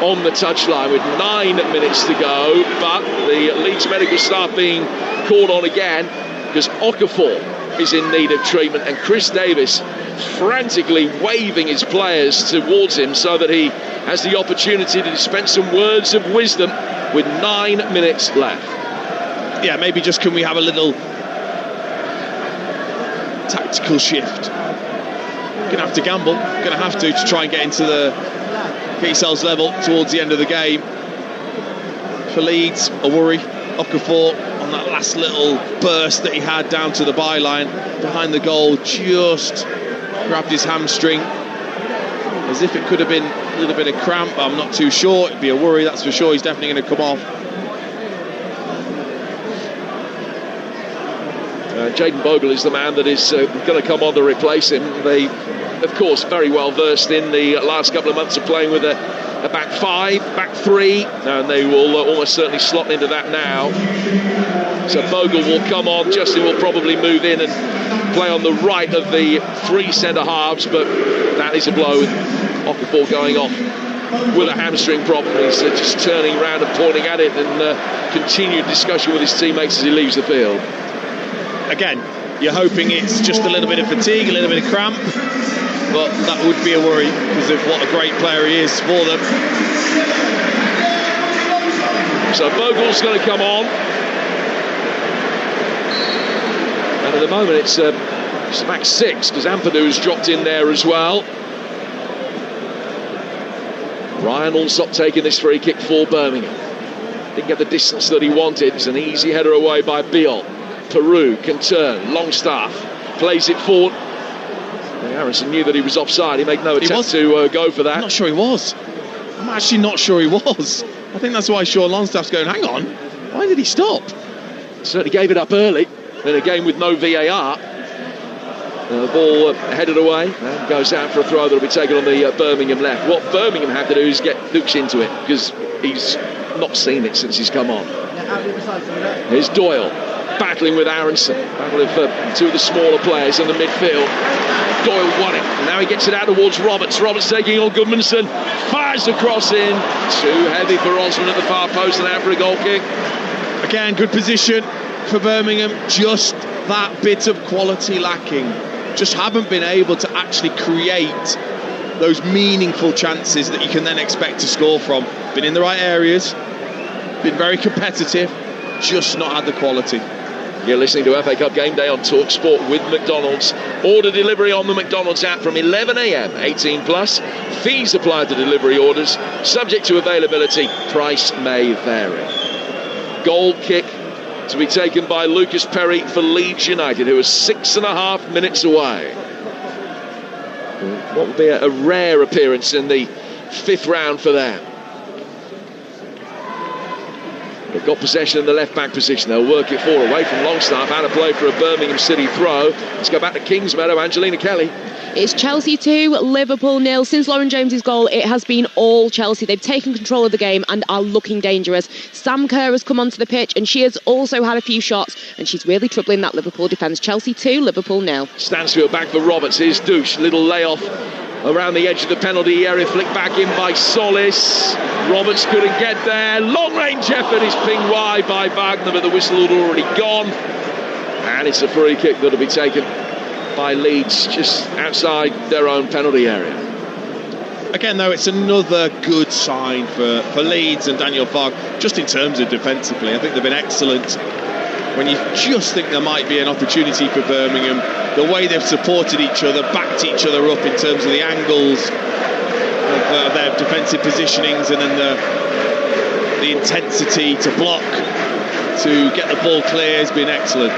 Speaker 3: on the touchline with 9 minutes to go. But the Leeds medical staff being called on again because Okafor is in need of treatment, and Chris Davis frantically waving his players towards him so that he has the opportunity to dispense some words of wisdom with 9 minutes left.
Speaker 2: Yeah, maybe just can we have a little tactical shift? Gonna have to gamble, gonna have to try and get yourselves level towards the end of the game. For Leeds, a worry. Okafor on that last little burst that he had down to the byline behind the goal, just grabbed his hamstring as if it could have been a little bit of cramp. I'm not too sure. It'd be a worry, that's for sure. He's definitely going to come off.
Speaker 3: Jayden Bogle is the man that is going to come on to replace him. They, of course, very well versed in the last couple of months of playing with a back 5, back 3, and they will almost certainly slot into that now. So Bogle will come on. Justin will probably move in and play on the right of the 3 centre halves, but that is a blow with Okafor going off with a hamstring problem. He's just turning around and pointing at it, and continued discussion with his teammates as he leaves the field.
Speaker 2: Again, you're hoping it's just a little bit of fatigue, a little bit of cramp, but that would be a worry because of what a great player he is for them.
Speaker 3: So Bogle's going to come on, and at the moment it's back 6 because Ampadu's dropped in there as well. Ryan Allsop taking this free kick for Birmingham. Didn't get the distance that he wanted. It's an easy header away by Biol. Peru can turn. Longstaff plays it forward. Aronson knew that he was offside. He made no attempt to go for that.
Speaker 2: I'm not sure he was. I'm actually not sure he was. I think that's why Sean Longstaff's going, hang on, why did he stop?
Speaker 3: Certainly gave it up early in a game with no VAR. The ball headed away and goes out for a throw that will be taken on the Birmingham left. What Birmingham have to do is get Dukes into it because he's not seen it since he's come on. Here's Doyle battling with Aronson, battling for 2 of the smaller players in the midfield. Doyle won it, and now he gets it out towards Roberts. Roberts taking on Goodmanson, fires the cross in, too heavy for Osman at the far post, and out for a goal kick.
Speaker 2: Again, good position for Birmingham, just that bit of quality lacking. Just haven't been able to actually create those meaningful chances that you can then expect to score from. Been in the right areas, been very competitive, just not had the quality.
Speaker 3: You're listening to FA Cup Game Day on Talksport with McDonald's. Order delivery on the McDonald's app from 11 a.m. 18 plus. Fees applied to delivery orders. Subject to availability. Price may vary. Goal kick to be taken by Lucas Perry for Leeds United, who is 6.5 minutes away. What would be a rare appearance in the 5th round for them. They've got possession in the left-back position. They'll work it forward, away from Longstaff, out of play for a Birmingham City throw. Let's go back to Kingsmeadow. Angelina Kelly.
Speaker 4: It's Chelsea 2, Liverpool 0. Since Lauren James's goal, it has been all Chelsea. They've taken control of the game and are looking dangerous. Sam Kerr has come onto the pitch, and she has also had a few shots, and she's really troubling that Liverpool defence. Chelsea 2, Liverpool 0.
Speaker 3: Stansfield back for Roberts. Here's Douche. Little layoff around the edge of the penalty area, flicked back in by Solis. Roberts couldn't get there. Long range effort is pinged wide by Wagner, but the whistle had already gone, and it's a free kick that'll be taken by Leeds just outside their own penalty area.
Speaker 2: Again, though, it's another good sign for Leeds and Daniel Farke, just in terms of defensively. I think they've been excellent. When you just think there might be an opportunity for Birmingham, the way they've supported each other, backed each other up in terms of the angles of their defensive positionings, and then the intensity to block, to get the ball clear, has been excellent.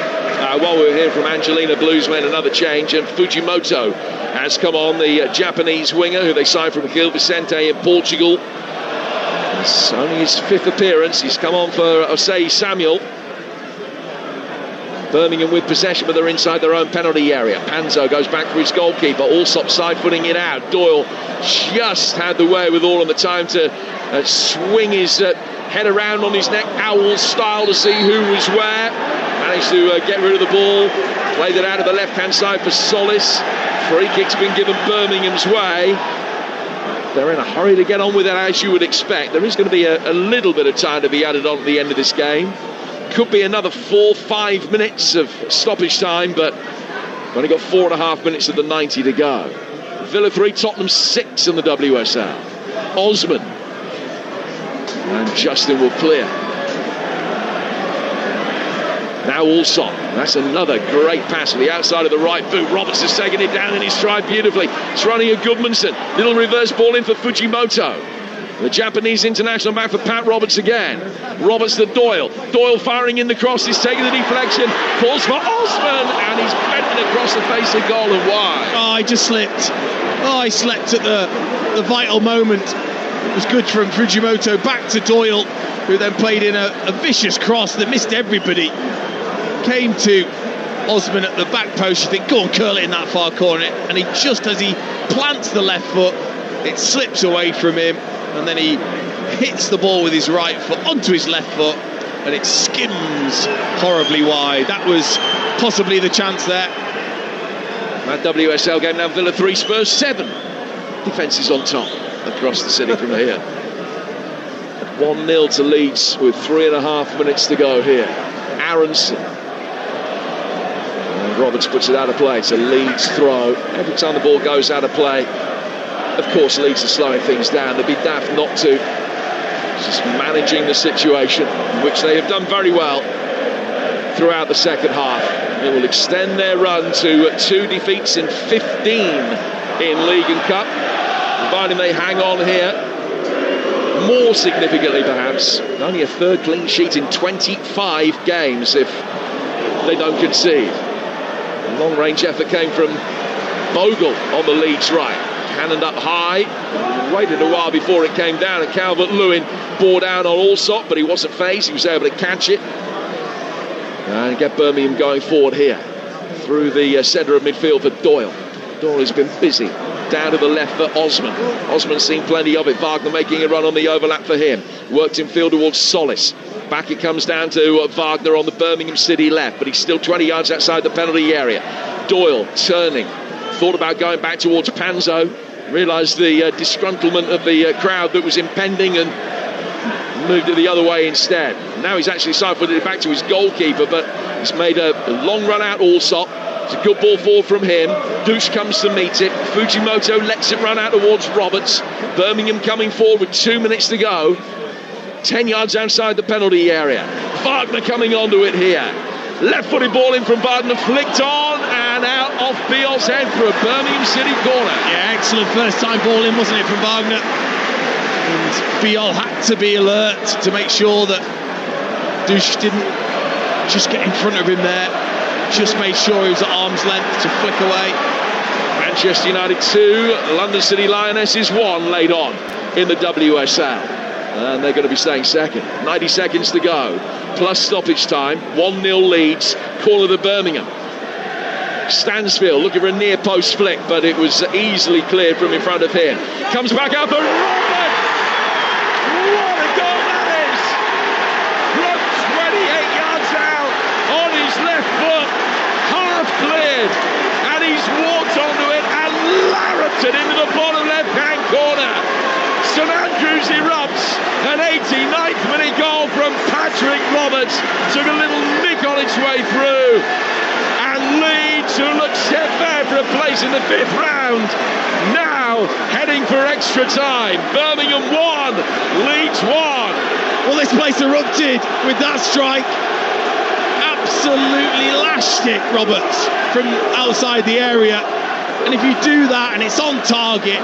Speaker 3: While we're here from Angelina Blues, made another change, and Fujimoto has come on, the Japanese winger who they signed from Gil Vicente in Portugal. It's only his 5th appearance. He's come on for Osei Samuel. Birmingham with possession, but they're inside their own penalty area. Panzo goes back for his goalkeeper. Allsop side-footing it out. Doyle just had the wherewithal and the time to swing his head around on his neck, owl style, to see who was where. Managed to get rid of the ball. Played it out of the left-hand side for Solis. Free kick's been given Birmingham's way. They're in a hurry to get on with it, as you would expect. There is going to be a little bit of time to be added on at the end of this game. Could be another 4-5 minutes of stoppage time, but we've only got 4.5 minutes of the 90 to go. Villa 3, Tottenham 6 in the WSL. Osman and Justin will clear. Now Allsop. That's another great pass to the outside of the right boot. Roberts has taken it down in his stride beautifully. It's running a Goodmanson. Little reverse ball in for Fujimoto. The Japanese international back for Pat Roberts again. Roberts to Doyle. Doyle firing in the cross. He's taking the deflection. Calls for Osman. And he's bent it across the face of goal and wide.
Speaker 2: Oh, he just slipped. Oh, he slept at the vital moment. It was good from Fujimoto. Back to Doyle, who then played in a vicious cross that missed everybody. Came to Osman at the back post. You think, go on, curl it in that far corner. And he just, as he plants the left foot, it slips away from him. And then he hits the ball with his right foot onto his left foot, and it skims horribly wide. That was possibly the chance there.
Speaker 3: That WSL game now, Villa 3, Spurs 7. Defence is on top across the city from here. 1-0 to Leeds with 3.5 minutes to go here. Aronson. And Roberts puts it out of play. It's a Leeds throw. Every time the ball goes out of play, of course, Leeds are slowing things down. They'd be daft not to. Just managing the situation, which they have done very well throughout the second half. It will extend their run to 2 defeats in 15 in League and Cup, providing they hang on here. More significantly, perhaps, only a 3rd clean sheet in 25 games if they don't concede. A long-range effort came from Bogle on the Leeds right. Cannoned up high, waited a while before it came down, and Calvert-Lewin bore down on Allsop, but he wasn't phased. He was able to catch it and get Birmingham going forward here through the centre of midfield for Doyle. Doyle has been busy. Down to the left for Osman. Osman's seen plenty of it. Wagner making a run on the overlap for him. Worked in field towards Solis. Back it comes down to Wagner on the Birmingham City left, but he's still 20 yards outside the penalty area. Doyle turning. Thought about going back towards Panzo. Realised the disgruntlement of the crowd that was impending and moved it the other way instead. Now he's actually side-footed it back to his goalkeeper, but he's made a long run out Allsop. It's a good ball forward from him. Douche comes to meet it. Fujimoto lets it run out towards Roberts. Birmingham coming forward with 2 minutes to go. 10 yards outside the penalty area. Wagner coming onto it here. Left-footed ball in from Wagner, flicked on and out off Biel's head for a Birmingham City corner.
Speaker 2: Yeah, excellent first-time ball in, wasn't it, from Wagner? And Biel had to be alert to make sure that Douche didn't just get in front of him there. Just made sure he was at arm's length to flick away.
Speaker 3: Manchester United 2, London City Lionesses 1 laid on in the WSL. And they're going to be staying second. 90 seconds to go. Plus stoppage time. 1-0 Leeds. Corner to Birmingham. Stansfield looking for a near post flick, but it was easily cleared from in front of him. Comes back out for Roberts! What a goal that is! From 28 yards out on his left foot. Half cleared. And he's walked onto it and larruped it into the bottom left-hand corner. St Andrews erupts. An 89th minute goal from Patrick Roberts. Took a little nick on its way through. And Leeds, who looked set fair for a place plays in the 5th round. Now heading for extra time. Birmingham 1, Leeds 1.
Speaker 2: Well, this place erupted with that strike. Absolutely lashed it, Roberts, from outside the area. And if you do that and it's on target,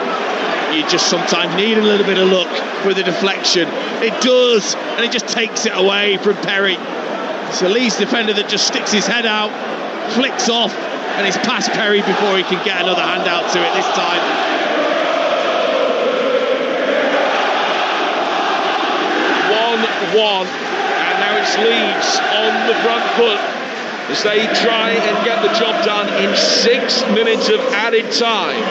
Speaker 2: you just sometimes need a little bit of luck with the deflection. It does, and it just takes it away from Perry. It's a Leeds defender that just sticks his head out, flicks off, and it's past Perry before he can get another hand out to it this time.
Speaker 3: 1-1, and now it's Leeds on the front foot as they try and get the job done in 6 minutes of added time.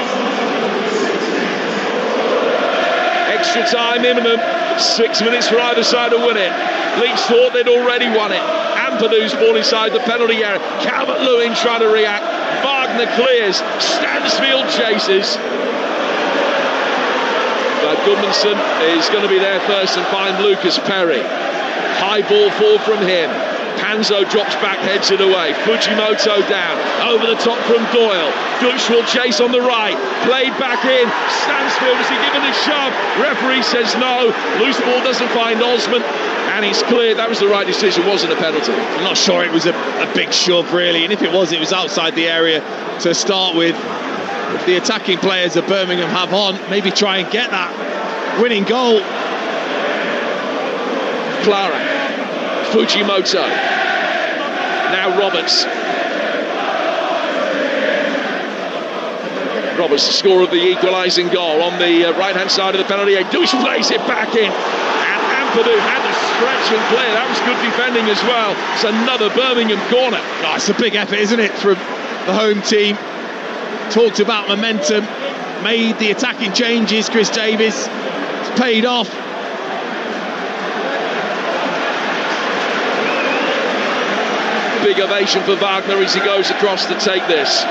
Speaker 3: Extra time minimum, 6 minutes for either side to win it. Leeds thought they'd already won it. Ampadu's ball inside the penalty area. Calvert-Lewin trying to react. Wagner clears. Stansfield chases. But Goodmanson is going to be there first and find Lucas Perry. High ball forward from him. Panzo drops back, heads it away. Fujimoto down, over the top from Doyle. Dush will chase on the right, played back in. Stansfield, is he given a shove? Referee says no. Loose ball doesn't find Osman, and it's clear that was the right decision, wasn't a penalty.
Speaker 2: I'm not sure it was a big shove, really, and if it was outside the area to start with. If the attacking players of Birmingham have on, maybe try and get that winning goal.
Speaker 3: Clara, Fujimoto, now Roberts. Roberts, the scorer of the equalising goal on the right-hand side of the penalty area. Dush plays it back in, and Ampadu had the stretch and clear. That was good defending as well. It's another Birmingham corner.
Speaker 2: Oh, it's a big effort, isn't it, from the home team? Talked about momentum, made the attacking changes. Chris Davies, it's paid off.
Speaker 3: Big ovation for Wagner as he goes across to take this.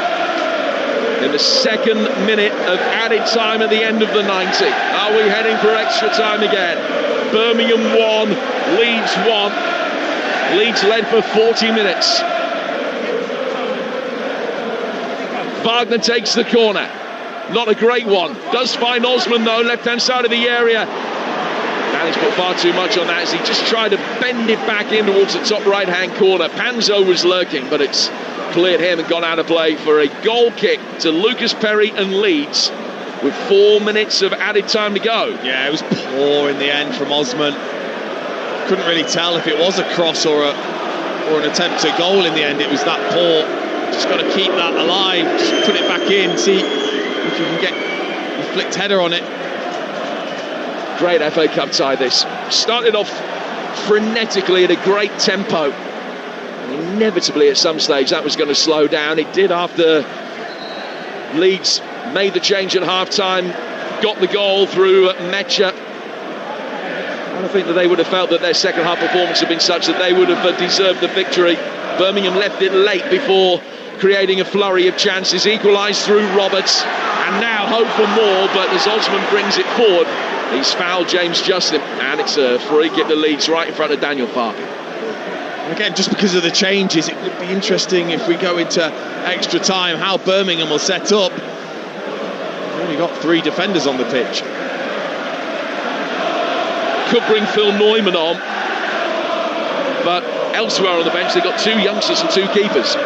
Speaker 3: In the 2nd minute of added time at the end of the 90. Are we heading for extra time again? Birmingham 1, Leeds 1. Leeds led for 40 minutes. Wagner takes the corner. Not a great one. Does find Osman though, left-hand side of the area. And he's put far too much on that as he just tried to bend it back in towards the top right-hand corner. Panzo was lurking, but it's cleared him and gone out of play for a goal kick to Lucas Perry and Leeds with 4 minutes of added time to go.
Speaker 2: Yeah, it was poor in the end from Osman. Couldn't really tell if it was a cross or an attempt at goal in the end. It was that poor. Just got to keep that alive, just put it back in, see if you can get a flicked header on it.
Speaker 3: Great FA Cup tie this. Started off frenetically at a great tempo. And inevitably at some stage that was going to slow down. It did after Leeds made the change at half-time, got the goal through Mecha. I don't think that they would have felt that their second half performance had been such that they would have deserved the victory. Birmingham left it late before creating a flurry of chances, equalised through Roberts, and now hope for more, but as Osman brings it forward, he's fouled James Justin, and it's a free kick to Leeds right in front of Daniel Farke.
Speaker 2: Again, just because of the changes, it would be interesting if we go into extra time how Birmingham will set up. We've only got 3 defenders on the pitch.
Speaker 3: Could bring Phil Neumann on, but elsewhere on the bench they've got 2 youngsters and 2 keepers.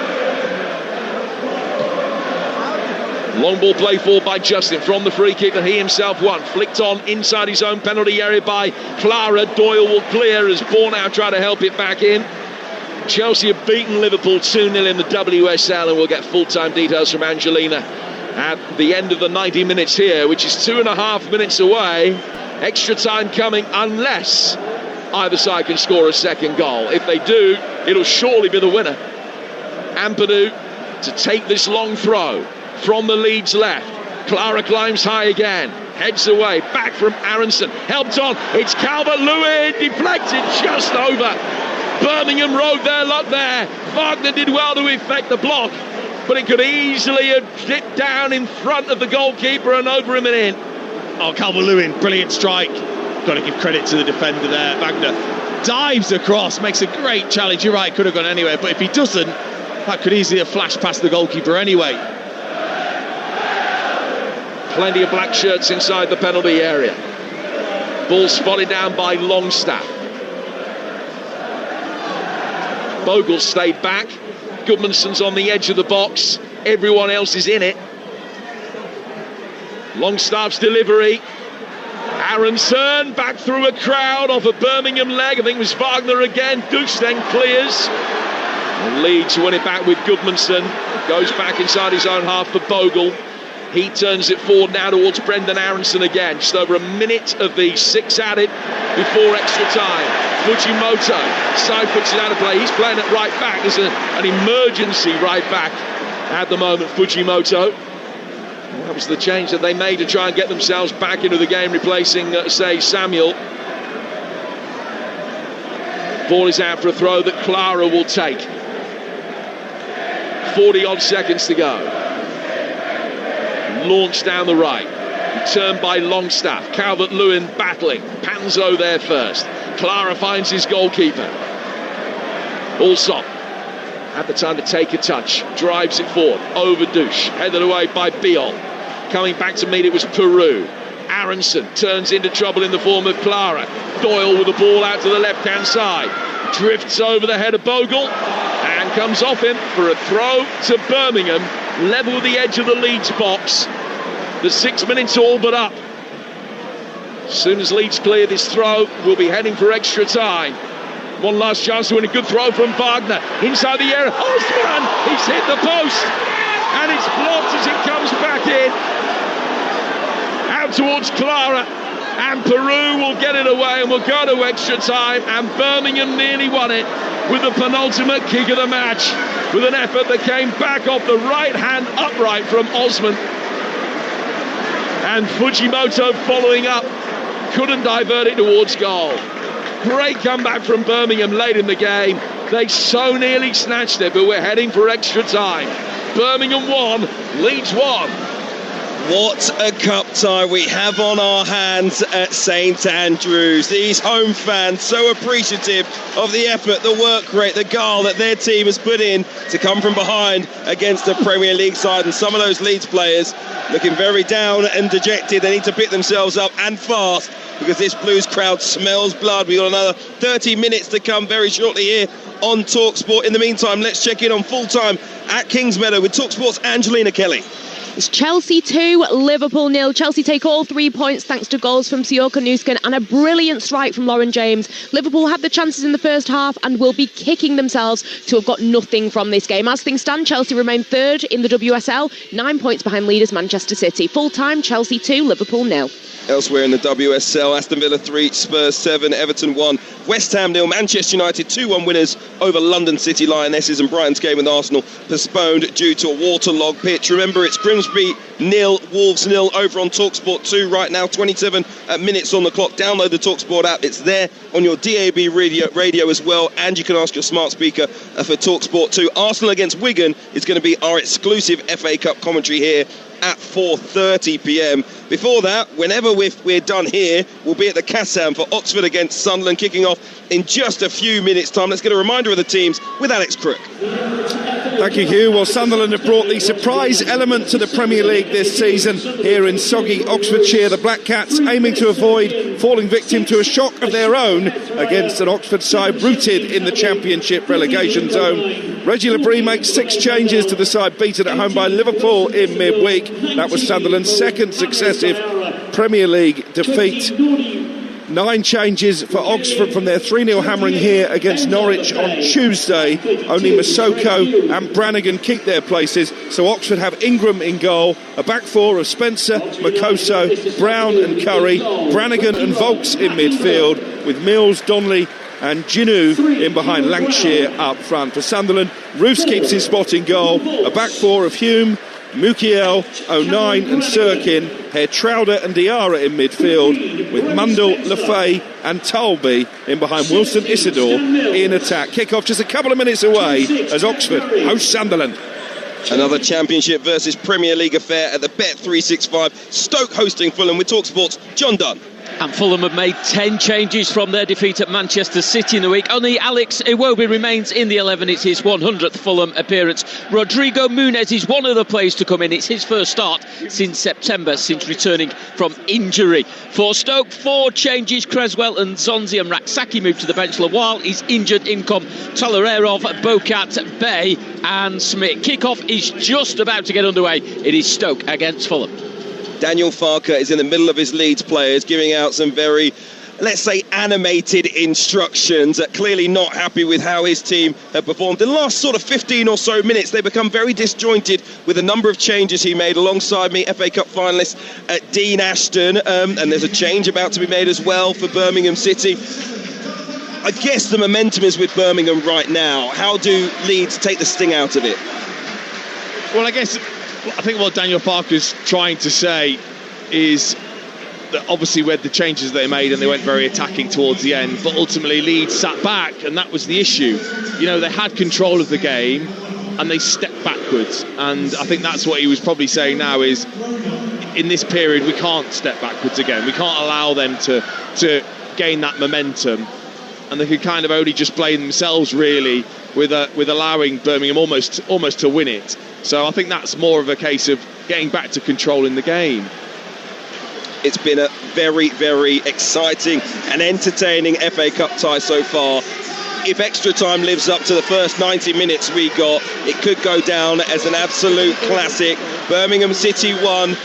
Speaker 3: Long ball play forward by Justin from the free kick that he himself won. Flicked on inside his own penalty area by Clara. Doyle will clear as Bornau try to help it back in. Chelsea have beaten Liverpool 2-0 in the WSL, and we'll get full-time details from Angelina at the end of the 90 minutes here, which is 2.5 minutes away. Extra time coming unless either side can score a second goal. If they do, it'll surely be the winner. Ampadu to take this long throw from the Leeds left. Clara climbs high again, heads away, back from Aronson, helped on, it's Calvert-Lewin, deflected just over. Birmingham rode their luck there. Wagner did well to effect the block, but it could easily have dipped down in front of the goalkeeper and over him and in.
Speaker 2: Oh, Calvert-Lewin, brilliant strike. Got to give credit to the defender there. Wagner dives across, makes a great challenge. You're right, could have gone anywhere, but if he doesn't, that could easily have flashed past the goalkeeper anyway.
Speaker 3: Plenty of black shirts inside the penalty area. Ball spotted down by Longstaff. Bogle stayed back. Goodmanson's on the edge of the box. Everyone else is in it. Longstaff's delivery. Aronson back through a crowd off a Birmingham leg. I think it was Wagner again. Dush then clears. And Leeds win it back with Goodmanson. Goes back inside his own half for Bogle. He turns it forward now towards Brendan Aronson again. Just over a minute of the 6 added before extra time. Fujimoto, side puts it out of play. He's playing at right back. There's an emergency right back at the moment, Fujimoto. That was the change that they made to try and get themselves back into the game, replacing, say, Samuel. Ball is out for a throw that Clara will take. 40-odd seconds to go. Launched down the right. Returned by Longstaff. Calvert-Lewin battling. Panzo there first. Clara finds his goalkeeper. Allsop had the time to take a touch. Drives it forward. Over Dush. Headed away by Biol. Coming back to meet it was Peru. Aronson turns into trouble in the form of Clara. Doyle with the ball out to the left-hand side. Drifts over the head of Bogle and comes off him for a throw to Birmingham. Level with the edge of the Leeds box. The 6 minutes all but up. As soon as Leeds clear this throw, we'll be heading for extra time. One last chance to win. A good throw from Wagner. Inside the area. Osman! He's hit the post. And it's blocked as it comes back in. Out towards Clara. And Peru will get it away and will go to extra time. And Birmingham nearly won it with the penultimate kick of the match. With an effort that came back off the right-hand upright from Osman. And Fujimoto following up. Couldn't divert it towards goal. Great comeback from Birmingham late in the game. They so nearly snatched it, but we're heading for extra time. Birmingham 1, Leeds 1.
Speaker 1: What a cup tie we have on our hands at St Andrews. These home fans so appreciative of the effort, the work rate, the guile that their team has put in to come from behind against the Premier League side. And some of those Leeds players looking very down and dejected. They need to pick themselves up and fast, because this Blues crowd smells blood. We've got another 30 minutes to come very shortly here on Talksport. In the meantime, let's check in on full time at Kingsmeadow with Talksport's Angelina Kelly.
Speaker 4: It's Chelsea 2, Liverpool 0. Chelsea take all 3 points thanks to goals from Sjoka Nusken and a brilliant strike from Lauren James. Liverpool had the chances in the first half and will be kicking themselves to have got nothing from this game. As things stand, Chelsea remain third in the WSL, 9 points behind leaders Manchester City. Full time, Chelsea 2, Liverpool 0.
Speaker 1: Elsewhere in the WSL, Aston Villa 3, Spurs 7, Everton 1, West Ham 0, Manchester United 2-1 winners over London City Lionesses, and Brighton's game with Arsenal postponed due to a waterlogged pitch. Remember, it's Grimsby 0, Wolves 0 over on Talksport 2 right now, 27 minutes on the clock. Download the Talksport app, it's there on your DAB radio as well, and you can ask your smart speaker for Talksport 2. Arsenal against Wigan is going to be our exclusive FA Cup commentary here at 4:30pm. Before that, whenever we're done here, we'll be at the Kassam for Oxford against Sunderland, kicking off in just a few minutes' time. Let's get a reminder of the teams with Alex Crook.
Speaker 18: Thank you, Hugh. Well, Sunderland have brought the surprise element to the Premier League this season here in soggy Oxfordshire. The Black Cats aiming to avoid falling victim to a shock of their own against an Oxford side rooted in the Championship relegation zone. Reggie Labrie makes 6 changes to the side beaten at home by Liverpool in midweek. That was Sunderland's second successive Premier League defeat. 9 changes for Oxford from their 3-0 hammering here against Norwich on Tuesday. Only Masoko and Brannigan keep their places, so Oxford have Ingram in goal, a back four of Spencer, Makoso, Brown and Curry, Brannigan and Volks in midfield, with Mills, Donnelly and Ginu in behind, Lancashire up front. For Sunderland, Roos keeps his spot in goal, a back four of Hume, Mukiel, O'Nine and Sirkin, Hertrauder and Diarra in midfield, with Mundell, Lefay and Tolby in behind Wilson Isidore in attack. Kick-off just a couple of minutes away as Oxford host Sunderland.
Speaker 1: Another Championship versus Premier League affair at the Bet365. Stoke hosting Fulham with Talksport's John Dunn.
Speaker 19: And Fulham have made 10 changes from their defeat at Manchester City in the week. Only Alex Iwobi remains in the 11. It's his 100th Fulham appearance. Rodrigo Muniz is one of the players to come in. It's his first start since September, since returning from injury. For Stoke, 4 changes. Creswell and Zonzi and Raksaki move to the bench. Lawal is injured. In come Tolererov, Bocat, Bay and Smith. Kick-off is just about to get underway. It is Stoke against Fulham.
Speaker 1: Daniel Farke is in the middle of his Leeds players, giving out some very, let's say, animated instructions. Clearly not happy with how his team have performed. In the last sort of 15 or so minutes, they become very disjointed with a number of changes he made. Alongside me, FA Cup finalist Dean Ashton, and there's a change about to be made as well for Birmingham City. I guess the momentum is with Birmingham right now. How do Leeds take the sting out of it?
Speaker 2: Well, I think what Daniel Farke's trying to say is that obviously with the changes they made and they went very attacking towards the end, but ultimately Leeds sat back and that was the issue. You know, they had control of the game and they stepped backwards, and I think that's what he was probably saying now is in this period we can't step backwards again. We can't allow them to gain that momentum, and they could kind of only just blame themselves really with allowing Birmingham almost to win it. So I think that's more of a case of getting back to controlling the game.
Speaker 1: It's been a very, very exciting and entertaining FA Cup tie so far. If extra time lives up to the first 90 minutes we got, it could go down as an absolute classic. Birmingham City won,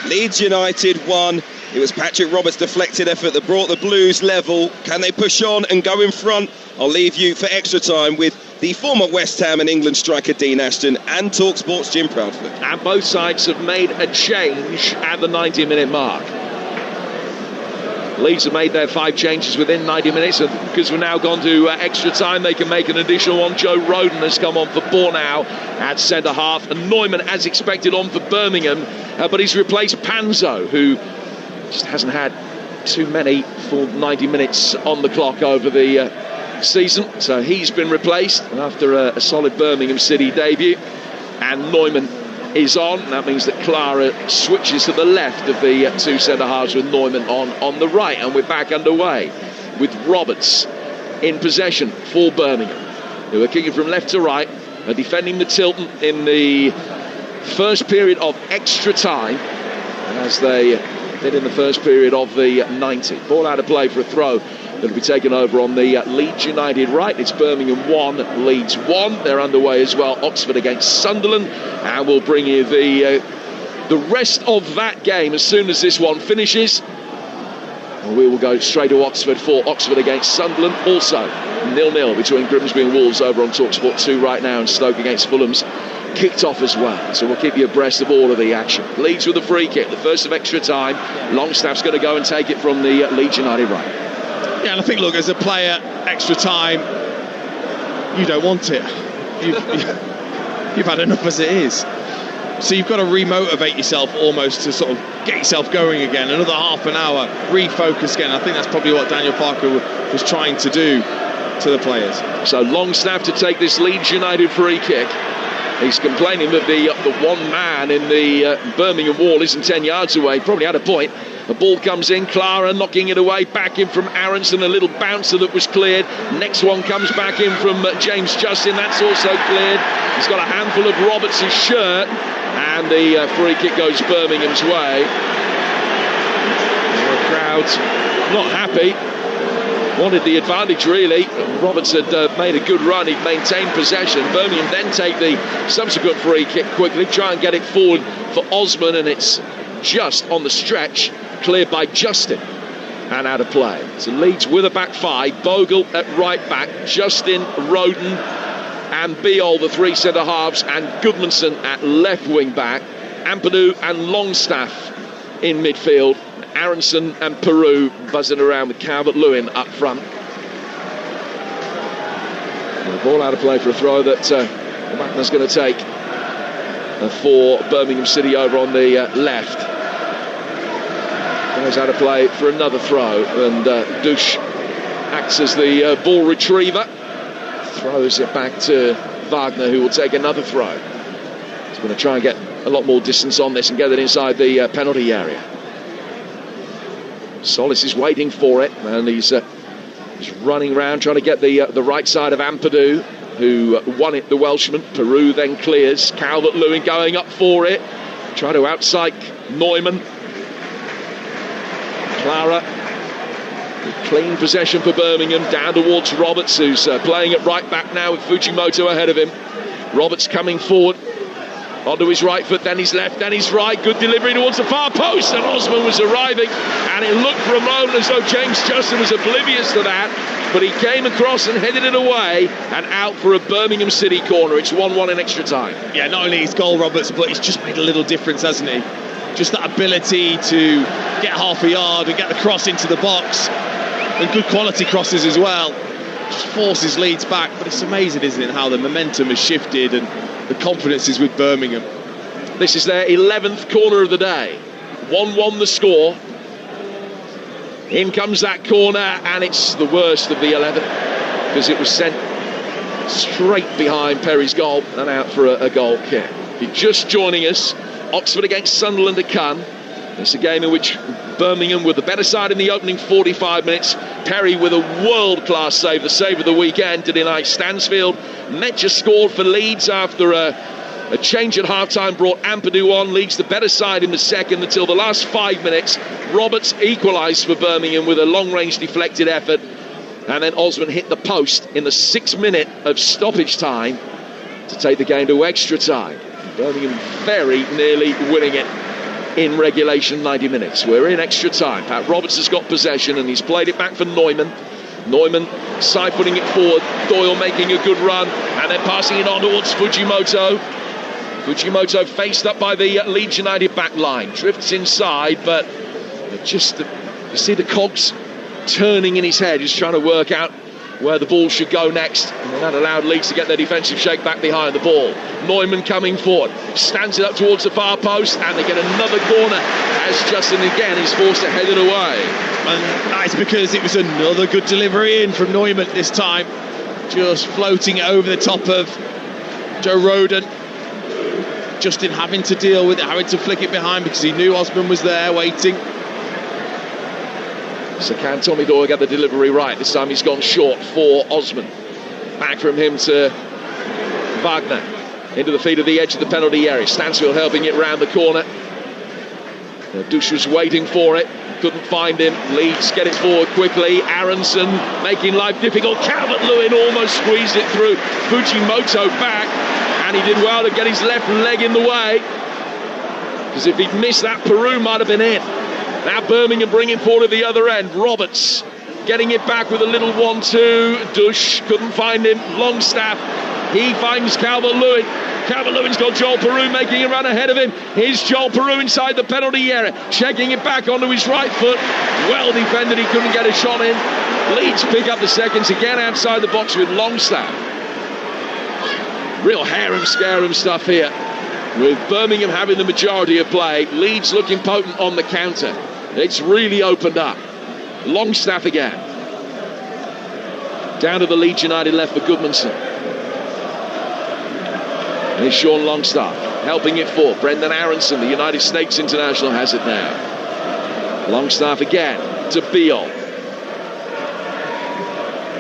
Speaker 1: Leeds United won. It was Patrick Roberts' deflected effort that brought the Blues level. Can they push on and go in front? I'll leave you for extra time with the former West Ham and England striker Dean Ashton and Talksport's Jim Proudfoot.
Speaker 3: And both sides have made a change at the 90-minute mark. Leeds have made their 5 changes within 90 minutes, and because we've now gone to extra time, they can make an additional one. Joe Roden has come on for Bornau at centre-half, and Neumann, as expected, on for Birmingham, but he's replaced Panzo, who just hasn't had too many full 90 minutes on the clock over the season, so he's been replaced after a solid Birmingham City debut, and Neumann is on. That means that Clara switches to the left of the 2 centre-halves with Neumann on the right, and we're back underway with Roberts in possession for Birmingham, who are kicking from left to right, are defending the Tilton in the first period of extra time, as they did in the first period of the 90. Ball out of play for a throw that'll be taken over on the Leeds United right. It's Birmingham 1, Leeds 1. They're underway as well. Oxford against Sunderland, and we'll bring you the rest of that game as soon as this one finishes. And we will go straight to Oxford for Oxford against Sunderland. Also 0-0 between Grimsby and Wolves over on Talksport 2 right now, and Stoke against Fulham's kicked off as well, so we'll keep you abreast of all of the action. Leeds with a free kick, the first of extra time. Longstaff's going to go and take it from the Leeds United right.
Speaker 2: Yeah, and I think, look, as a player, extra time, you don't want it. You've had enough as it is. So you've got to remotivate yourself almost to sort of get yourself going again. Another half an hour, refocus again. I think that's probably what Daniel Farke was trying to do to the players. So Longstaff to take this Leeds United free kick. He's complaining that the one man in the Birmingham wall isn't 10 yards away. Probably had a point. The ball comes in, Clara knocking it away, back in from Aronson, a little bouncer that was cleared. Next one comes back in from James Justin, that's also cleared. He's got a handful of Roberts' shirt, and the free kick goes Birmingham's way. The crowd's not happy. Wanted the advantage, really. Roberts had made a good run. He'd maintained possession. Birmingham then take the subsequent free kick quickly, try and get it forward for Osman, and it's just on the stretch, cleared by Justin and out of play. So Leeds with a back 5, Bogle at right back, Justin, Roden and Beol, the 3 centre-halves, and Goodmanson at left wing back, Ampadu and Longstaff in midfield, Aronson and Peru buzzing around with Calvert-Lewin up front. And the ball out of play for a throw that Wagner's going to take for Birmingham City over on the left. Goes out of play for another throw, and Dush acts as the ball retriever, throws it back to Wagner, who will take another throw. He's going to try and get a lot more distance on this and get it inside the penalty area.
Speaker 3: Solis is waiting for it, and he's running around trying to get the right side of Ampadu, who won it, the Welshman. Peru then clears. Calvert-Lewin going up for it. Try to outcycle Neumann. Clara. Clean possession for Birmingham. Down towards Roberts, who's playing it right back now with Fujimoto ahead of him. Roberts coming forward. Onto his right foot, then his left, then his right. Good delivery towards the far post, and Osman was arriving. And it looked for a moment as though James Justin was oblivious to that. But he came across and headed it away and out for a Birmingham City corner. It's 1-1 in extra time.
Speaker 2: Yeah, not only his goal, Roberts, but he's just made a little difference, hasn't he? Just that ability to get half a yard and get the cross into the box. And good quality crosses as well. Just forces Leeds back. But it's amazing, isn't it, how the momentum has shifted and the confidence is with Birmingham.
Speaker 3: This is their 11th corner of the day. 1-1 the score. In comes that corner, and it's the worst of the 11 because it was sent straight behind Perry's goal and out for a goal kick. If you're just joining us, Oxford against Sunderland to come. It's a game in which Birmingham were the better side in the opening 45 minutes. Perry with a world-class save, the save of the weekend to deny Stansfield. Metcher scored for Leeds after a change at half-time brought Ampadu on. Leeds the better side in the second until the last 5 minutes. Roberts equalised for Birmingham with a long-range deflected effort. And then Osman hit the post in the 6th minute of stoppage time to take the game to extra time. Birmingham very nearly winning it in regulation 90 minutes. We're in extra time. Pat Roberts has got possession and he's played it back for Neumann. Neumann side-footing it forward. Doyle making a good run and then passing it on towards Fujimoto. Fujimoto faced up by the Leeds United back line. Drifts inside, but just you see the cogs turning in his head. He's trying to work out where the ball should go next, and that allowed Leeds to get their defensive shake back behind the ball. Neumann coming forward, stands it up towards the far post, and they get another corner as Justin again is forced to head it away.
Speaker 2: And that's because it was another good delivery in from Neumann this time, just floating it over the top of Joe Roden. Justin having to deal with it, having to flick it behind because he knew Osman was there waiting.
Speaker 3: So can Tommy Doyle get the delivery right? This time he's gone short for Osman. Back from him to Wagner. Into the feet of the edge of the penalty area. Stansfield helping it round the corner. Dush was waiting for it. Couldn't find him. Leeds get it forward quickly. Aronson making life difficult. Calvert-Lewin almost squeezed it through. Fujimoto back. And he did well to get his left leg in the way. Because if he'd missed that, Peru might have been in. Now Birmingham bringing forward at the other end. Roberts getting it back with a little 1-2. Dush couldn't find him. Longstaff, he finds Calvert-Lewin. Calvert-Lewin's got Joel Peru making a run ahead of him. Here's Joel Peru inside the penalty area, checking it back onto his right foot. Well defended, he couldn't get a shot in. Leeds pick up the seconds again outside the box with Longstaff. Real harem-scarum stuff here, with Birmingham having the majority of play. Leeds looking potent on the counter. It's really opened up. Longstaff again. Down to the Leeds United left for Goodmanson. Here's Sean Longstaff helping it forward. Brendan Aronson, the United States international, has it now. Longstaff again to Beale.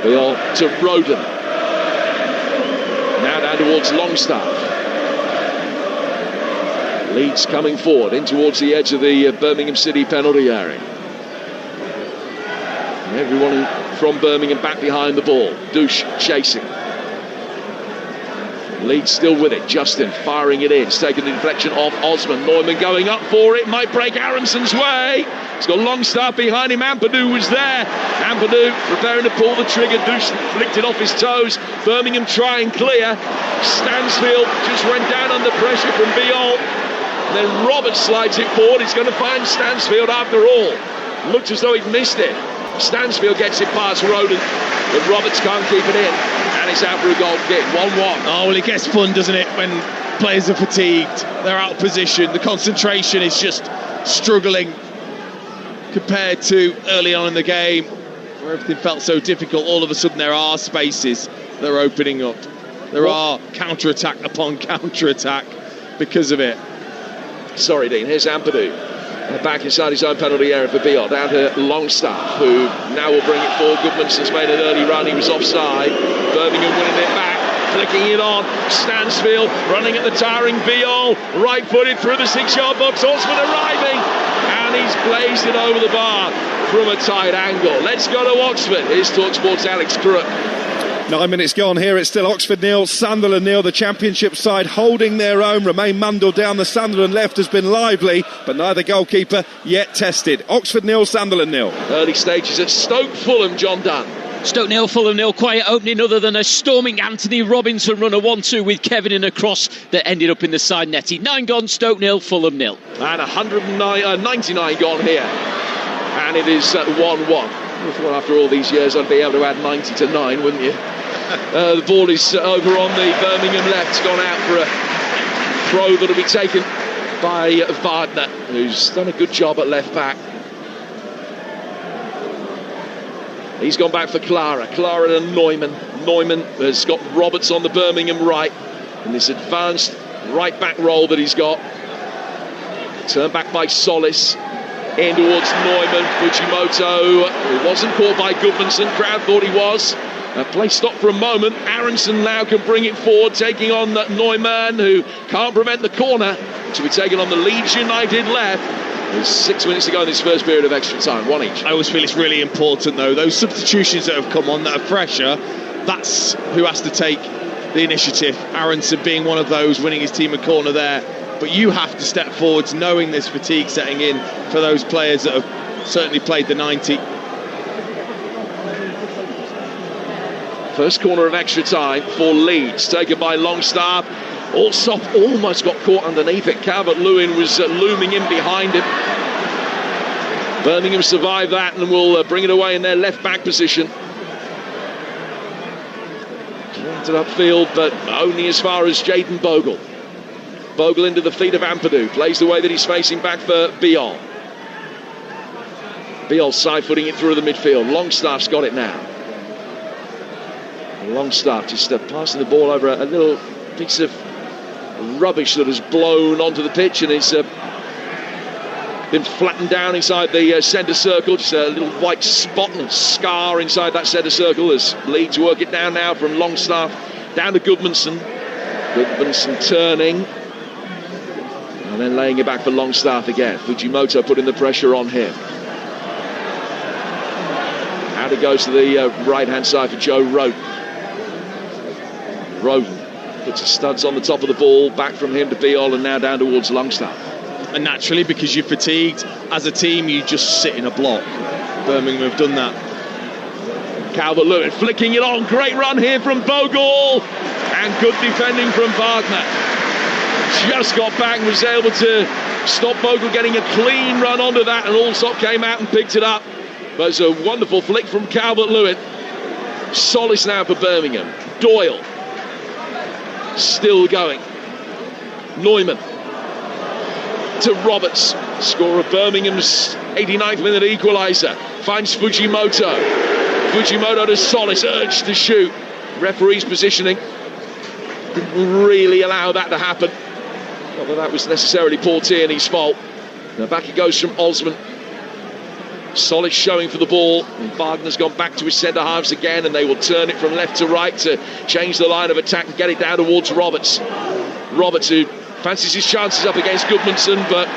Speaker 3: Beale to Roden. Now down towards Longstaff. Leeds coming forward in towards the edge of the Birmingham City penalty area. And everyone from Birmingham back behind the ball. Dush chasing. Leeds still with it. Justin firing it in. It's taking the deflection off Osman. Neumann going up for it. Might break Aronson's way. He's got Longstaff behind him. Ampadu was there. Ampadu preparing to pull the trigger. Dush flicked it off his toes. Birmingham try and clear. Stansfield just went down under pressure from Biol. Then Roberts slides it forward. He's going to find Stansfield after all. Looks as though he'd missed it. Stansfield gets it past Roden, but Roberts can't keep it in. And it's out for a goal kick. 1-1.
Speaker 2: Oh, well, it gets fun, doesn't it, when players are fatigued. They're out of position. The concentration is just struggling compared to early on in the game, where everything felt so difficult. All of a sudden, there are spaces that are opening up. There are counter-attack upon counter-attack because of it.
Speaker 3: Sorry, Dean. Here's Ampadu. Back inside his own penalty area for Biot, down to Longstaff, who now will bring it forward. Goodmanson's made an early run, he was offside. Birmingham winning it back, flicking it on. Stansfield running at the tiring Biot, right-footed through the 6-yard box. Oxford arriving, and he's blazed it over the bar from a tight angle. Let's go to Oxford. Here's Talksport's Alex Crook.
Speaker 18: 9 minutes gone here. It's still Oxford 0, Sunderland 0. The Championship side holding their own. Romain Mundell down the Sunderland left has been lively, but neither goalkeeper yet tested. Oxford 0, Sunderland 0.
Speaker 3: Early stages at Stoke Fulham, John Dunn.
Speaker 19: Stoke 0, Fulham 0. Quiet opening other than a storming Anthony Robinson run, a 1-2 with Kevin in a cross that ended up in the side netty. 9 gone, Stoke 0, Fulham 0.
Speaker 3: And 99 gone here. And it is 1-1. Well, after all these years, I'd be able to add 90 to 9, wouldn't you? The ball is over on the Birmingham left, gone out for a throw that'll be taken by Wagner, who's done a good job at left back. He's gone back for Clara and Neumann. Neumann has got Roberts on the Birmingham right in this advanced right back role that he's got. Turned back by Solis. In towards Neumann. Fujimoto, who wasn't caught by Goodmanson. Crowd thought he was. Play stopped for a moment. Aronson now can bring it forward, taking on Neumann, who can't prevent the corner. To be taken on the Leeds United left. There's 6 minutes to go in this first period of extra time, one each.
Speaker 2: I always feel it's really important, though. Those substitutions that have come on that are fresher, that's who has to take the initiative. Aronson being one of those, winning his team a corner there. But you have to step forwards knowing there's fatigue setting in for those players that have certainly played the 90.
Speaker 3: First corner of extra time for Leeds, taken by Longstaff. Allsop almost got caught underneath it. Calvert-Lewin was looming in behind him. Birmingham survived that and will bring it away in their left back position. Planted upfield, but only as far as Jayden Bogle. Bogle into the feet of Ampadu, plays the way that he's facing back for Biol. Biol side-footing it through the midfield. Longstaff's got it now. Longstaff just passing the ball over a little piece of rubbish that has blown onto the pitch, and it's been flattened down inside the centre circle. Just a little white spot and scar inside that centre circle as Leeds work it down now from Longstaff down to Goodmanson. Goodmanson turning and then laying it back for Longstaff again. Fujimoto putting the pressure on him. Out it goes to the right-hand side for Joe Roden. Roden puts his studs on the top of the ball, back from him to Biol, and now down towards Longstaff.
Speaker 2: And naturally, because you're fatigued, as a team, you just sit in a block. Birmingham have done that.
Speaker 3: Calvert-Lewin flicking it on. Great run here from Bogle. And good defending from Wagner. Just got back and was able to stop Bogle getting a clean run onto that, and Allsop came out and picked it up. But it's a wonderful flick from Calvert-Lewin. Solis now for Birmingham. Doyle still going. Neumann to Roberts. Score of Birmingham's 89th minute equaliser. Finds Fujimoto. Fujimoto to Solis, urged to shoot. Referee's positioning didn't really allow that to happen. Not that that was necessarily Paul Tierney's fault. Now back it goes from Osman. Solis showing for the ball, and Wagner's gone back to his centre halves again, and they will turn it from left to right to change the line of attack and get it down towards Roberts. Roberts, who fancies his chances up against Goodmanson, but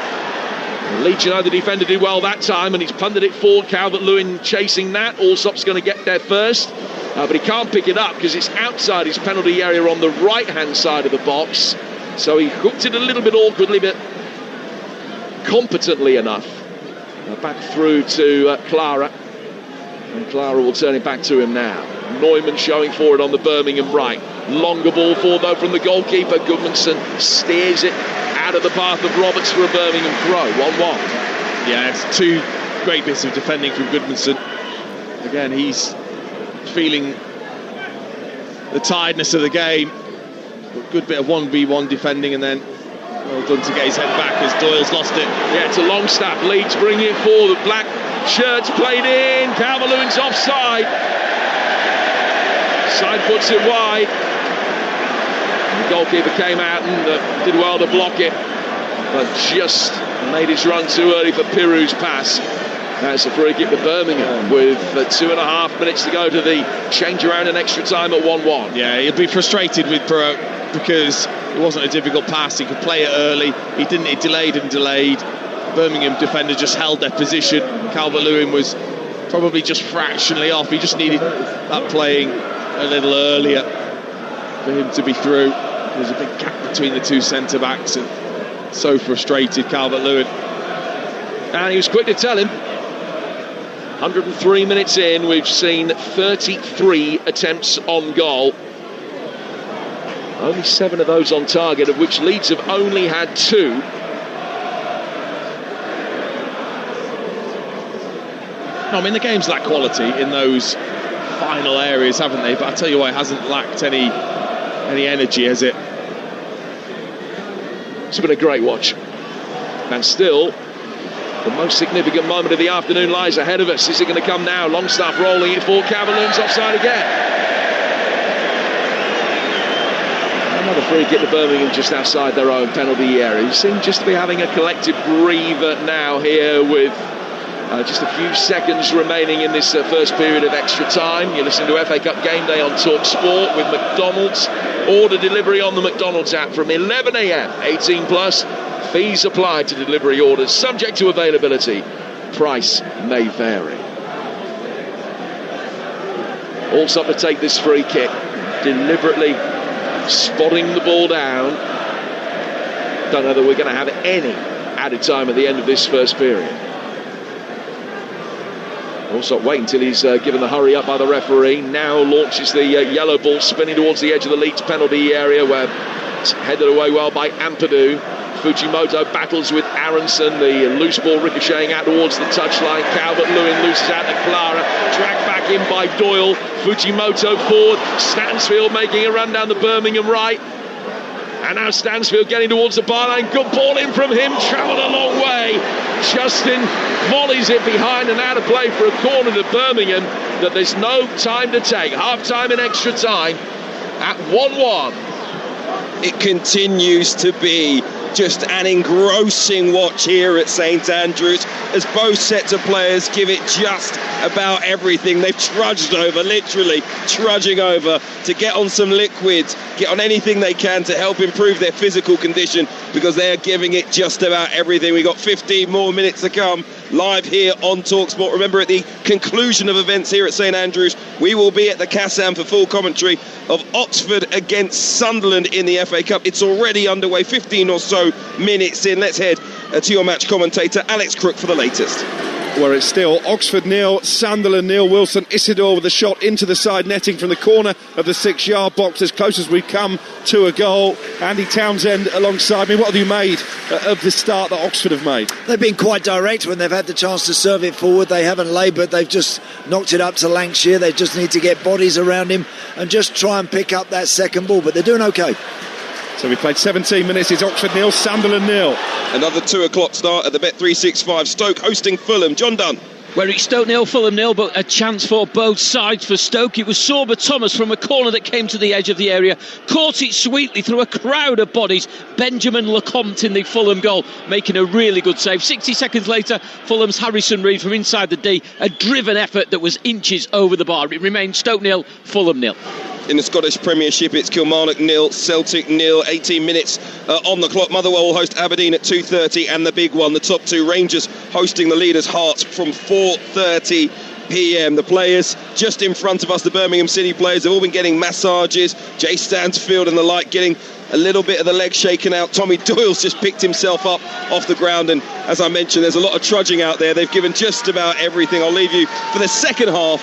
Speaker 3: Leeds United defender did well that time, and he's punted it forward. Calvert-Lewin chasing that. Allsop's going to get there first, but he can't pick it up because it's outside his penalty area on the right-hand side of the box. So he hooked it a little bit awkwardly, but competently enough. Back through to Clara, and Clara will turn it back to him now. Neumann showing forward on the Birmingham right. Longer ball forward though from the goalkeeper. Goodmanson steers it out of the path of Roberts for a Birmingham throw. 1-1.
Speaker 2: Yeah, it's two great bits of defending from Goodmanson. Again, he's feeling the tiredness of the game. Good bit of 1v1 defending, and then well done to get his head back as Doyle's lost it.
Speaker 3: Yeah, to Longstaff. Leeds bring it forward. The black shirts played in. Calvert-Lewin's offside. Side puts it wide. And the goalkeeper came out and did well to block it. But just Made his run too early for Pirou's pass. That's a free kick to Birmingham with 2.5 minutes to go to the change around and extra time at 1-1.
Speaker 2: Yeah, he'll be frustrated with Pirou because it wasn't a difficult pass. He could play it early. He didn't. He delayed and delayed. Birmingham defender just held their position. Calvert-Lewin was probably just fractionally off. He just needed that playing a little earlier for him to be through. There's a big gap between the two centre-backs, and so frustrated, Calvert-Lewin.
Speaker 3: And he was quick to tell him. 103 minutes in, we've seen 33 attempts on goal. Only 7 of those on target, of which Leeds have only had 2.
Speaker 2: I mean, the game's lacked quality in those final areas, haven't they? But I tell you what, it hasn't lacked any energy, has it?
Speaker 3: It's been a great watch. And still, the most significant moment of the afternoon lies ahead of us. Is it going to come now? Longstaff rolling it forward. Calvert-Lewin's offside again. Another free kick to Birmingham just outside their own penalty area. You seem just to be having a collective breather now here with just a few seconds remaining in this first period of extra time. You're listening to FA Cup Game Day on Talksport with McDonald's. Order delivery on the McDonald's app from 11 a.m. 18 plus. Fees applied to delivery orders, subject to availability. Price may vary. Also to take this free kick, deliberately spotting the ball down. Don't know that we're going to have any added time at the end of this first period. Also wait until he's given the hurry up by the referee. Now launches the yellow ball spinning towards the edge of the Leeds penalty area, where it's headed away well by Ampadu. Fujimoto battles with Aronson, the loose ball ricocheting out towards the touchline. Calvert-Lewin loses out to Clara, dragged back in by Doyle. Fujimoto forward, Stansfield making a run down the Birmingham right. And now Stansfield getting towards the byline. Good ball in from him, travelled a long way. Justin volleys it behind and out of play for a corner to Birmingham that there's no time to take. Half time and extra time at 1-1.
Speaker 1: It continues to be just an engrossing watch here at St Andrews as both sets of players give it just about everything. They've trudged over, literally trudging over to get on some liquids, get on anything they can to help improve their physical condition, because they're giving it just about everything. We've got 15 more minutes to come live here on Talksport. Remember, at the conclusion of events here at St Andrews, we will be at the Kassam for full commentary of Oxford against Sunderland in the FA Cup. It's already underway, 15 or so minutes in. Let's head to your match commentator, Alex Crook, for the latest.
Speaker 18: Where it's still Oxford 0, Sunderland 0. Wilson Isidore with a shot into the side netting from the corner of the 6-yard box, as close as we've come to a goal. Andy Townsend alongside me. What have you made of the start that Oxford have made?
Speaker 20: They've been quite direct when they've had the chance to serve it forward. They haven't laboured, they've just knocked it up to Lancashire. They just need to get bodies around him and just try and pick up that second ball, but they're doing okay.
Speaker 18: So we played 17 minutes. It's Oxford 0, Sunderland 0.
Speaker 1: Another 2 o'clock start at the Bet365. Stoke hosting Fulham. John Dunn.
Speaker 19: Where it's Stoke 0, Fulham 0, but a chance for both sides for Stoke. It was Sorba Thomas from a corner that came to the edge of the area, caught it sweetly through a crowd of bodies. Benjamin Lecomte in the Fulham goal, making a really good save. 60 seconds later, Fulham's Harrison Reid from inside the D, a driven effort that was inches over the bar. It remained Stoke 0, Fulham 0.
Speaker 1: In the Scottish Premiership, it's Kilmarnock 0, Celtic 0. 18 minutes on the clock. Motherwell will host Aberdeen at 2:30, and the big one, the top two, Rangers hosting the leaders Hearts from 4:30 p.m. The players just in front of us, the Birmingham City players, have all been getting massages. Jay Stansfield and the like getting a little bit of the leg shaken out. Tommy Doyle's just picked himself up off the ground, and as I mentioned, there's a lot of trudging out there. They've given just about everything. I'll leave you for the second half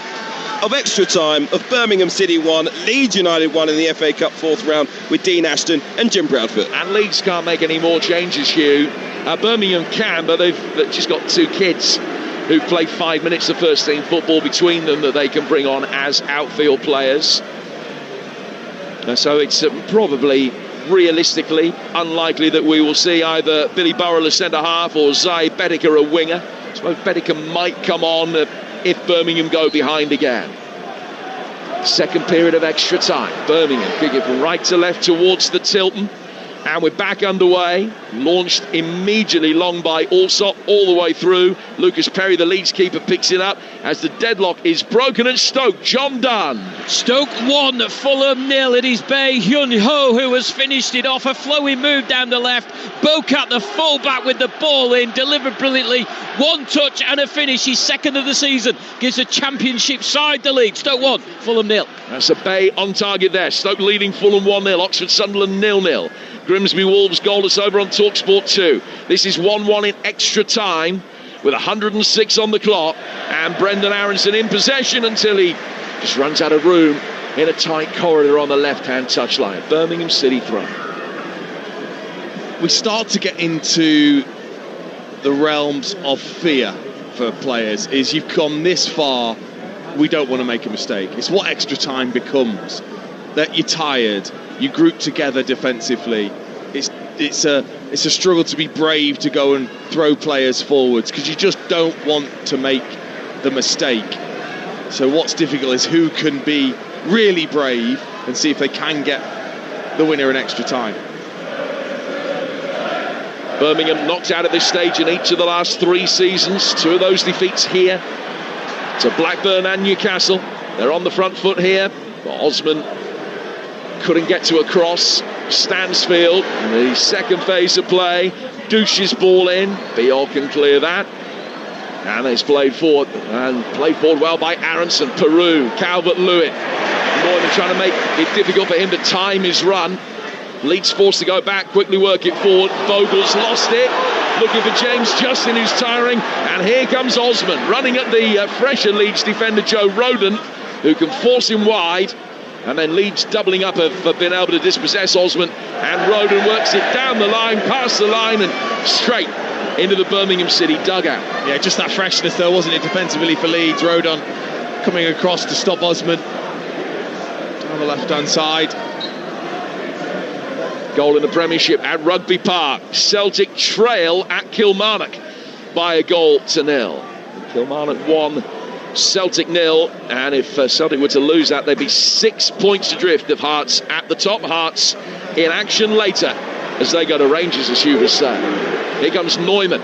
Speaker 1: of extra time of Birmingham City 1, Leeds United 1 in the FA Cup 4th round with Dean Ashton and Jim Proudfoot.
Speaker 3: And Leeds can't make any more changes, Hugh. Birmingham can, but they've just got 2 kids who play 5 minutes of first team football between them that they can bring on as outfield players. So it's probably realistically unlikely that we will see either Billy Burrell a centre half or Zai Bedecker a winger. I suppose Bedecker might come on if Birmingham go behind again. Second period of extra time. Birmingham kick it from right to left towards the Tilton. And we're back underway. Launched immediately long by Allsop all the way through. Lucas Perry, the Leeds keeper, picks it up as the deadlock is broken at Stoke. John Dunn.
Speaker 19: Stoke 1, Fulham 0. It is Bae Hyun-ho who has finished it off. A flowing move down the left. Bocat, the full-back, with the ball in, delivered brilliantly. One touch and a finish. He's second of the season. Gives a championship side the lead. Stoke 1, Fulham 0.
Speaker 3: That's a Bae on target there. Stoke leading Fulham 1-0. Oxford Sunderland 0-0. Grimsby Wolves goalless over on Talksport 2. This is 1-1 in extra time with 106 on the clock, and Brendan Aronson in possession until he just runs out of room in a tight corridor on the left-hand touchline. Birmingham City throw.
Speaker 2: We start to get into the realms of fear for players. Is you've come this far, we don't want to make a mistake. It's what extra time becomes. That you're tired, you group together defensively. It's a struggle to be brave to go and throw players forwards because you just don't want to make the mistake. So what's difficult is who can be really brave and see if they can get the winner in extra time.
Speaker 3: Birmingham knocked out at this stage in each of the last 3 seasons. 2 of those defeats here to Blackburn and Newcastle. They're on the front foot here, but Osman couldn't get to a cross. Stansfield, the second phase of play, douches ball in. Biol can clear that, and it's played forward well by Aronson. Peru, Calvert-Lewin, Neumann trying to make it difficult for him to time his run. Leeds forced to go back, quickly work it forward. Vogel's lost it, looking for James Justin, who's tiring, and here comes Osman running at the fresher Leeds defender Joe Rodon, who can force him wide. And then Leeds doubling up for being able to dispossess Osman, and Rodon works it down the line, past the line, and straight into the Birmingham City dugout.
Speaker 2: Yeah, just that freshness though, wasn't it, defensively for Leeds? Rodon coming across to stop Osman down the left-hand side.
Speaker 3: Goal in the Premiership at Rugby Park. Celtic trail at Kilmarnock by 1-0. Kilmarnock 1, Celtic 0, and if Celtic were to lose that, they'd be 6 points adrift of Hearts at the top. Hearts in action later as they go to Rangers, as you would say. Here comes Neumann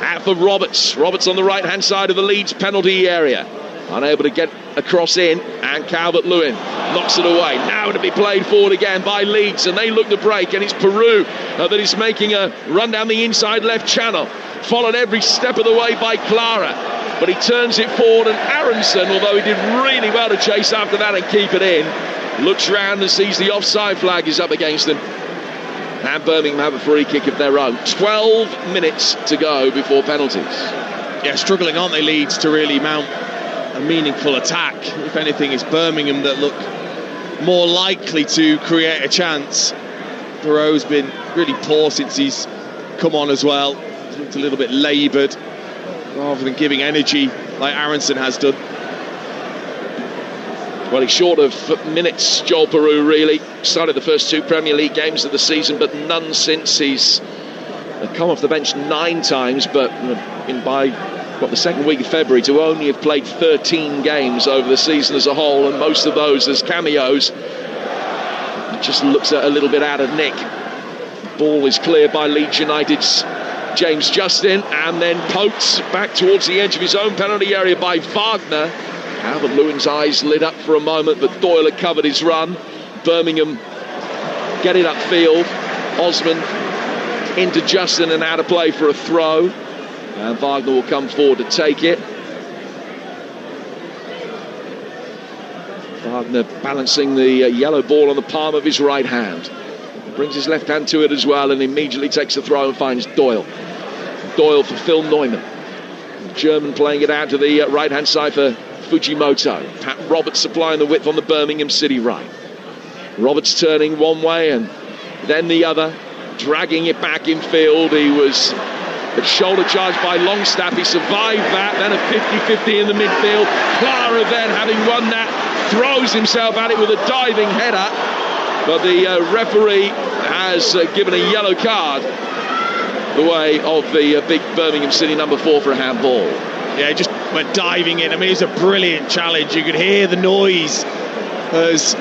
Speaker 3: out for Roberts. Roberts on the right-hand side of the Leeds penalty area, unable to get across in, and Calvert-Lewin knocks it away. Now to be played forward again by Leeds, and they look to break, and it's Peru that is making a run down the inside left channel, followed every step of the way by Clara. But he turns it forward, and Aronson, although he did really well to chase after that and keep it in, looks round and sees the offside flag is up against them. And Birmingham have a free kick of their own. 12 minutes to go before penalties.
Speaker 2: Yeah, struggling, aren't they, Leeds, to really mount a meaningful attack. If anything, it's Birmingham that look more likely to create a chance. Barrow's been really poor since he's come on as well. He's looked a little bit laboured, rather than giving energy like Aronson has done.
Speaker 3: Well, he's short of minutes, Joel Peru, really. Started the first 2 Premier League games of the season, but none since. He's come off the bench 9 times, but by the second week of February to only have played 13 games over the season as a whole, and most of those as cameos. It just looks a little bit out of nick. Ball is cleared by Leeds United's James Justin, and then poked back towards the edge of his own penalty area by Wagner. Calvert-Lewin's eyes lit up for a moment, but Doyle had covered his run. Birmingham get it upfield. Osman into Justin and out of play for a throw, and Wagner will come forward to take it. Wagner balancing the yellow ball on the palm of his right hand. Brings his left hand to it as well, and immediately takes the throw and finds Doyle. Doyle for Phil Neumann. The German playing it out to the right-hand side for Fujimoto. Pat Roberts supplying the width on the Birmingham City right. Roberts turning one way and then the other, dragging it back in field. He was a shoulder charge by Longstaff. He survived that. Then a 50-50 in the midfield. Clara then, having won that, throws himself at it with a diving header. But the referee has given a yellow card the way of the big Birmingham City number 4 for a handball.
Speaker 2: Yeah, he just went diving in. I mean, it's a brilliant challenge. You could hear the noise as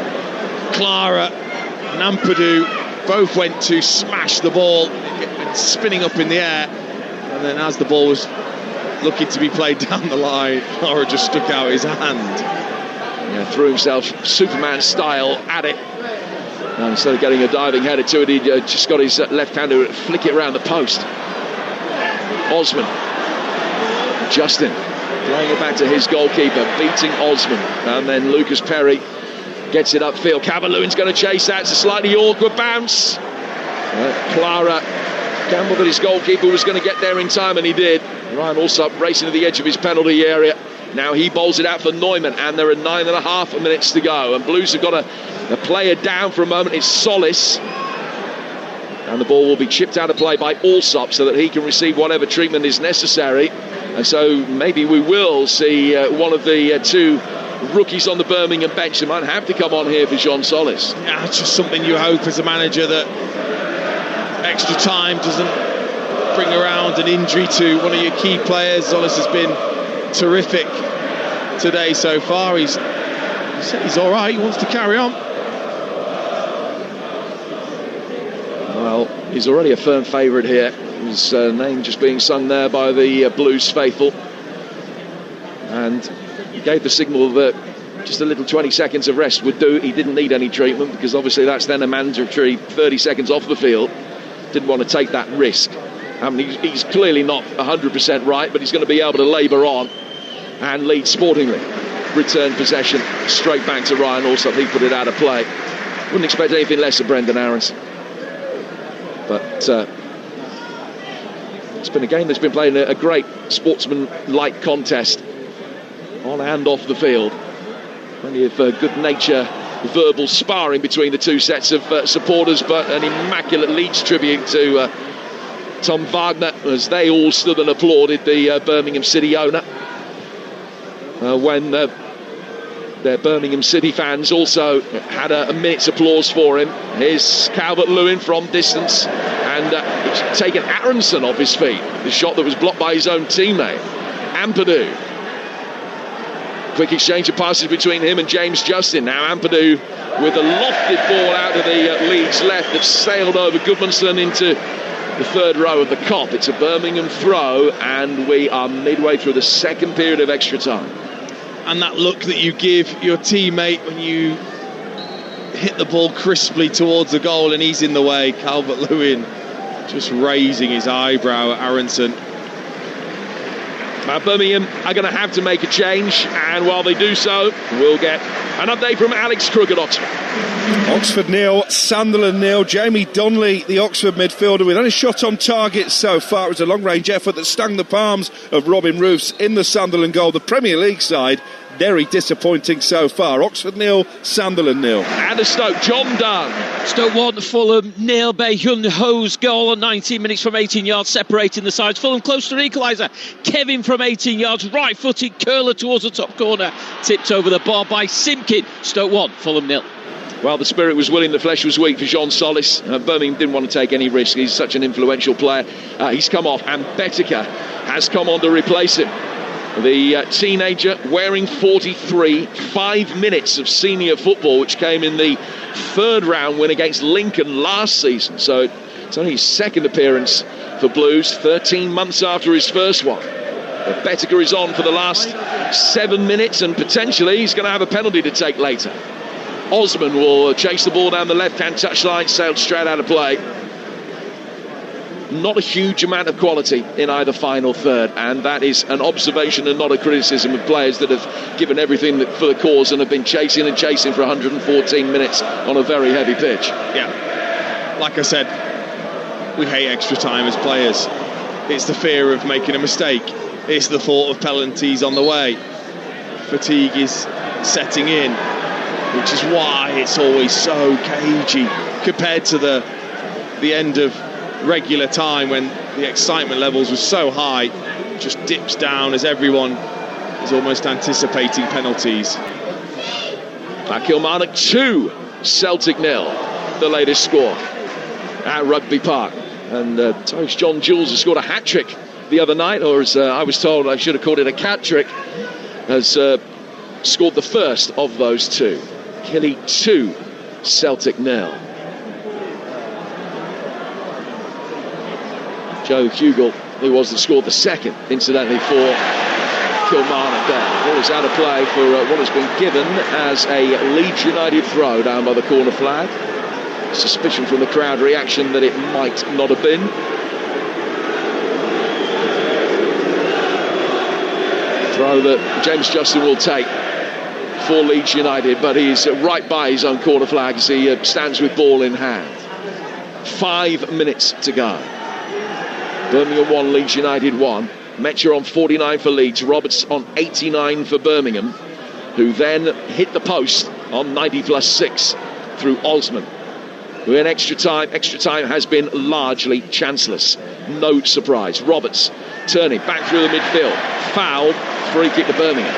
Speaker 2: Clara Nampadu both went to smash the ball, spinning up in the air, and then as the ball was looking to be played down the line, Clara just stuck out his hand.
Speaker 3: Yeah, threw himself Superman style at it. And instead of getting a diving header to it, he just got his left hand to flick it around the post. Osman. Justin playing it back to his goalkeeper, beating Osman. And then Lucas Perry gets it upfield. Calvert-Lewin's going to chase that. It's a slightly awkward bounce. Clara gambled that his goalkeeper was going to get there in time, and he did. Ryan Allsop racing to the edge of his penalty area. Now he bowls it out for Neumann, and there are 9.5 minutes to go. And Blues have got a player down for a moment. It's Solis. And the ball will be chipped out of play by Allsop so that he can receive whatever treatment is necessary. And so maybe we will see one of the two rookies on the Birmingham bench. They might have to come on here for Jean Solis.
Speaker 2: Yeah, it's just something you hope as a manager, that extra time doesn't bring around an injury to one of your key players. Solis has been terrific today so far. He said he's all right. He wants to carry on.
Speaker 3: Well, he's already a firm favourite here. His name just being sung there by the Blues faithful. And he gave the signal that just a little 20 seconds of rest would do. He didn't need any treatment, because obviously that's then a mandatory 30 seconds off the field. Didn't want to take that risk. I mean, he's clearly not 100% right, but he's going to be able to labour on and lead sportingly. Return possession straight back to Ryan Allsop. He put it out of play. Wouldn't expect anything less of Brendan Aronson. But it's been a game that's been playing a great sportsman-like contest on and off the field. Plenty of good nature, verbal sparring between the two sets of supporters, but an immaculate Leeds tribute to Tom Wagner as they all stood and applauded the Birmingham City owner when their Birmingham City fans also had a minute's applause for him. Here's Calvert-Lewin from distance, and it's taken Aronson off his feet. The shot that was blocked by his own teammate, Ampadu. Quick exchange of passes between him and James Justin. Now Ampadu with a lofted ball out of the Leeds left that sailed over Goodmanson into the third row of the Kop. It's a Birmingham throw, and we are midway through the second period of extra time.
Speaker 2: And that look that you give your teammate when you hit the ball crisply towards the goal and he's in the way. Calvert-Lewin just raising his eyebrow at Aronson.
Speaker 3: Now Birmingham are going to have to make a change, and while they do so, we'll get an update from Alex Crook at Oxford.
Speaker 18: Oxford 0, Sunderland 0. Jamie Donnelly, the Oxford midfielder, with only a shot on target so far. It was a long-range effort that stung the palms of Robin Roofs in the Sunderland goal. The Premier League side, very disappointing so far. Oxford 0, Sunderland 0.
Speaker 3: And a Stoke, John Dunn.
Speaker 19: Stoke 1, Fulham 0. Bae Hyun Ho's goal on 19 minutes from 18 yards, separating the sides. Fulham close to an equaliser. Kevin from 18 yards, right-footed curler towards the top corner, tipped over the bar by Simpkin. Stoke 1, Fulham 0.
Speaker 3: Well, the spirit was willing, the flesh was weak for Jean Solis. Birmingham didn't want to take any risk. He's such an influential player. He's come off, and Betteke has come on to replace him. The teenager wearing 43, 5 minutes of senior football, which came in the third round win against Lincoln last season. So it's only his second appearance for Blues, 13 months after his first one. But Betteke is on for the last 7 minutes, and potentially he's going to have a penalty to take later. Osman will chase the ball down the left-hand touchline, sailed straight out of play. Not a huge amount of quality in either final third, and that is an observation and not a criticism of players that have given everything for the cause and have been chasing and chasing for 114 minutes on a very heavy pitch.
Speaker 2: Yeah, like I said, we hate extra time as players. It's the fear of making a mistake. It's the thought of penalties on the way. Fatigue is setting in, which is why it's always so cagey compared to the end of regular time, when the excitement levels were so high. It just dips down as everyone is almost anticipating penalties.
Speaker 3: Kilmarnock 2, Celtic 0, the latest score at Rugby Park. And Tyrese John Jules has scored a hat-trick the other night, or as I was told, I should have called it a cat-trick, has scored the first of those two. Killy 2, Celtic 0. Joe Hugel, who was that scored the second, incidentally, for Kilmarnock there. Ball is out of play for what has been given as a Leeds United throw down by the corner flag. Suspicion from the crowd reaction that it might not have been. Throw that James Justin will take for Leeds United, but he's right by his own corner flag as he stands with ball in hand. 5 minutes to go. Birmingham 1, Leeds United 1. Metcher on 49 for Leeds, Roberts on 89 for Birmingham, who then hit the post on 90 plus 6 through Osman, who in extra time has been largely chanceless. No surprise. Roberts turning back through the midfield, fouled, free kick to Birmingham.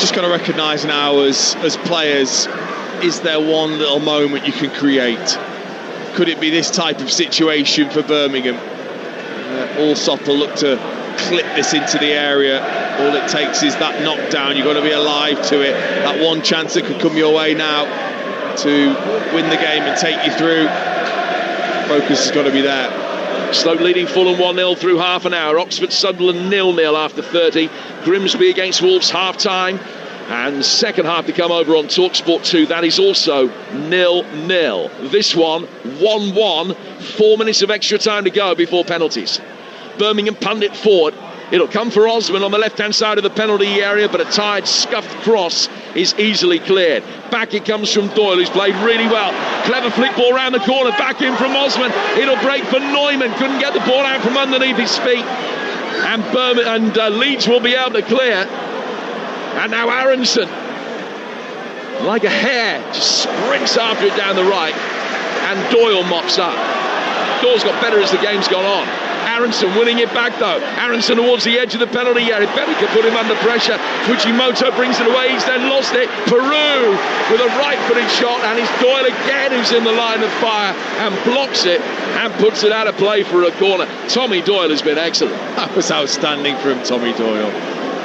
Speaker 2: Just got to recognise now as players, is there one little moment you can create? Could it be this type of situation for Birmingham? Allsop will look to clip this into the area. All it takes is that knockdown. You've got to be alive to it. That one chance that could come your way now to win the game and take you through. Focus has got to be there.
Speaker 3: Stoke leading Fulham 1-0 through half an hour. Oxford Sunderland 0-0 after 30. Grimsby against Wolves half time. And second half to come over on Talksport 2. That is also 0-0. This one 1-1. 4 minutes of extra time to go before penalties. Birmingham punt it forward. It'll come for Osman on the left-hand side of the penalty area, but a tired, scuffed cross is easily cleared. Back it comes from Doyle, who's played really well. Clever flick ball round the corner, back in from Osman. It'll break for Neumann. Couldn't get the ball out from underneath his feet. And Leeds will be able to clear. And now Aronson, like a hare, just sprints after it down the right. And Doyle mops up. Doyle's got better as the game's gone on. Aronson winning it back though. Aronson towards the edge of the penalty area. Benica put him under pressure. Fujimoto brings it away. He's then lost it. Peru with a right-footed shot, and it's Doyle again who's in the line of fire and blocks it and puts it out of play for a corner. Tommy Doyle has been excellent.
Speaker 2: That was outstanding from Tommy Doyle.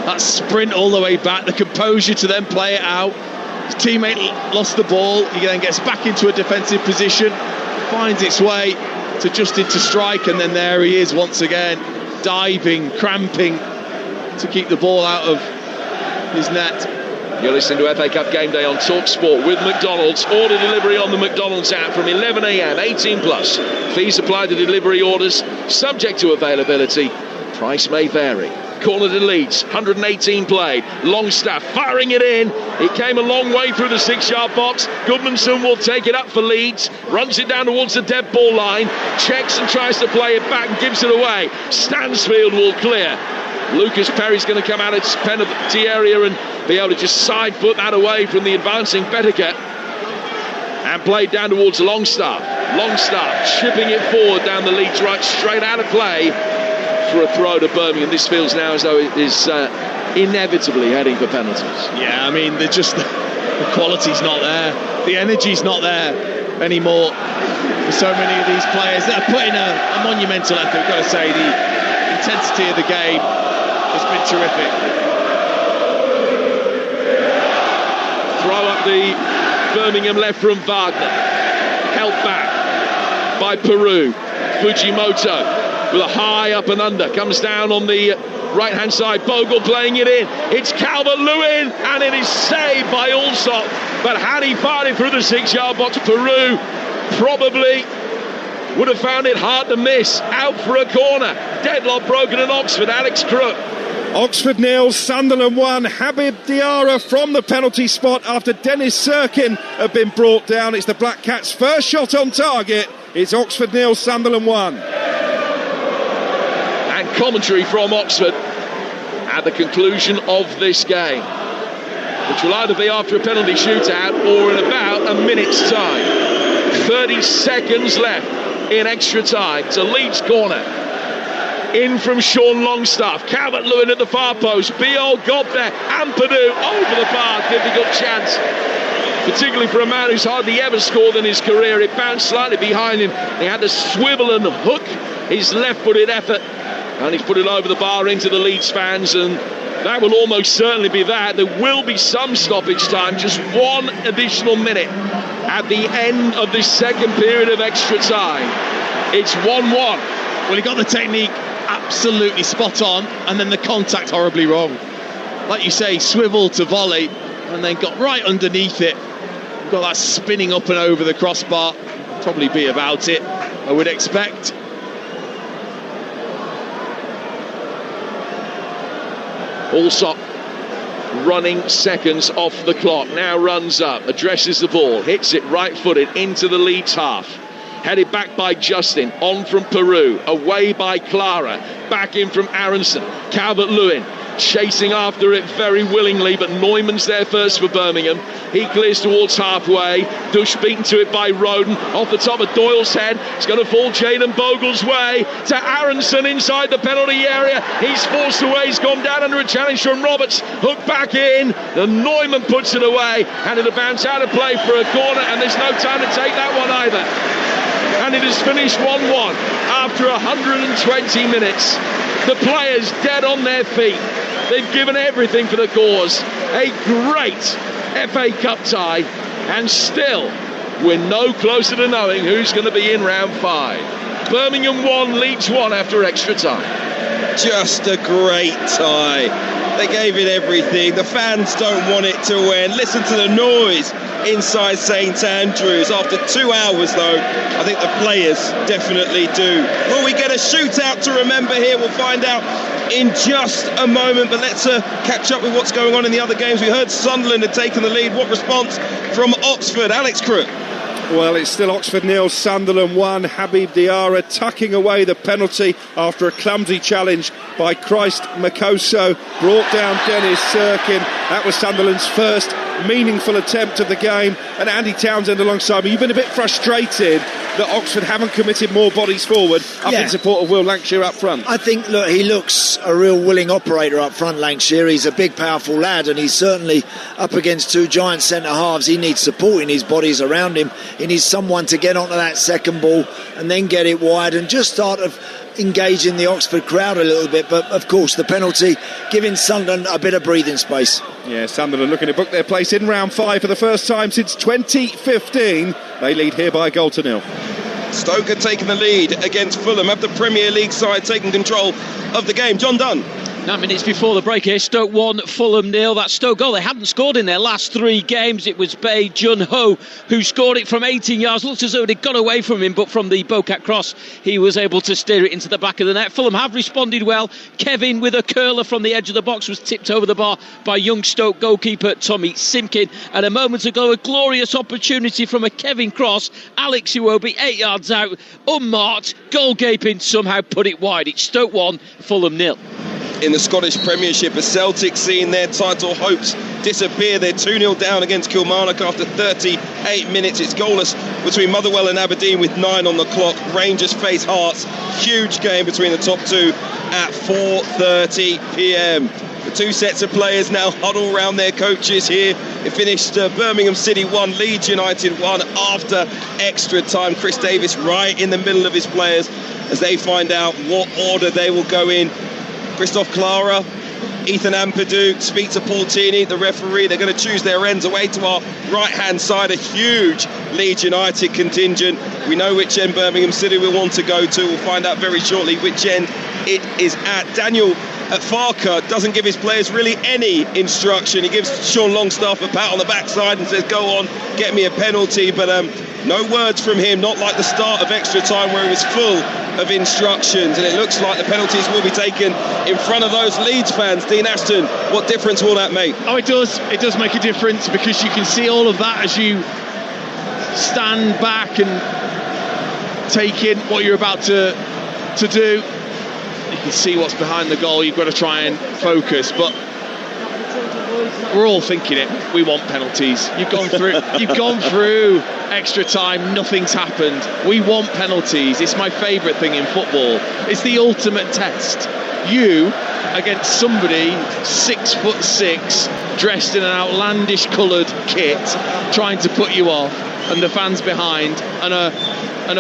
Speaker 2: That sprint all the way back, the composure to then play it out. His teammate lost the ball. He then gets back into a defensive position, finds its way to Justin to strike, and then there he is once again, diving, cramping to keep the ball out of his net.
Speaker 3: You're listening to FA Cup Game Day on Talksport with McDonald's. Order delivery on the McDonald's app from 11 a.m, 18 plus. Fees apply to delivery orders, subject to availability. Price may vary. Corner to Leeds, 118 played. Longstaff firing it in. It came a long way through the 6-yard box. Goodmanson will take it up for Leeds. Runs it down towards the dead ball line. Checks and tries to play it back and gives it away. Stansfield will clear. Lucas Perry's going to come out of his penalty area and be able to just side foot that away from the advancing Betica. And played down towards Longstaff. Longstaff chipping it forward down the Leeds right, straight out of play for a throw to Birmingham. This feels now as though it is inevitably heading for penalties.
Speaker 2: Yeah, I mean, the quality's not there. The energy's not there anymore for so many of these players that are putting a monumental effort. I've got to say, the intensity of the game has been terrific.
Speaker 3: Throw up the Birmingham left from Wagner. Held back by Peru. Fujimoto with a high up and under, comes down on the right hand side. Bogle playing it in. It's Calvert-Lewin, and it is saved by Allsop. But had he fired it through the 6-yard box, Peru probably would have found it hard to miss. Out for a corner. Deadlock broken in Oxford. Alex Crook.
Speaker 18: Oxford 0, Sunderland 1. Habib Diarra from the penalty spot after Dennis Sirkin had been brought down. It's the Black Cats' first shot on target. It's Oxford 0, Sunderland 1.
Speaker 3: And commentary from Oxford at the conclusion of this game, which will either be after a penalty shootout or in about a minute's time. 30 seconds left in extra time. It's a Leeds corner. In from Sean Longstaff. Calvert-Lewin at the far post. Biol got there. Ampadu over the bar. Difficult chance, particularly for a man who's hardly ever scored in his career. It bounced slightly behind him. He had to swivel and hook his left-footed effort, and he's put it over the bar into the Leeds fans, and that will almost certainly be that. There will be some stoppage time, just one additional minute at the end of this second period of extra time. It's 1-1.
Speaker 2: Well, he got the technique absolutely spot on, and then the contact horribly wrong. Like you say, swivel to volley, and then got right underneath it. Got that spinning up and over the crossbar. Probably be about it, I would expect.
Speaker 3: Allsop running seconds off the clock, now runs up, addresses the ball, hits it right-footed into the Leeds half. Headed back by Justin, on from Peru, away by Clara, back in from Aronson. Calvert-Lewin chasing after it very willingly, but Neumann's there first for Birmingham. He clears towards halfway. Dush beaten to it by Roden. Off the top of Doyle's head. It's going to fall Jayden Bogle's way to Aronson inside the penalty area. He's forced away. He's gone down under a challenge from Roberts. Hook back in. And Neumann puts it away. And it'll bounce out of play for a corner. And there's no time to take that one either. And it is finished 1-1 after 120 minutes. The players dead on their feet. They've given everything for the cause. A great FA Cup tie, and still we're no closer to knowing who's going to be in round 5. Birmingham 1, Leeds 1 after extra time.
Speaker 1: Just a great tie. They gave it everything. The fans don't want it to end. Listen to the noise inside St Andrews. After 2 hours, though, I think the players definitely do. Will we get a shootout to remember here? We'll find out in just a moment, but let's catch up with what's going on in the other games. We heard Sunderland had taken the lead. What response from Oxford? Alex Crook.
Speaker 18: Well, it's still Oxford 0, Sunderland 1. Habib Diarra tucking away the penalty after a clumsy challenge by Christ Makoso. Brought down Dennis Sirkin. That was Sunderland's first meaningful attempt of the game. And Andy Townsend alongside me. You've been a bit frustrated that Oxford haven't committed more bodies forward up in support of Will Lancashire up front.
Speaker 20: I think, look, he looks a real willing operator up front, Lancashire. He's a big, powerful lad, and he's certainly up against 2 giant centre-halves. He needs support in his bodies around him. He needs someone to get onto that second ball and then get it wide and just start of engaging the Oxford crowd a little bit. But of course the penalty giving Sunderland a bit of breathing space.
Speaker 18: Yeah, Sunderland looking to book their place in round 5 for the first time since 2015. They lead here by a goal to 0.
Speaker 1: Stoke had taken the lead against Fulham. Have the Premier League side taken control of the game? John Dunn.
Speaker 19: 9 minutes before the break here, Stoke 1, Fulham 0. That Stoke goal, they hadn't scored in their last 3 games. It was Bae Jun-ho who scored it from 18 yards. Looked as though it had got away from him, but from the Bocat cross, he was able to steer it into the back of the net. Fulham have responded well. Kevin, with a curler from the edge of the box, was tipped over the bar by young Stoke goalkeeper Tommy Simkin. And a moment ago, a glorious opportunity from a Kevin cross. Alex Iwobi, 8 yards out, unmarked, goal gaping, somehow put it wide. It's Stoke 1, Fulham 0.
Speaker 1: In the Scottish Premiership, as Celtic seeing their title hopes disappear. They're 2-0 down against Kilmarnock after 38 minutes. It's goalless between Motherwell and Aberdeen with 9 on the clock. Rangers face Hearts. Huge game between the top 2 at 4:30pm. The 2 sets of players now huddle around their coaches here. It finished Birmingham City 1, Leeds United 1 after extra time. Chris Davis right in the middle of his players as they find out what order they will go in. Christophe Clara, Ethan Ampadu, speak to Paul Tierney, the referee. They're going to choose their ends. Away to our right-hand side, a huge Leeds United contingent. We know which end Birmingham City will want to go to. We'll find out very shortly which end it is at. Daniel at Farker doesn't give his players really any instruction. He gives Sean Longstaff a pat on the backside and says, go on, get me a penalty. But no words from him, not like the start of extra time where he was full of instructions. And it looks like the penalties will be taken in front of those Leeds fans. Dean Ashton, what difference will that make?
Speaker 2: Oh, it does. It does make a difference because you can see all of that as you stand back and take in what you're about to do. You can see what's behind the goal. You've got to try and focus, but we're all thinking it. We want penalties. You've gone through extra time. Nothing's happened. We want penalties. It's my favourite thing in football. It's the ultimate test. You against somebody 6'6", dressed in an outlandish coloured kit, trying to put you off, and the fans behind, and a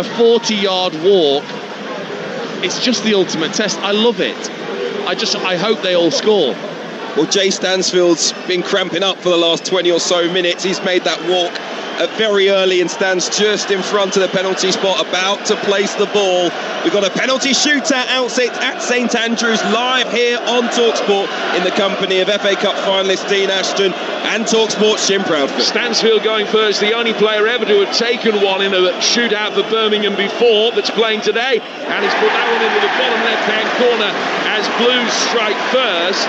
Speaker 2: 40-yard walk. It's just the ultimate test. I love it. I hope they all score.
Speaker 1: Well, Jay Stansfield's been cramping up for the last 20 or so minutes. He's made that walk very early and stands just in front of the penalty spot, about to place the ball. We've got a penalty shootout at St Andrews, live here on Talksport in the company of FA Cup finalist Dean Ashton and Talksport's Jim Proudfoot.
Speaker 3: Stansfield going first, the only player ever to have taken one in a shootout for Birmingham before, that's playing today, and he's put that one into the bottom left-hand corner as Blues strike first.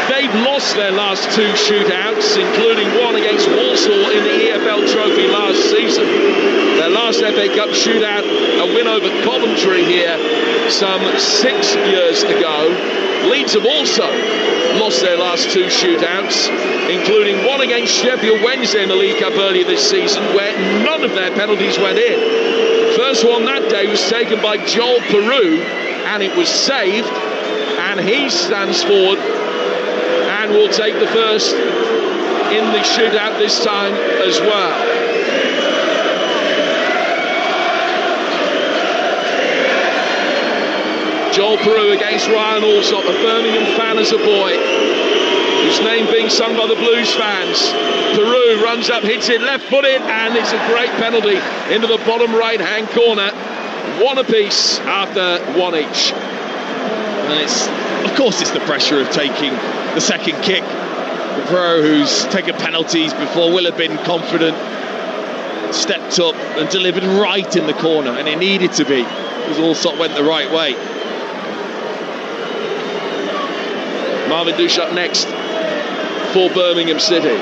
Speaker 3: They've lost their last two shootouts, including one against Walsall in the EFL Trophy last season. Their last FA Cup shootout, a win over Coventry here some 6 years ago. Leeds have also lost their last two shootouts, including one against Sheffield Wednesday in the League Cup earlier this season, where none of their penalties went in. First one that day was taken by Joel Peru, and it was saved, and he stands forward and will take the first in the shootout this time as well. Joel Peru against Ryan Alsop, a Birmingham fan as a boy, whose name being sung by the Blues fans. Peru runs up, hits it left-footed, and it's a great penalty into the bottom right-hand corner. One apiece after one each.
Speaker 2: And of course it's the pressure of taking the second kick. The pro, who's taken penalties before, will have been confident, stepped up and delivered right in the corner, and it needed to be, because Alsop went the right way. Marvin Dush up next for Birmingham City.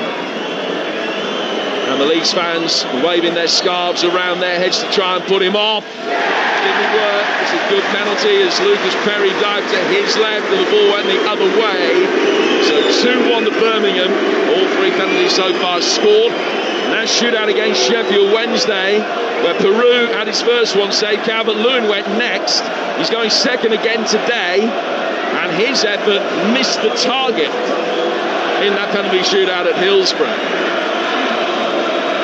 Speaker 2: And the Leeds fans waving their scarves around their heads to try and put him off. Didn't work. It's a good penalty as Lucas Perry dived to his left and the ball went the other way. So 2-1 to Birmingham. All three penalties so far scored. And that shootout against Sheffield Wednesday, where Peru had his first one saved. Calvert-Lewin went next. He's going second again today. And his effort missed the target in that penalty shootout at Hillsborough.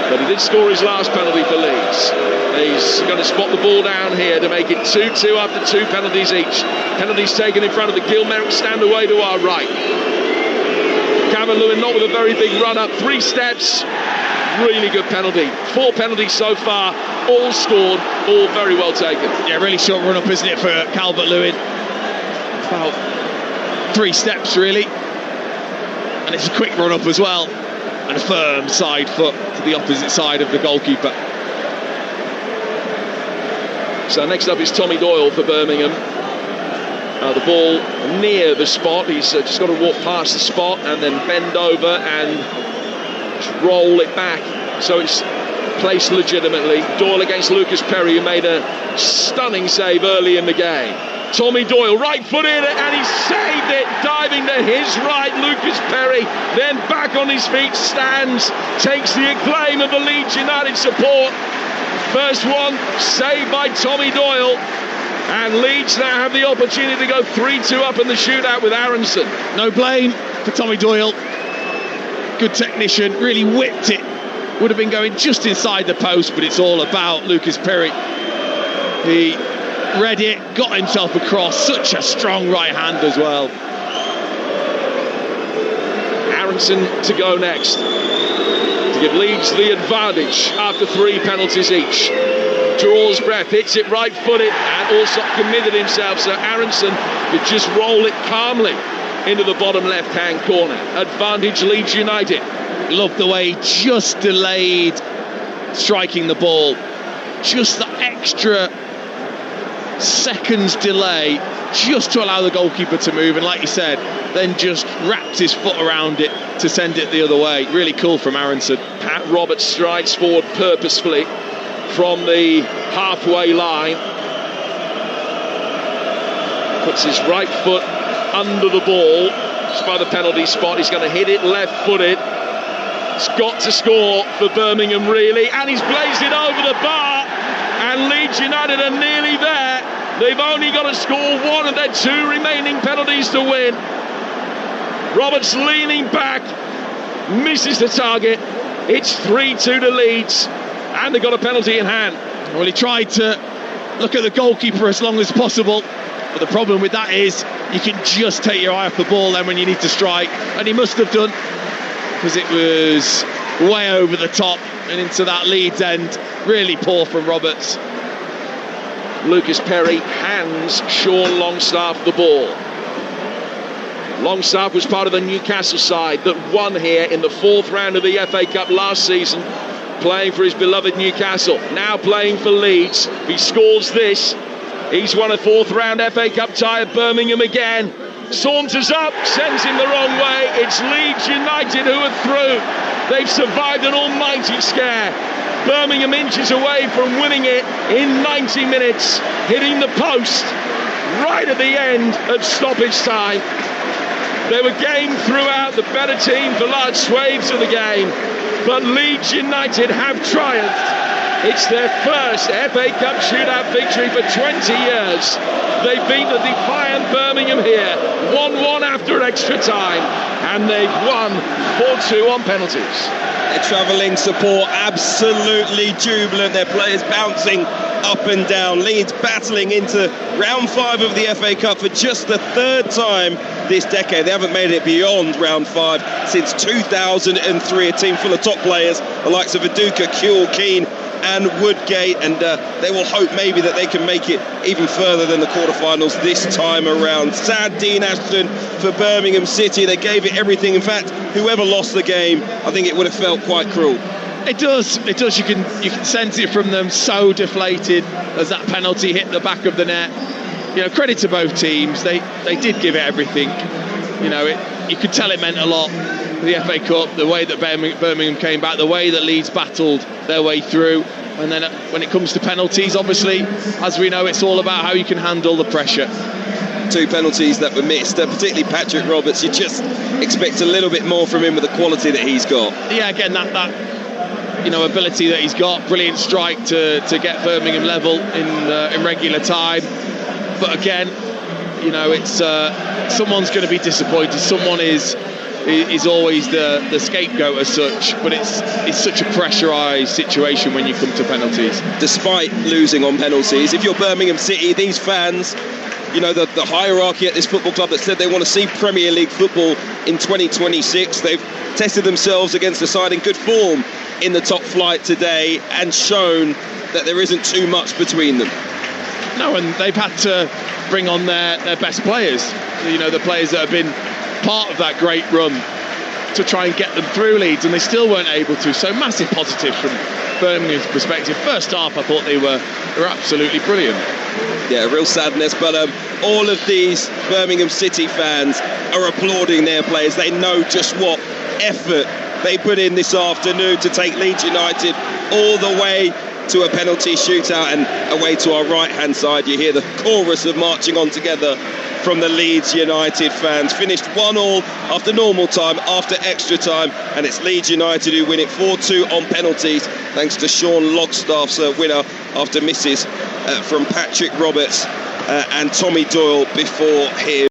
Speaker 2: But he did score his last penalty for Leeds. He's going to spot the ball down here to make it 2-2 after two penalties each. Penalties taken in front of the Gilmerrick stand away to our right. Calvert-Lewin not with a very big run up, 3 steps. Really good penalty. 4 penalties so far, all scored, all very well taken. Yeah, really short run up, isn't it, for Calvert-Lewin? About 3 steps really, and it's a quick run up as well, and a firm side foot to the opposite side of the goalkeeper.
Speaker 3: So next up is Tommy Doyle for Birmingham. The ball near the spot. He's just got to walk past the spot and then bend over and just roll it back, so it's placed legitimately. Doyle against Lucas Perry, who made a stunning save early in the game. Tommy Doyle, right-footed, and he saved it, diving to his right. Lucas Perry, then back on his feet, stands, takes the acclaim of the Leeds United support. First one, saved by Tommy Doyle, and Leeds now have the opportunity to go 3-2 up in the shootout with Aronson.
Speaker 2: No blame for Tommy Doyle. Good technician, really whipped it. Would have been going just inside the post, but it's all about Lucas Perry. He read it, got himself across. Such a strong right hand as well.
Speaker 3: Aronson to go next to give Leeds the advantage after 3 penalties each. Draws breath, hits it right footed, and also committed himself, so Aronson could just roll it calmly into the bottom left hand corner. Advantage Leeds United.
Speaker 2: Love the way he just delayed striking the ball, just the extra seconds delay just to allow the goalkeeper to move, and like you said, then just wrapped his foot around it to send it the other way. Really cool from Aronson.
Speaker 3: Pat Roberts strides forward purposefully from the halfway line, puts his right foot under the ball just by the penalty spot. He's going to hit it left-footed. It's got to score for Birmingham really, and he's blazed it over the bar, and Leeds United are nearly there. They've only got to score one of their 2 remaining penalties to win. Roberts leaning back, misses the target. It's 3-2 to Leeds, and they've got a penalty in hand.
Speaker 2: Well, he tried to look at the goalkeeper as long as possible, but the problem with that is you can just take your eye off the ball then when you need to strike, and he must have done, because it was way over the top and into that Leeds end. Really poor from Roberts.
Speaker 3: Lucas Perry hands Sean Longstaff the ball. Longstaff was part of the Newcastle side that won here in the 4th round of the FA Cup last season, playing for his beloved Newcastle. Now playing for Leeds. If he scores this, he's won a 4th round FA Cup tie at Birmingham again. Saunters up, sends him the wrong way. It's Leeds United who are through. They've survived an almighty scare. Birmingham inches away from winning it in 90 minutes, hitting the post right at the end of stoppage time. They were game throughout, the better team for large swathes of the game, but Leeds United have triumphed. It's their first FA Cup shootout victory for 20 years. They beat the defiant Birmingham here, 1-1 after extra time, and they've won 4-2 on penalties.
Speaker 1: Their travelling support absolutely jubilant. Their players bouncing up and down. Leeds battling into round 5 of the FA Cup for just the 3rd time this decade. They haven't made it beyond round 5 since 2003. A team full of top players, the likes of Viduka, Kewell, Keane and Woodgate, and they will hope maybe that they can make it even further than the quarterfinals this time around. Sad Dean Ashton for Birmingham City. They gave it everything. In fact, whoever lost the game, I think it would have felt quite cruel.
Speaker 2: It does. You can sense it from them. So deflated as that penalty hit the back of the net. You know, credit to both teams. They did give it everything. You know, you could tell it meant a lot. The FA Cup, the way that Birmingham came back, the way that Leeds battled their way through, and then when it comes to penalties, obviously, as we know, it's all about how you can handle the pressure.
Speaker 1: 2 penalties that were missed, particularly Patrick Roberts. You just expect a little bit more from him with the quality that he's got.
Speaker 2: Yeah, again, that ability that he's got, brilliant strike to get Birmingham level in regular time. But again, you know, it's someone's going to be disappointed. Someone is always the scapegoat as such, but it's such a pressurised situation when you come to penalties.
Speaker 1: Despite losing on penalties, if you're Birmingham City, these fans, you know, the hierarchy at this football club that said they want to see Premier League football in 2026, they've tested themselves against a side in good form in the top flight today and shown that there isn't too much between them.
Speaker 2: No, and they've had to bring on their best players, you know, the players that have been part of that great run to try and get them through Leeds, and they still weren't able to. So massive positives from Birmingham's perspective. First half, I thought they were absolutely brilliant.
Speaker 1: Yeah, real sadness, but all of these Birmingham City fans are applauding their players. They know just what effort they put in this afternoon to take Leeds United all the way to a penalty shootout, and away to our right hand side you hear the chorus of marching on together from the Leeds United fans. Finished 1-1 after normal time, after extra time, and it's Leeds United who win it 4-2 on penalties, thanks to Sean Longstaff's winner after misses from Patrick Roberts and Tommy Doyle before him.